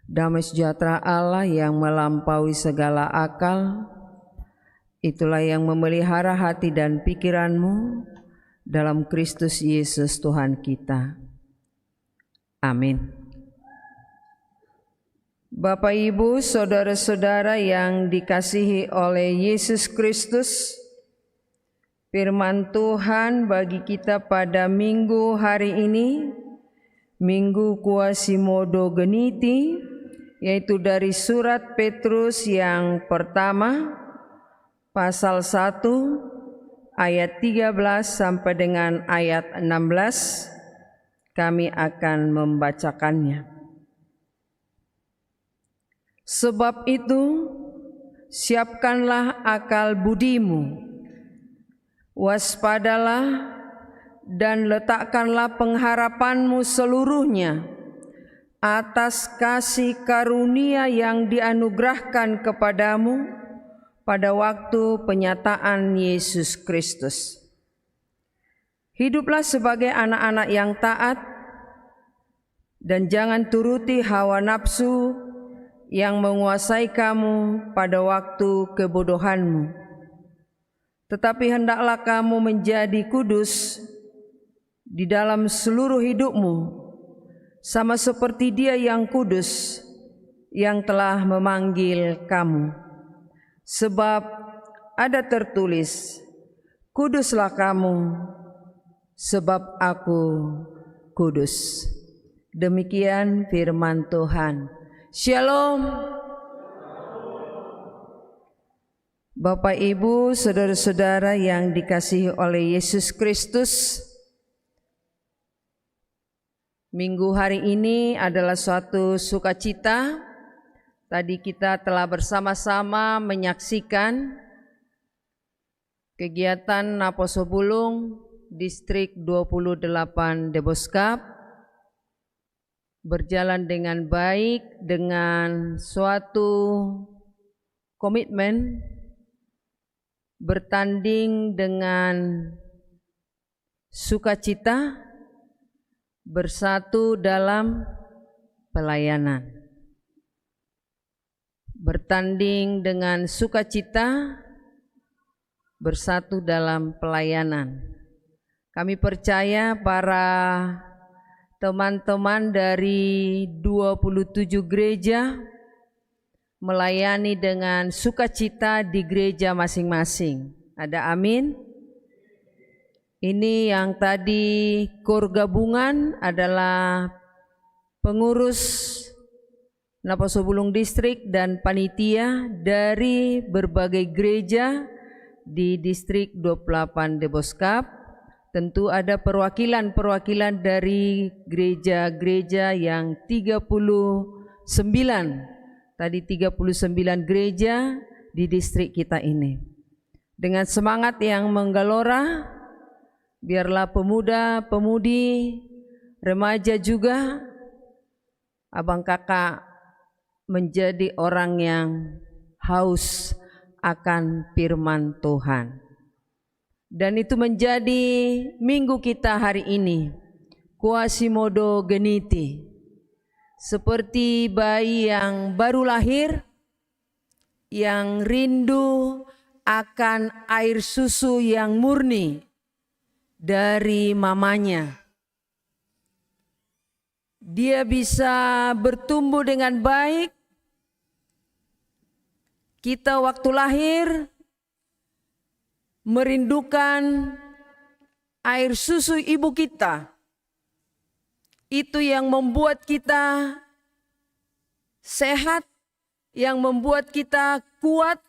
Damai sejahtera Allah yang melampaui segala akal, itulah yang memelihara hati dan pikiranmu dalam Kristus Yesus Tuhan kita. Amin. Bapak, Ibu, saudara-saudara yang dikasihi oleh Yesus Kristus, firman Tuhan bagi kita pada minggu hari ini, Minggu Quasimodo Geniti, yaitu dari surat Petrus yang pertama, pasal 1, ayat 13 sampai dengan ayat 16, kami akan membacakannya. Sebab itu, siapkanlah akal budimu, waspadalah dan letakkanlah pengharapanmu seluruhnya atas kasih karunia yang dianugerahkan kepadamu pada waktu penyataan Yesus Kristus. Hiduplah sebagai anak-anak yang taat dan jangan turuti hawa nafsu yang menguasai kamu pada waktu kebodohanmu. Tetapi hendaklah kamu menjadi kudus di dalam seluruh hidupmu, sama seperti Dia yang kudus yang telah memanggil kamu. Sebab ada tertulis, kuduslah kamu, sebab aku kudus. Demikian firman Tuhan. Shalom. Bapak, Ibu, saudara-saudara yang dikasihi oleh Yesus Kristus, minggu hari ini adalah suatu sukacita. Tadi kita telah bersama-sama menyaksikan kegiatan Naposo Bulung Distrik 28 Deboskap berjalan dengan baik, dengan suatu komitmen, bertanding dengan sukacita, bersatu dalam pelayanan. Bertanding dengan sukacita, bersatu dalam pelayanan. Kami percaya para teman-teman dari 27 gereja melayani dengan sukacita di gereja masing-masing. Ada amin? Ini yang tadi kor gabungan adalah pengurus Naposo Bulung Distrik dan panitia dari berbagai gereja di Distrik 28 Deboskap. Tentu ada perwakilan-perwakilan dari gereja-gereja yang 39. Tadi 39 gereja di distrik kita ini. Dengan semangat yang menggelora, biarlah pemuda, pemudi, remaja juga, abang kakak menjadi orang yang haus akan firman Tuhan. Dan itu menjadi minggu kita hari ini, Quasimodo Geniti. Seperti bayi yang baru lahir, yang rindu akan air susu yang murni dari mamanya. Dia bisa bertumbuh dengan baik. Kita waktu lahir merindukan air susu ibu kita. Itu yang membuat kita sehat, yang membuat kita kuat,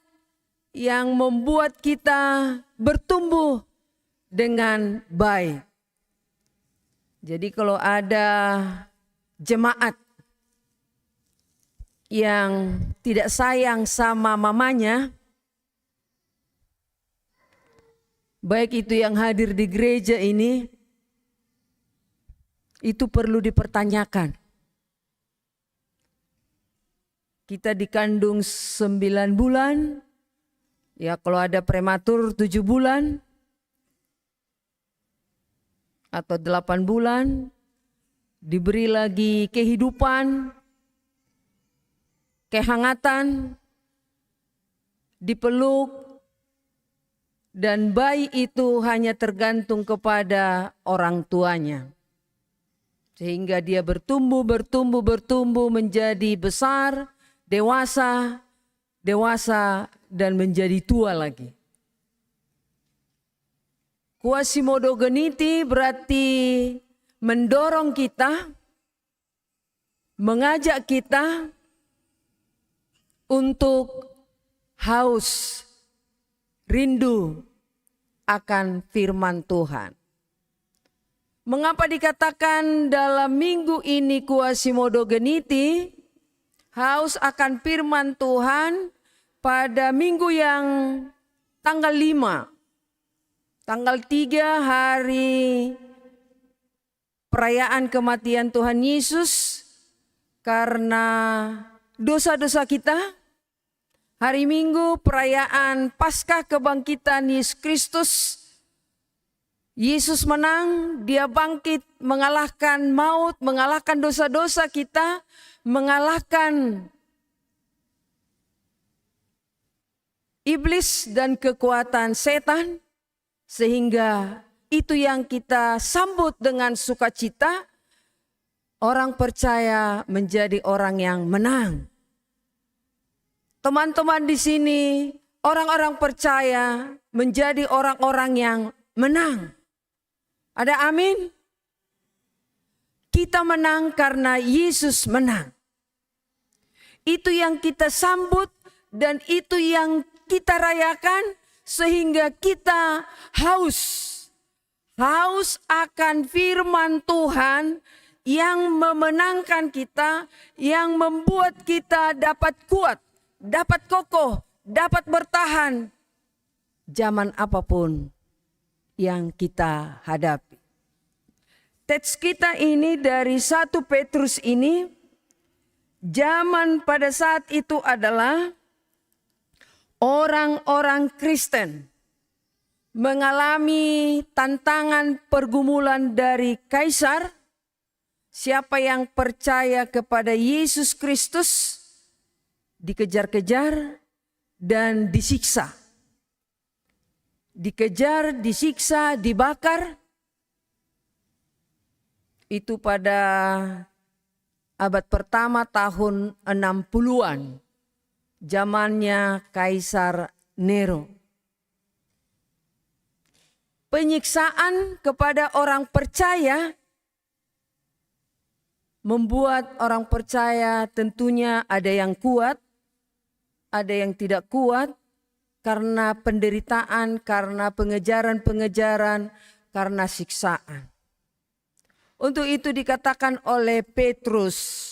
yang membuat kita bertumbuh dengan baik. Jadi kalau ada jemaat yang tidak sayang sama mamanya, baik itu yang hadir di gereja ini, itu perlu dipertanyakan. Kita dikandung 9 bulan, ya kalau ada prematur 7 bulan, atau 8 bulan, diberi lagi kehidupan, kehangatan, dipeluk, dan bayi itu hanya tergantung kepada orang tuanya. Sehingga dia bertumbuh menjadi besar, dewasa, dan menjadi tua lagi. Quasimodo berarti mendorong kita, mengajak kita untuk haus, rindu akan firman Tuhan. Mengapa dikatakan dalam minggu ini Quasimodo haus akan firman Tuhan pada minggu yang tanggal 5. Tanggal 3 hari perayaan kematian Tuhan Yesus karena dosa-dosa kita. Hari Minggu perayaan Paskah kebangkitan Yesus Kristus. Yesus menang, dia bangkit mengalahkan maut, mengalahkan dosa-dosa kita, mengalahkan iblis dan kekuatan setan. Sehingga itu yang kita sambut dengan sukacita, orang percaya menjadi orang yang menang. Teman-teman di sini, orang-orang percaya menjadi orang-orang yang menang. Ada amin? Kita menang karena Yesus menang. Itu yang kita sambut dan itu yang kita rayakan. Sehingga kita haus akan firman Tuhan yang memenangkan kita, yang membuat kita dapat kuat, dapat kokoh, dapat bertahan zaman apapun yang kita hadapi. Teks kita ini dari 1 Petrus ini, zaman pada saat itu adalah orang-orang Kristen mengalami tantangan pergumulan dari kaisar. Siapa yang percaya kepada Yesus Kristus dikejar-kejar dan disiksa. Dikejar, disiksa, dibakar. Itu pada abad pertama tahun 60-an. Zamannya Kaisar Nero. Penyiksaan kepada orang percaya membuat orang percaya tentunya ada yang kuat, ada yang tidak kuat karena penderitaan, karena pengejaran-pengejaran, karena siksaan. Untuk itu dikatakan oleh Petrus,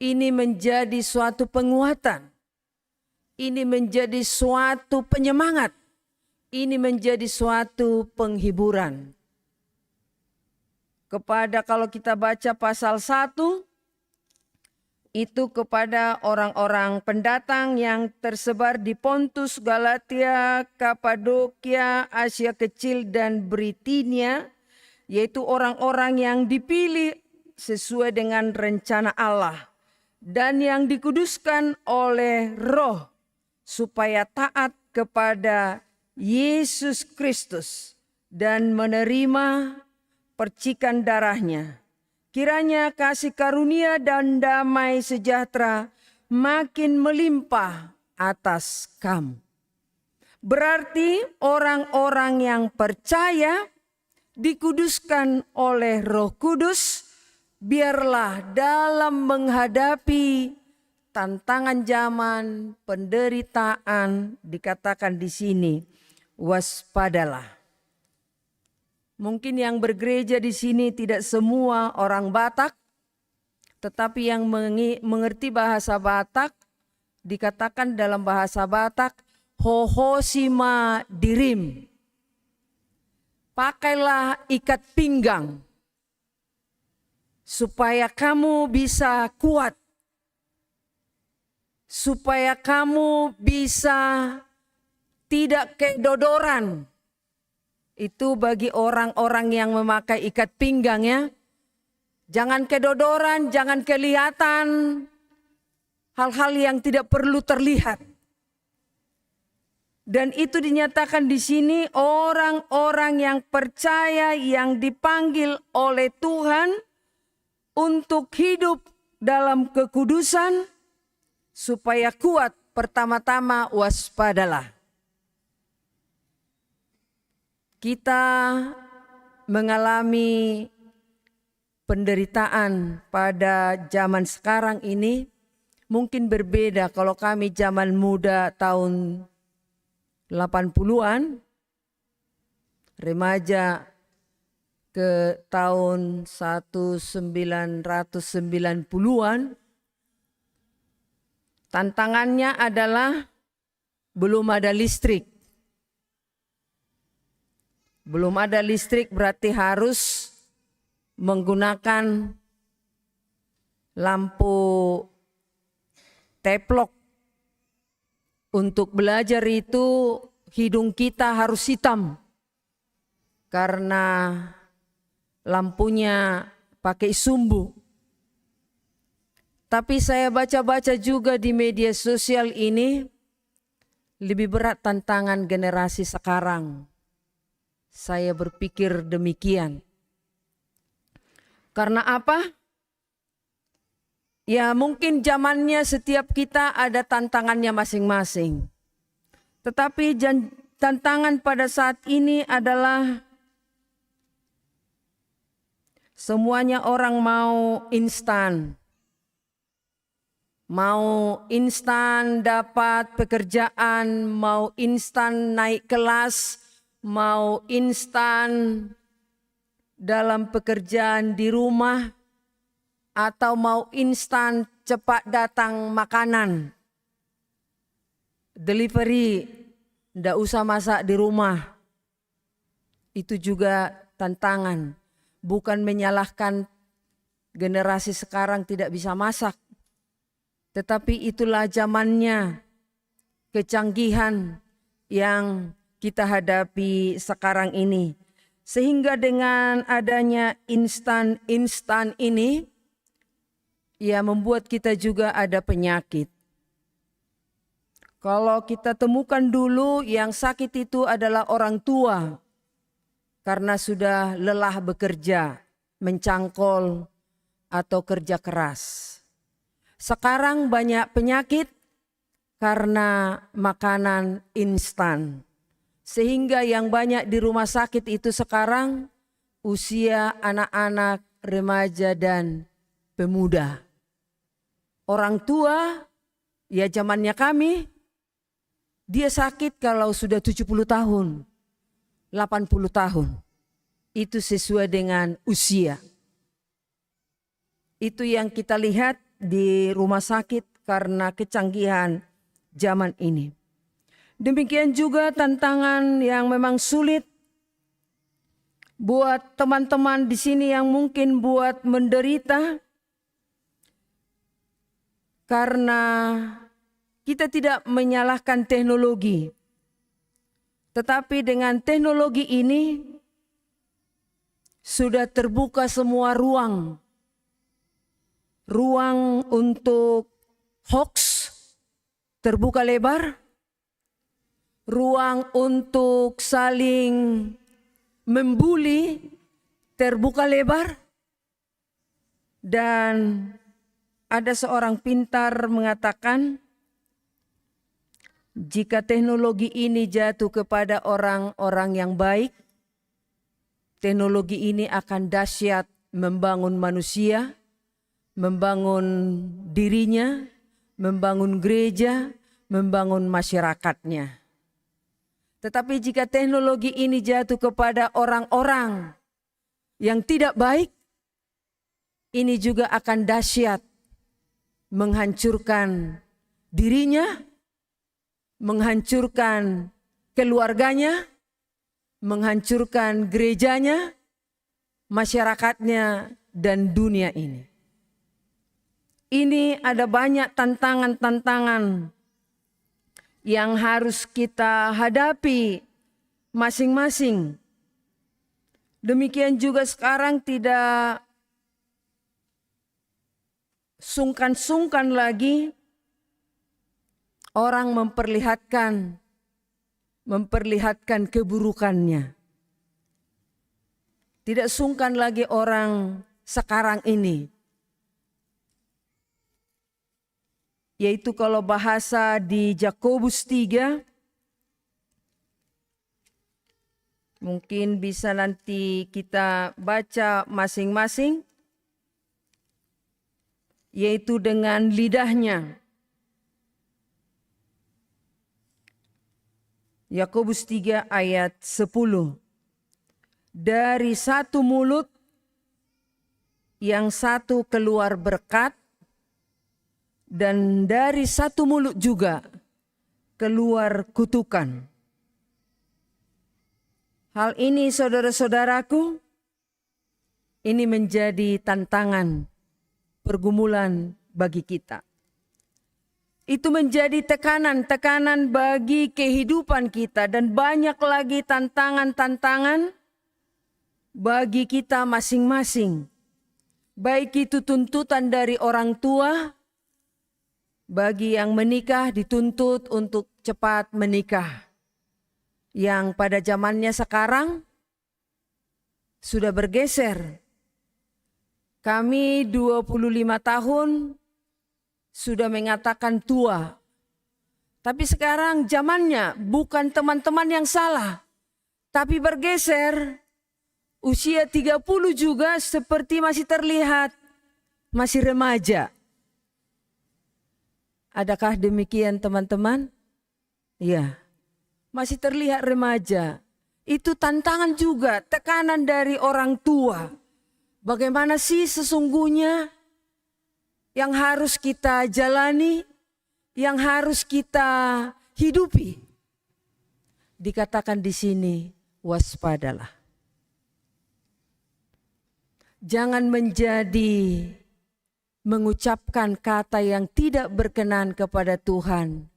ini menjadi suatu penguatan. Ini menjadi suatu penyemangat. Ini menjadi suatu penghiburan. Kepada kalau kita baca pasal 1, itu kepada orang-orang pendatang yang tersebar di Pontus, Galatia, Kapadokia, Asia Kecil dan Britania, yaitu orang-orang yang dipilih sesuai dengan rencana Allah dan yang dikuduskan oleh Roh supaya taat kepada Yesus Kristus dan menerima percikan darahnya. Kiranya kasih karunia dan damai sejahtera makin melimpah atas kamu. Berarti orang-orang yang percaya dikuduskan oleh Roh Kudus, biarlah dalam menghadapi tantangan zaman, penderitaan, dikatakan di sini, waspadalah. Mungkin yang bergereja di sini tidak semua orang Batak, tetapi yang mengerti bahasa Batak, dikatakan dalam bahasa Batak, hohosima dirim. Pakailah ikat pinggang, supaya kamu bisa kuat, supaya kamu bisa tidak kedodoran. Itu bagi orang-orang yang memakai ikat pinggang ya. Jangan kedodoran, jangan kelihatan hal-hal yang tidak perlu terlihat. Dan itu dinyatakan di sini orang-orang yang percaya yang dipanggil oleh Tuhan untuk hidup dalam kekudusan supaya kuat, pertama-tama waspadalah. Kita mengalami penderitaan pada zaman sekarang ini mungkin berbeda. Kalau kami zaman muda tahun 80-an, remaja ke tahun 1990-an, tantangannya adalah belum ada listrik. Belum ada listrik berarti harus menggunakan lampu teplok. Untuk belajar itu hidung kita harus hitam karena lampunya pakai sumbu. Tapi saya baca-baca juga di media sosial ini lebih berat tantangan generasi sekarang. Saya berpikir demikian. Karena apa? Ya mungkin zamannya setiap kita ada tantangannya masing-masing. Tetapi tantangan pada saat ini adalah semuanya orang mau instan. Mau instan dapat pekerjaan, mau instan naik kelas, mau instan dalam pekerjaan di rumah, atau mau instan cepat datang makanan. Delivery, ndak usah masak di rumah. Itu juga tantangan. Bukan menyalahkan generasi sekarang tidak bisa masak. Tetapi itulah zamannya, kecanggihan yang kita hadapi sekarang ini. Sehingga dengan adanya instan ini, ya membuat kita juga ada penyakit. Kalau kita temukan dulu yang sakit itu adalah orang tua. Karena sudah lelah bekerja, mencangkol atau kerja keras. Sekarang banyak penyakit karena makanan instan. Sehingga yang banyak di rumah sakit itu sekarang usia anak-anak, remaja dan pemuda. Orang tua, ya zamannya kami, dia sakit kalau sudah 70 tahun, 80 tahun. Itu sesuai dengan usia. Itu yang kita lihat di rumah sakit karena kecanggihan zaman ini. Demikian juga tantangan yang memang sulit buat teman-teman di sini yang mungkin buat menderita karena kita tidak menyalahkan teknologi. Tetapi dengan teknologi ini sudah terbuka semua ruang. Ruang untuk hoax terbuka lebar. Ruang untuk saling membuli terbuka lebar. Dan ada seorang pintar mengatakan, jika teknologi ini jatuh kepada orang-orang yang baik, teknologi ini akan dahsyat membangun manusia, membangun dirinya, membangun gereja, membangun masyarakatnya. Tetapi jika teknologi ini jatuh kepada orang-orang yang tidak baik, ini juga akan dahsyat menghancurkan dirinya, menghancurkan keluarganya, menghancurkan gerejanya, masyarakatnya, dan dunia ini. Ini ada banyak tantangan-tantangan yang harus kita hadapi masing-masing. Demikian juga sekarang tidak sungkan-sungkan lagi orang memperlihatkan keburukannya. Tidak sungkan lagi orang sekarang ini. Yaitu kalau bahasa di Yakobus 3, mungkin bisa nanti kita baca masing-masing, yaitu dengan lidahnya. Yakobus 3 ayat 10. Dari satu mulut yang satu keluar berkat, dan dari satu mulut juga keluar kutukan. Hal ini saudara-saudaraku, ini menjadi tantangan, pergumulan bagi kita. Itu menjadi tekanan bagi kehidupan kita, dan banyak lagi tantangan-tantangan bagi kita masing-masing. Baik itu tuntutan dari orang tua, bagi yang menikah dituntut untuk cepat menikah. Yang pada zamannya sekarang sudah bergeser. Kami 25 tahun sudah mengatakan tua. Tapi sekarang zamannya bukan teman-teman yang salah, tapi bergeser. Usia 30 juga seperti masih terlihat masih remaja. Adakah demikian teman-teman? Ya, masih terlihat remaja. Itu tantangan juga, tekanan dari orang tua. Bagaimana sih sesungguhnya yang harus kita jalani, yang harus kita hidupi? Dikatakan di sini, waspadalah. Jangan menjadi mengucapkan kata yang tidak berkenan kepada Tuhan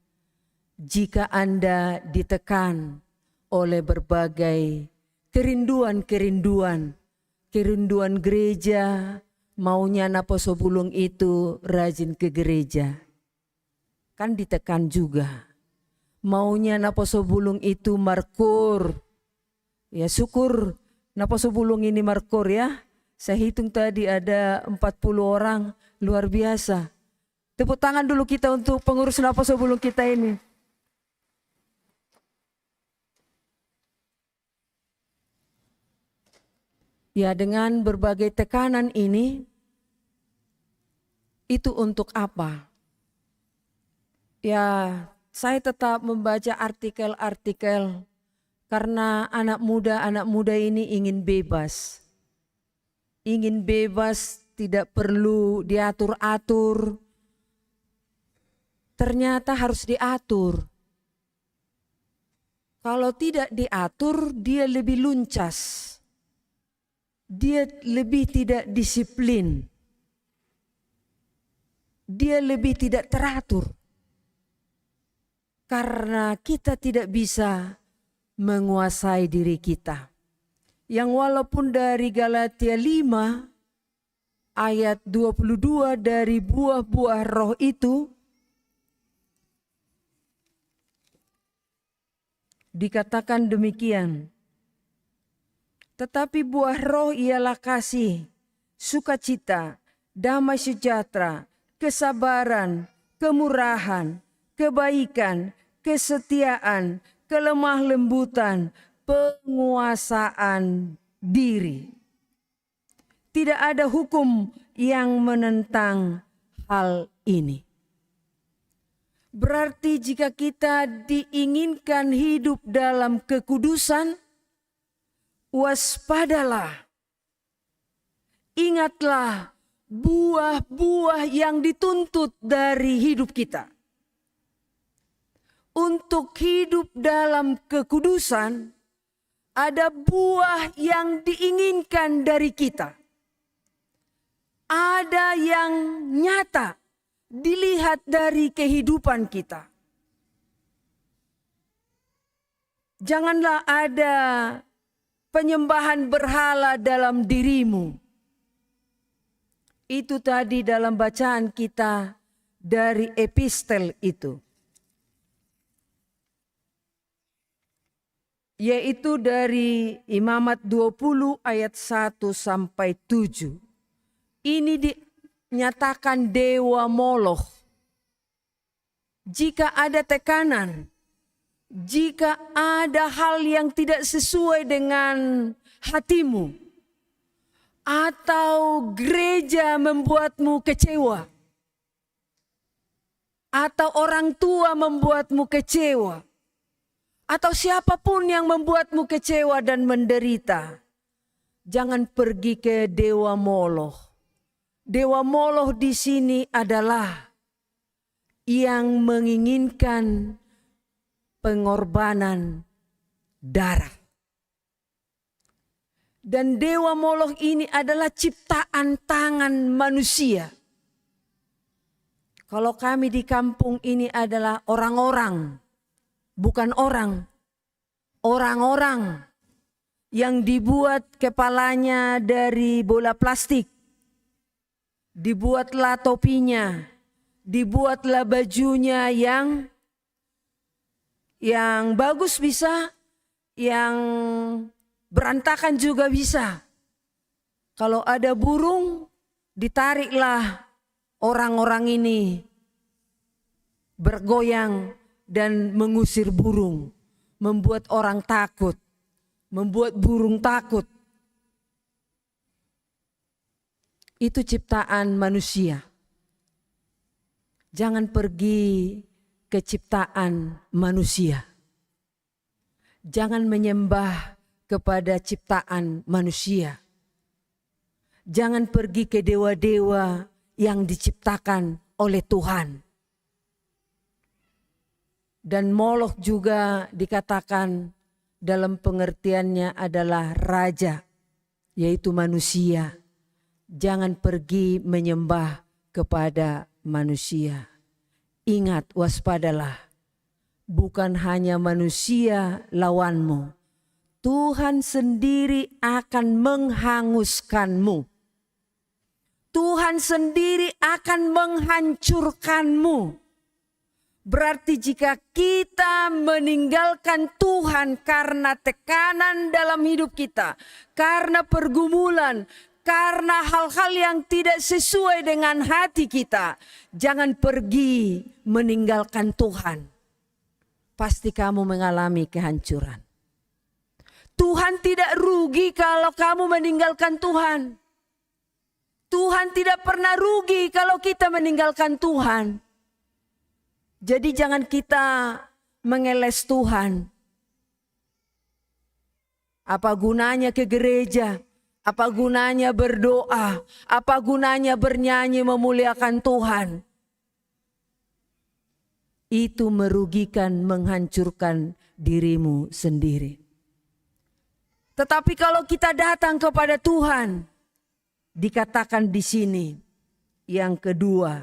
jika Anda ditekan oleh berbagai kerinduan gereja, maunya naposo bulung itu rajin ke gereja. Kan ditekan juga. Maunya naposo bulung itu markur. Ya syukur naposo bulung ini markur ya. Saya hitung tadi ada 40 orang, luar biasa. Tepuk tangan dulu kita untuk pengurus naposo bulung kita ini. Ya, dengan berbagai tekanan ini, itu untuk apa? Ya, saya tetap membaca artikel-artikel karena anak muda ini ingin bebas. Ingin bebas, tidak perlu diatur-atur. Ternyata harus diatur. Kalau tidak diatur, dia lebih luncas. Dia lebih tidak disiplin. Dia lebih tidak teratur. Karena kita tidak bisa menguasai diri kita. Yang walaupun dari Galatia 5 ayat 22 dari buah-buah roh itu dikatakan demikian. Tetapi buah roh ialah kasih, sukacita, damai sejahtera, kesabaran, kemurahan, kebaikan, kesetiaan, kelemah lembutan, penguasaan diri. Tidak ada hukum yang menentang hal ini. Berarti jika kita diinginkan hidup dalam kekudusan, waspadalah. Ingatlah buah-buah yang dituntut dari hidup kita. Untuk hidup dalam kekudusan, ada buah yang diinginkan dari kita. Ada yang nyata dilihat dari kehidupan kita. Janganlah ada penyembahan berhala dalam dirimu. Itu tadi dalam bacaan kita dari epistel itu. Yaitu dari Imamat 20 ayat 1 sampai 7. Ini dinyatakan dewa Moloch. Jika ada tekanan, jika ada hal yang tidak sesuai dengan hatimu, atau gereja membuatmu kecewa, atau orang tua membuatmu kecewa, atau siapapun yang membuatmu kecewa dan menderita, jangan pergi ke dewa Moloch. Dewa Moloch di sini adalah yang menginginkan pengorbanan darah. Dan dewa Moloch ini adalah ciptaan tangan manusia. Kalau kami di kampung ini adalah orang-orang, bukan orang. Orang-orang yang dibuat kepalanya dari bola plastik. Dibuatlah topinya, dibuatlah bajunya yang bagus bisa, yang berantakan juga bisa. Kalau ada burung, ditariklah orang-orang ini bergoyang dan mengusir burung, membuat orang takut, membuat burung takut. Itu ciptaan manusia. Jangan pergi ke ciptaan manusia. Jangan menyembah kepada ciptaan manusia. Jangan pergi ke dewa-dewa yang diciptakan oleh Tuhan. Dan Moloch juga dikatakan dalam pengertiannya adalah raja, yaitu manusia. Jangan pergi menyembah kepada manusia. Ingat, waspadalah. Bukan hanya manusia lawanmu. Tuhan sendiri akan menghanguskanmu. Tuhan sendiri akan menghancurkanmu. Berarti jika kita meninggalkan Tuhan karena tekanan dalam hidup kita, karena pergumulan, karena hal-hal yang tidak sesuai dengan hati kita, jangan pergi meninggalkan Tuhan. Pasti kamu mengalami kehancuran. Tuhan tidak rugi kalau kamu meninggalkan Tuhan. Tuhan tidak pernah rugi kalau kita meninggalkan Tuhan. Jadi jangan kita mengeles Tuhan. Apa gunanya ke gereja? Apa gunanya berdoa? Apa gunanya bernyanyi memuliakan Tuhan? Itu merugikan, menghancurkan dirimu sendiri. Tetapi kalau kita datang kepada Tuhan, dikatakan di sini yang kedua,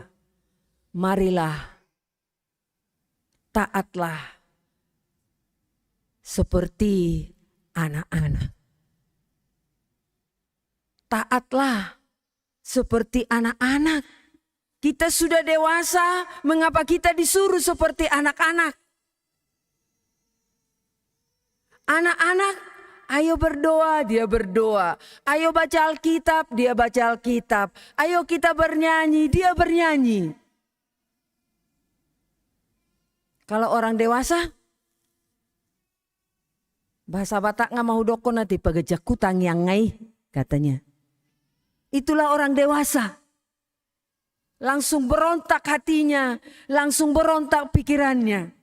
marilah taatlah seperti anak-anak. Taatlah seperti anak-anak. Kita sudah dewasa, mengapa kita disuruh seperti anak-anak? Anak-anak, ayo berdoa, dia berdoa. Ayo baca Alkitab, dia baca Alkitab. Ayo kita bernyanyi, dia bernyanyi. Kalau orang dewasa, bahasa Batak nggak mau dokon nanti pagajak kutang yang ngai, katanya. Itulah orang dewasa. Langsung berontak hatinya, langsung berontak pikirannya.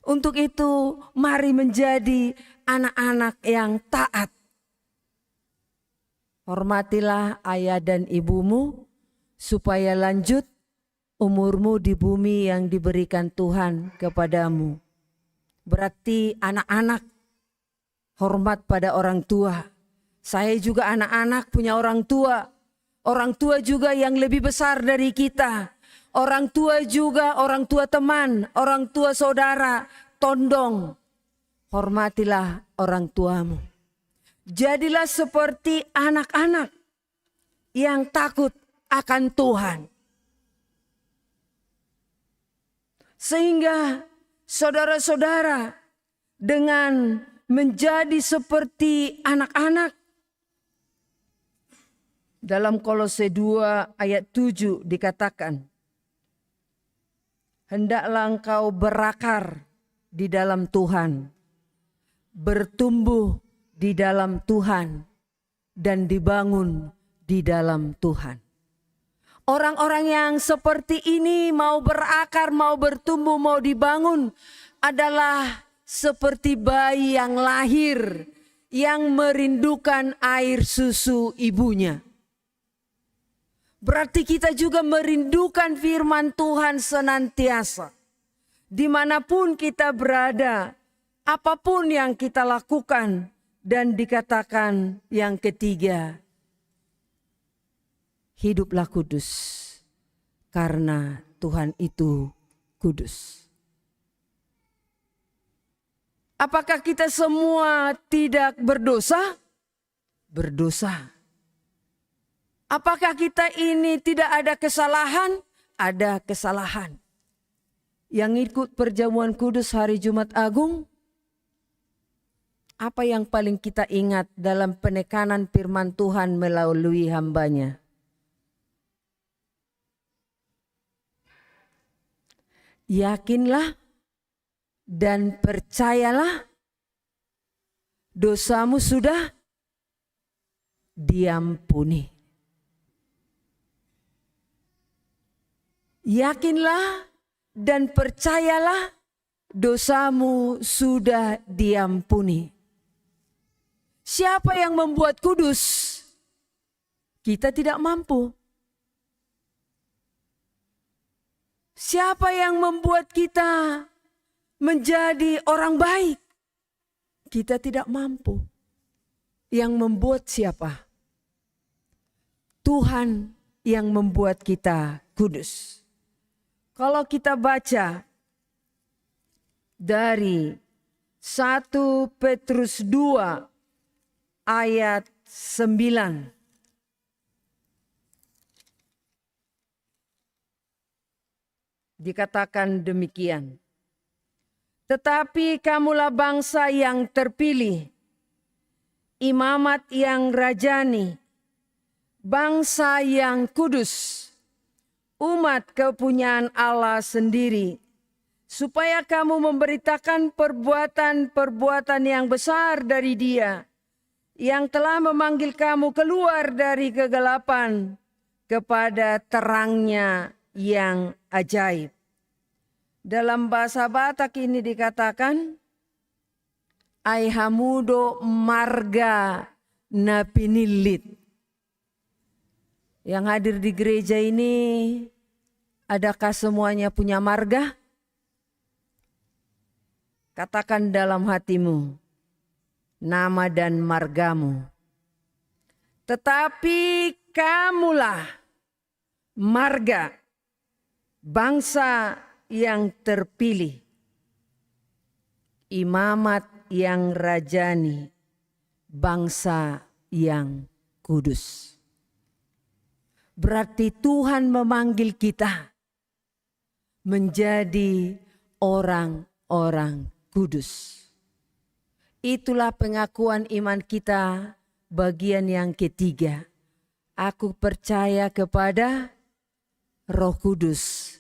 Untuk itu, mari menjadi anak-anak yang taat. Hormatilah ayah dan ibumu, supaya lanjut umurmu di bumi yang diberikan Tuhan kepadamu. Berarti anak-anak hormat pada orang tua. Saya juga anak-anak punya orang tua. Orang tua juga yang lebih besar dari kita. Orang tua juga, orang tua teman, orang tua saudara, tondong. Hormatilah orang tuamu. Jadilah seperti anak-anak yang takut akan Tuhan. Sehingga saudara-saudara dengan menjadi seperti anak-anak, dalam Kolose 2 ayat 7 dikatakan, hendaklah engkau berakar di dalam Tuhan, bertumbuh di dalam Tuhan, dan dibangun di dalam Tuhan. Orang-orang yang seperti ini mau berakar, mau bertumbuh, mau dibangun adalah seperti bayi yang lahir yang merindukan air susu ibunya. Berarti kita juga merindukan firman Tuhan senantiasa. Dimanapun kita berada, apapun yang kita lakukan, dan dikatakan yang ketiga, hiduplah kudus karena Tuhan itu kudus. Apakah kita semua tidak berdosa? Berdosa. Apakah kita ini tidak ada kesalahan? Ada kesalahan. Yang ikut perjamuan kudus hari Jumat Agung, apa yang paling kita ingat dalam penekanan firman Tuhan melalui hambanya? Yakinlah dan percayalah, dosamu sudah diampuni. Yakinlah dan percayalah, dosamu sudah diampuni. Siapa yang membuat kudus? Kita tidak mampu. Siapa yang membuat kita menjadi orang baik? Kita tidak mampu. Yang membuat siapa? Tuhan yang membuat kita kudus. Kalau kita baca dari 1 Petrus 2 ayat 9. Dikatakan demikian. Tetapi kamulah bangsa yang terpilih, imamat yang rajani, bangsa yang kudus, umat kepunyaan Allah sendiri, supaya kamu memberitakan perbuatan-perbuatan yang besar dari Dia, yang telah memanggil kamu keluar dari kegelapan kepada terangnya yang ajaib. Dalam bahasa Batak ini dikatakan, ai hamudo marga napinilit. Yang hadir di gereja ini, adakah semuanya punya marga? Katakan dalam hatimu, nama dan margamu. Tetapi kamulah marga, bangsa yang terpilih, imamat yang rajani, bangsa yang kudus. Berarti Tuhan memanggil kita menjadi orang-orang kudus. Itulah pengakuan iman kita bagian yang ketiga. Aku percaya kepada Roh Kudus.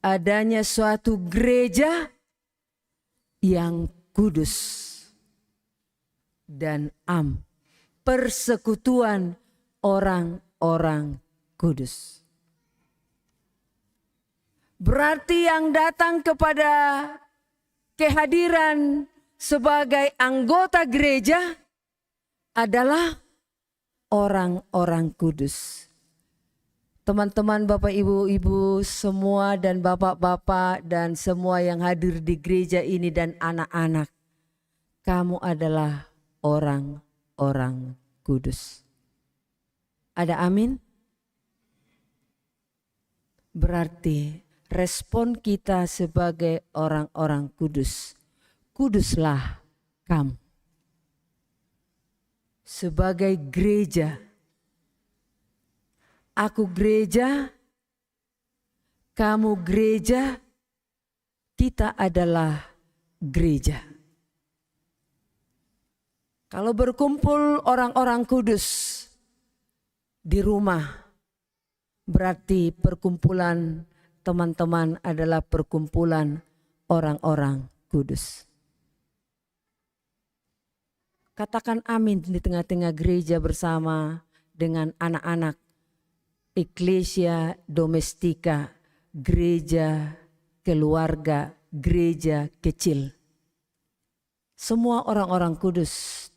Adanya suatu gereja yang kudus dan persekutuan orang-orang kudus. Berarti yang datang kepada kehadiran sebagai anggota gereja adalah orang-orang kudus. Teman-teman, Bapak, Ibu-ibu semua, dan Bapak-bapak dan semua yang hadir di gereja ini dan anak-anak, kamu adalah orang-orang kudus. Ada amin? Berarti respon kita sebagai orang-orang kudus, kuduslah kamu. Sebagai gereja, Aku gereja, kamu gereja, kita adalah gereja. Kalau berkumpul orang-orang kudus di rumah, berarti perkumpulan teman-teman adalah perkumpulan orang-orang kudus. Katakan amin di tengah-tengah gereja bersama dengan anak-anak Ecclesia Domestika, gereja keluarga, gereja kecil. Semua orang-orang kudus,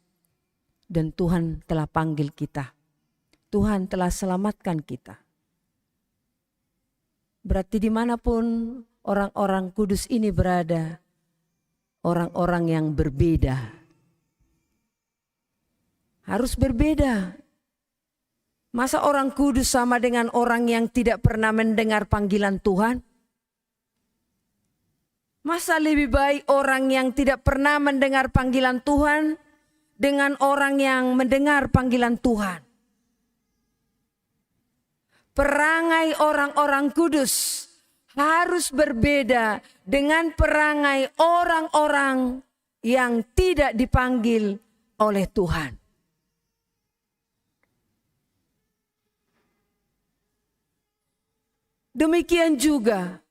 dan Tuhan telah panggil kita. Tuhan telah selamatkan kita. Berarti dimanapun orang-orang kudus ini berada, orang-orang yang berbeda. Harus berbeda. Masa orang kudus sama dengan orang yang tidak pernah mendengar panggilan Tuhan? Masa lebih baik orang yang tidak pernah mendengar panggilan Tuhan dengan orang yang mendengar panggilan Tuhan? Perangai orang-orang kudus harus berbeda dengan perangai orang-orang yang tidak dipanggil oleh Tuhan. Demikian juga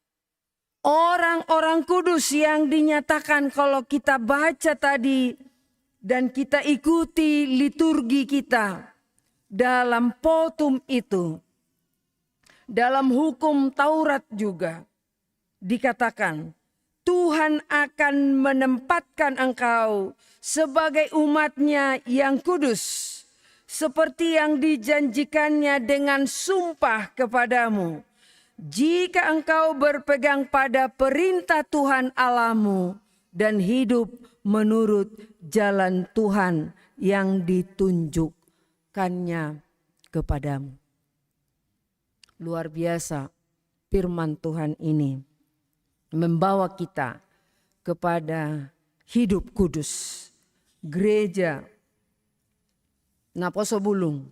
orang-orang kudus yang dinyatakan kalau kita baca tadi dan kita ikuti liturgi kita dalam potum itu. Dalam hukum Taurat juga dikatakan Tuhan akan menempatkan engkau sebagai umatnya yang kudus seperti yang dijanjikannya dengan sumpah kepadamu. Jika engkau berpegang pada perintah Tuhan Allahmu dan hidup menurut jalan Tuhan yang ditunjukkannya kepadamu. Luar biasa firman Tuhan ini membawa kita kepada hidup kudus. Gereja Naposo Bulung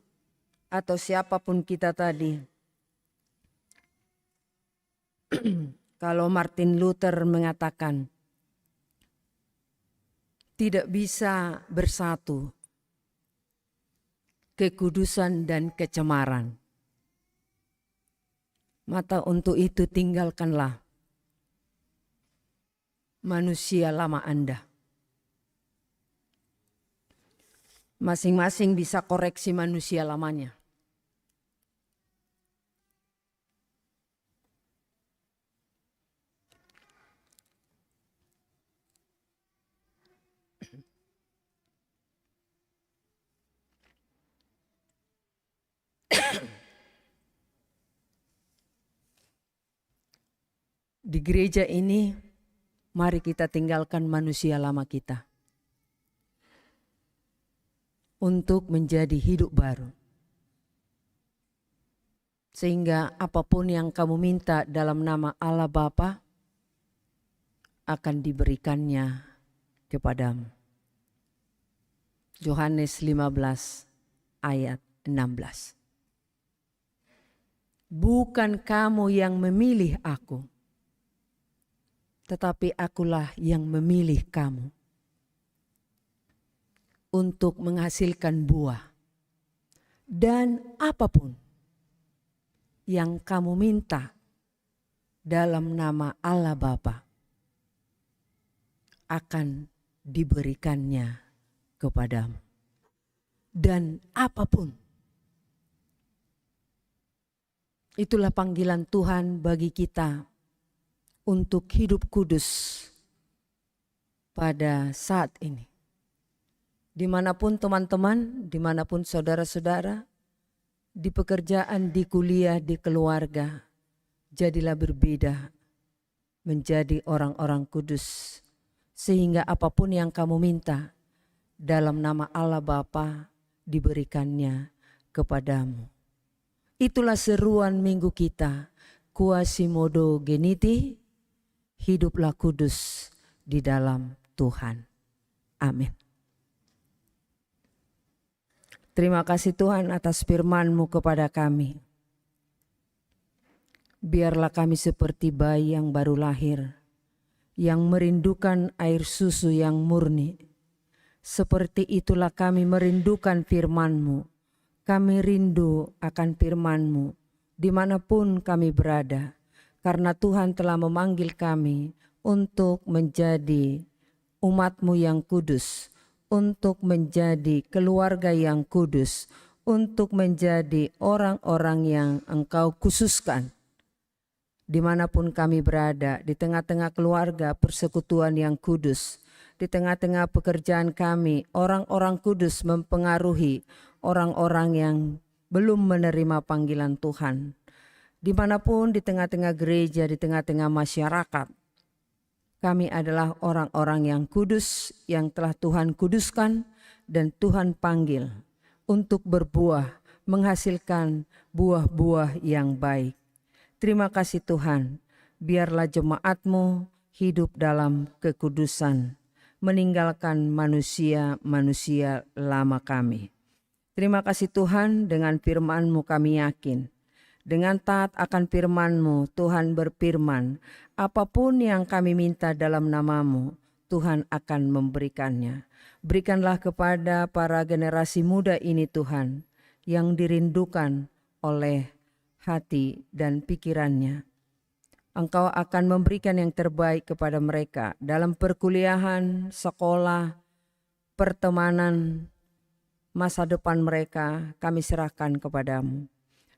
atau siapapun kita tadi. Kalau Martin Luther mengatakan tidak bisa bersatu kekudusan dan kecemaran, maka untuk itu tinggalkanlah manusia lama Anda. Masing-masing bisa koreksi manusia lamanya. Di gereja ini, mari kita tinggalkan manusia lama kita untuk menjadi hidup baru. Sehingga apapun yang kamu minta dalam nama Allah Bapa akan diberikannya kepadamu. Yohanes 15 ayat 16. Bukan kamu yang memilih aku, tetapi akulah yang memilih kamu untuk menghasilkan buah. Dan apapun yang kamu minta dalam nama Allah Bapa akan diberikannya kepadamu. Dan apapun. Itulah panggilan Tuhan bagi kita untuk hidup kudus pada saat ini. Dimanapun teman-teman, dimanapun saudara-saudara, di pekerjaan, di kuliah, di keluarga, jadilah berbeda menjadi orang-orang kudus. Sehingga apapun yang kamu minta dalam nama Allah Bapa diberikannya kepadamu. Itulah seruan minggu kita, Quasimodo Geniti, hiduplah kudus di dalam Tuhan. Amin. Terima kasih Tuhan atas firman-Mu kepada kami. Biarlah kami seperti bayi yang baru lahir, yang merindukan air susu yang murni. Seperti itulah kami merindukan firman-Mu. Kami rindu akan firman-Mu dimanapun kami berada, karena Tuhan telah memanggil kami untuk menjadi umat-Mu yang kudus, untuk menjadi keluarga yang kudus, untuk menjadi orang-orang yang Engkau khususkan. Dimanapun kami berada, di tengah-tengah keluarga persekutuan yang kudus, di tengah-tengah pekerjaan kami, orang-orang kudus mempengaruhi orang-orang yang belum menerima panggilan Tuhan. Dimanapun di tengah-tengah gereja, di tengah-tengah masyarakat, kami adalah orang-orang yang kudus, yang telah Tuhan kuduskan dan Tuhan panggil untuk berbuah, menghasilkan buah-buah yang baik. Terima kasih Tuhan, biarlah jemaat-Mu hidup dalam kekudusan, meninggalkan manusia-manusia lama kami. Terima kasih Tuhan, dengan firman-Mu kami yakin. Dengan taat akan firman-Mu, Tuhan berfirman, apapun yang kami minta dalam nama-Mu, Tuhan akan memberikannya. Berikanlah kepada para generasi muda ini Tuhan, yang dirindukan oleh hati dan pikirannya. Engkau akan memberikan yang terbaik kepada mereka dalam perkuliahan, sekolah, pertemanan, masa depan mereka kami serahkan kepadamu.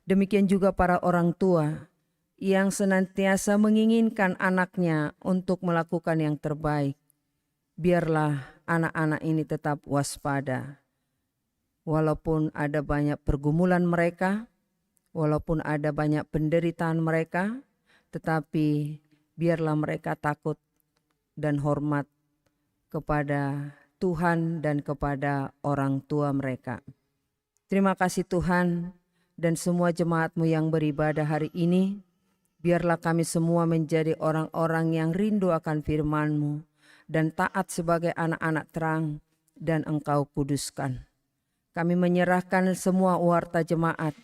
Demikian juga para orang tua yang senantiasa menginginkan anaknya untuk melakukan yang terbaik. Biarlah anak-anak ini tetap waspada. Walaupun ada banyak pergumulan mereka, walaupun ada banyak penderitaan mereka, tetapi biarlah mereka takut dan hormat kepada Tuhan dan kepada orang tua mereka. Terima kasih Tuhan, dan semua jemaat-Mu yang beribadah hari ini, biarlah kami semua menjadi orang-orang yang rindu akan firman-Mu dan taat sebagai anak-anak terang dan Engkau kuduskan. Kami menyerahkan semua warta jemaat,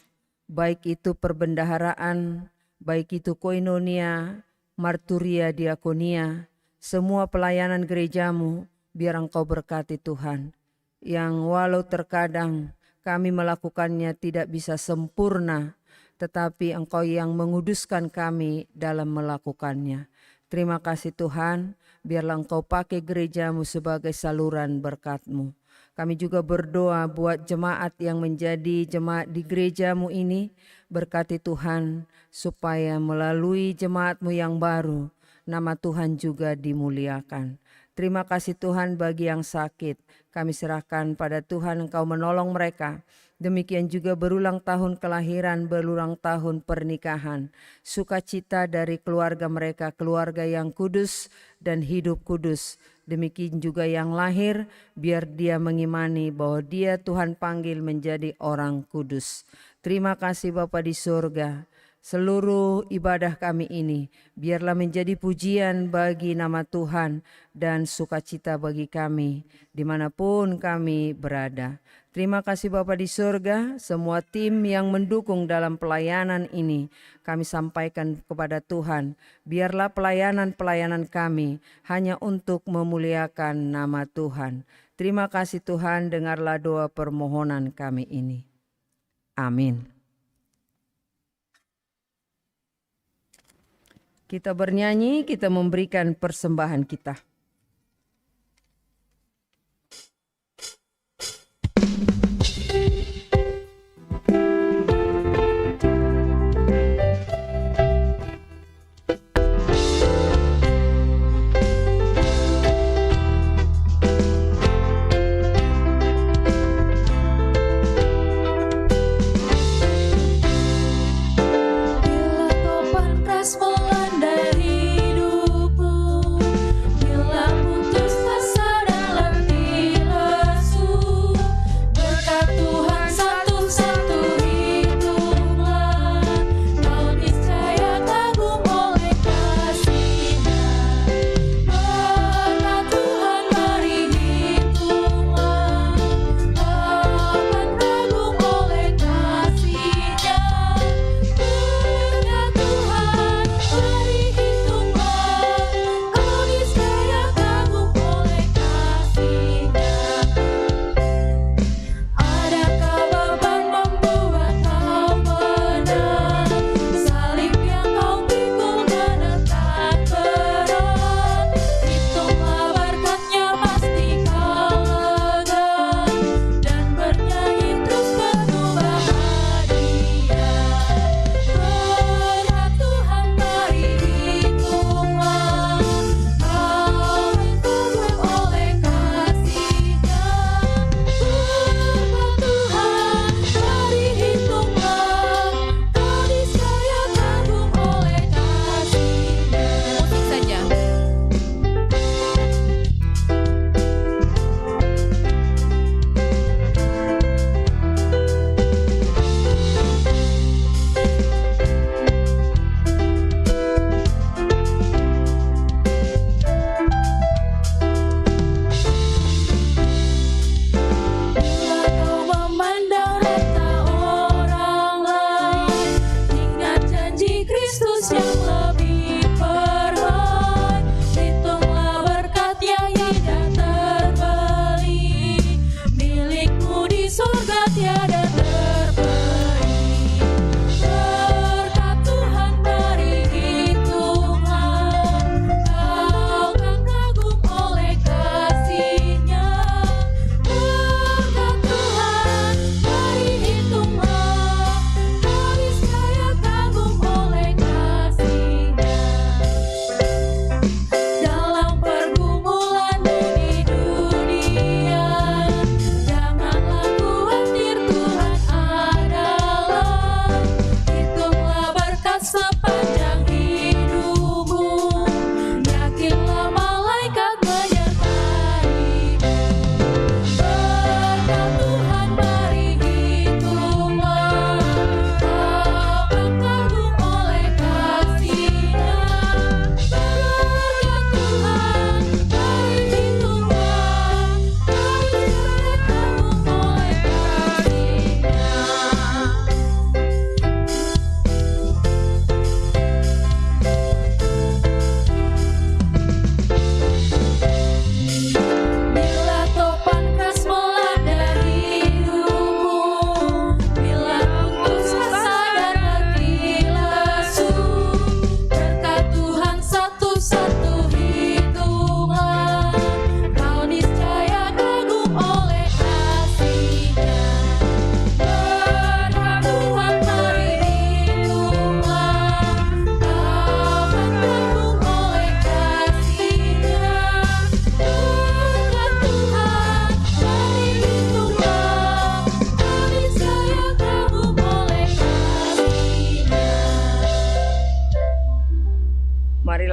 baik itu perbendaharaan, baik itu koinonia, marturia, diakonia, semua pelayanan gereja-Mu, biar Engkau berkati Tuhan, yang walau terkadang kami melakukannya tidak bisa sempurna, tetapi Engkau yang menguduskan kami dalam melakukannya. Terima kasih Tuhan, biarlah Engkau pakai gereja-Mu sebagai saluran berkat-Mu. Kami juga berdoa buat jemaat yang menjadi jemaat di gereja-Mu ini. Berkati Tuhan, supaya melalui jemaat-Mu yang baru, nama Tuhan juga dimuliakan. Terima kasih Tuhan bagi yang sakit. Kami serahkan pada Tuhan, Engkau menolong mereka. Demikian juga berulang tahun kelahiran, berulang tahun pernikahan. Sukacita dari keluarga mereka, keluarga yang kudus dan hidup kudus. Demikian juga yang lahir, biar dia mengimani bahwa dia Tuhan panggil menjadi orang kudus. Terima kasih Bapa di surga. Seluruh ibadah kami ini biarlah menjadi pujian bagi nama Tuhan dan sukacita bagi kami dimanapun kami berada. Terima kasih Bapa di surga, semua tim yang mendukung dalam pelayanan ini kami sampaikan kepada Tuhan. Biarlah pelayanan-pelayanan kami hanya untuk memuliakan nama Tuhan. Terima kasih Tuhan, dengarlah doa permohonan kami ini. Amin. Kita bernyanyi, kita memberikan persembahan kita. Bila topan keras melanda hidupku, bila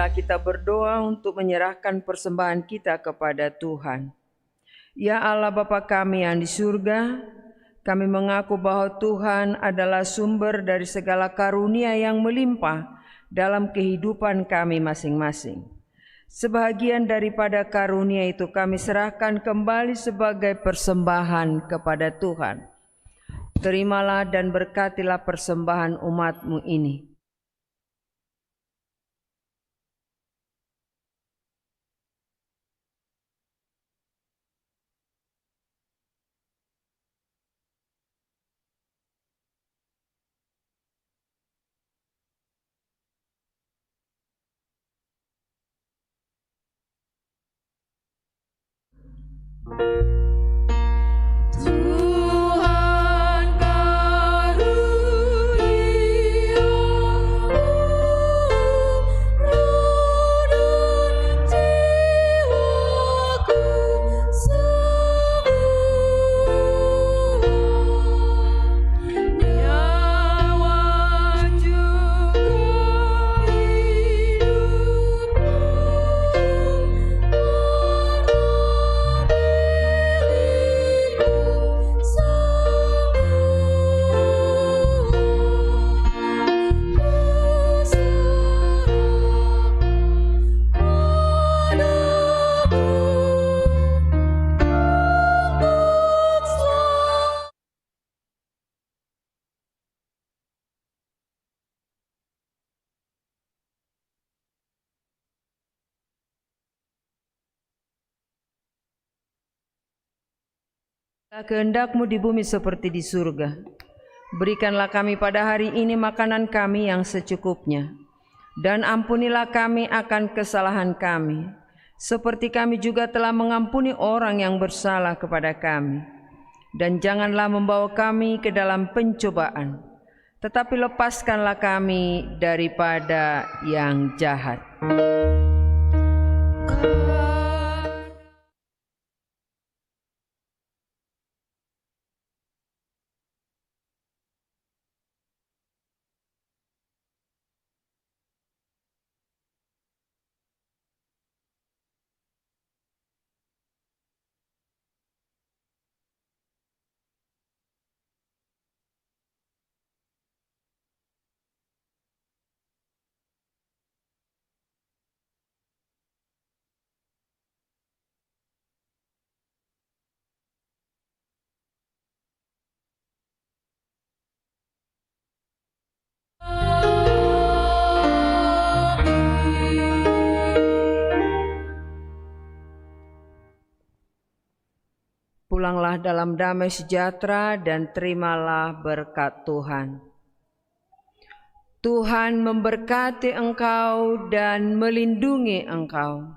Marilah kita berdoa untuk menyerahkan persembahan kita kepada Tuhan. Ya Allah Bapa kami yang di surga, kami mengaku bahwa Tuhan adalah sumber dari segala karunia yang melimpah dalam kehidupan kami masing-masing. Sebahagian daripada karunia itu kami serahkan kembali sebagai persembahan kepada Tuhan. Terimalah dan berkatilah persembahan umat-Mu ini. Tuhan karuniamu, roh dan jiwaku semua, nyawa juga Kehendak-Mu di bumi seperti di surga. Berikanlah kami pada hari ini makanan kami yang secukupnya. Dan ampunilah kami akan kesalahan kami, seperti kami juga telah mengampuni orang yang bersalah kepada kami. Dan janganlah membawa kami ke dalam pencobaan, tetapi lepaskanlah kami daripada yang jahat. Pulanglah dalam damai sejahtera dan terimalah berkat Tuhan. Tuhan memberkati engkau dan melindungi engkau.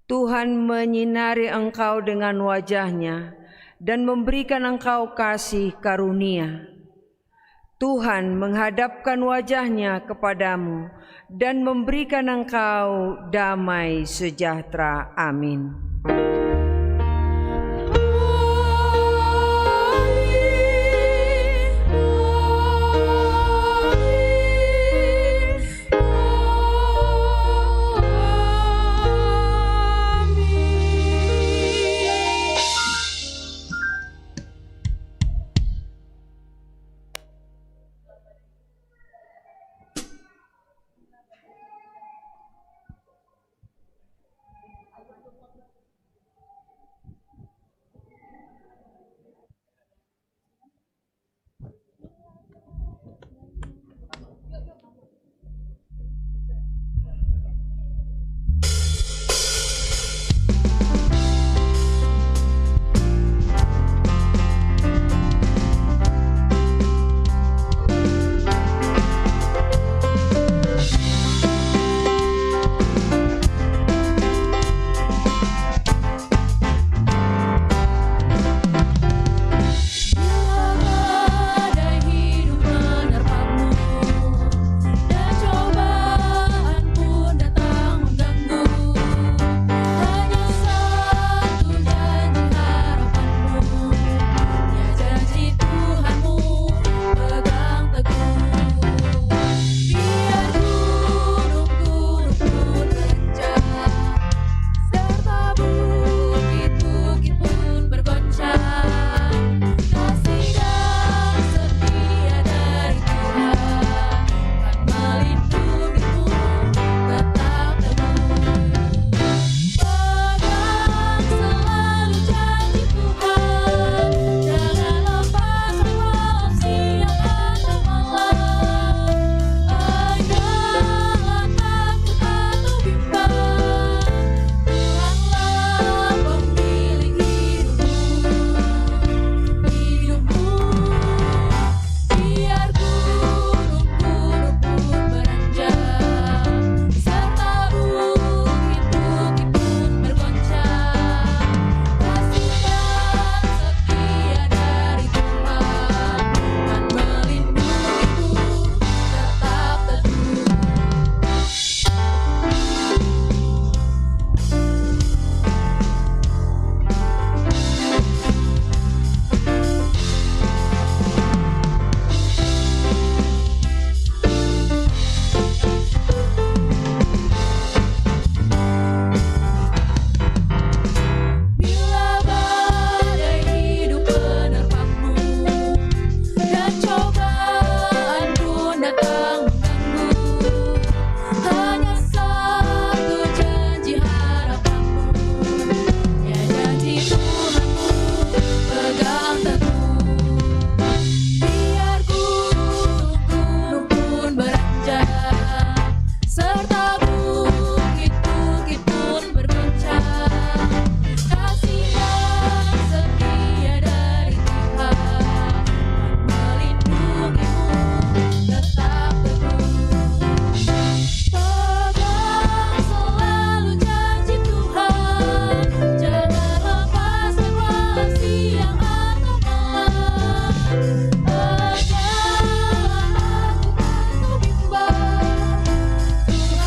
Tuhan menyinari engkau dengan wajah-Nya dan memberikan engkau kasih karunia. Tuhan menghadapkan wajah-Nya kepadamu dan memberikan engkau damai sejahtera. Amin.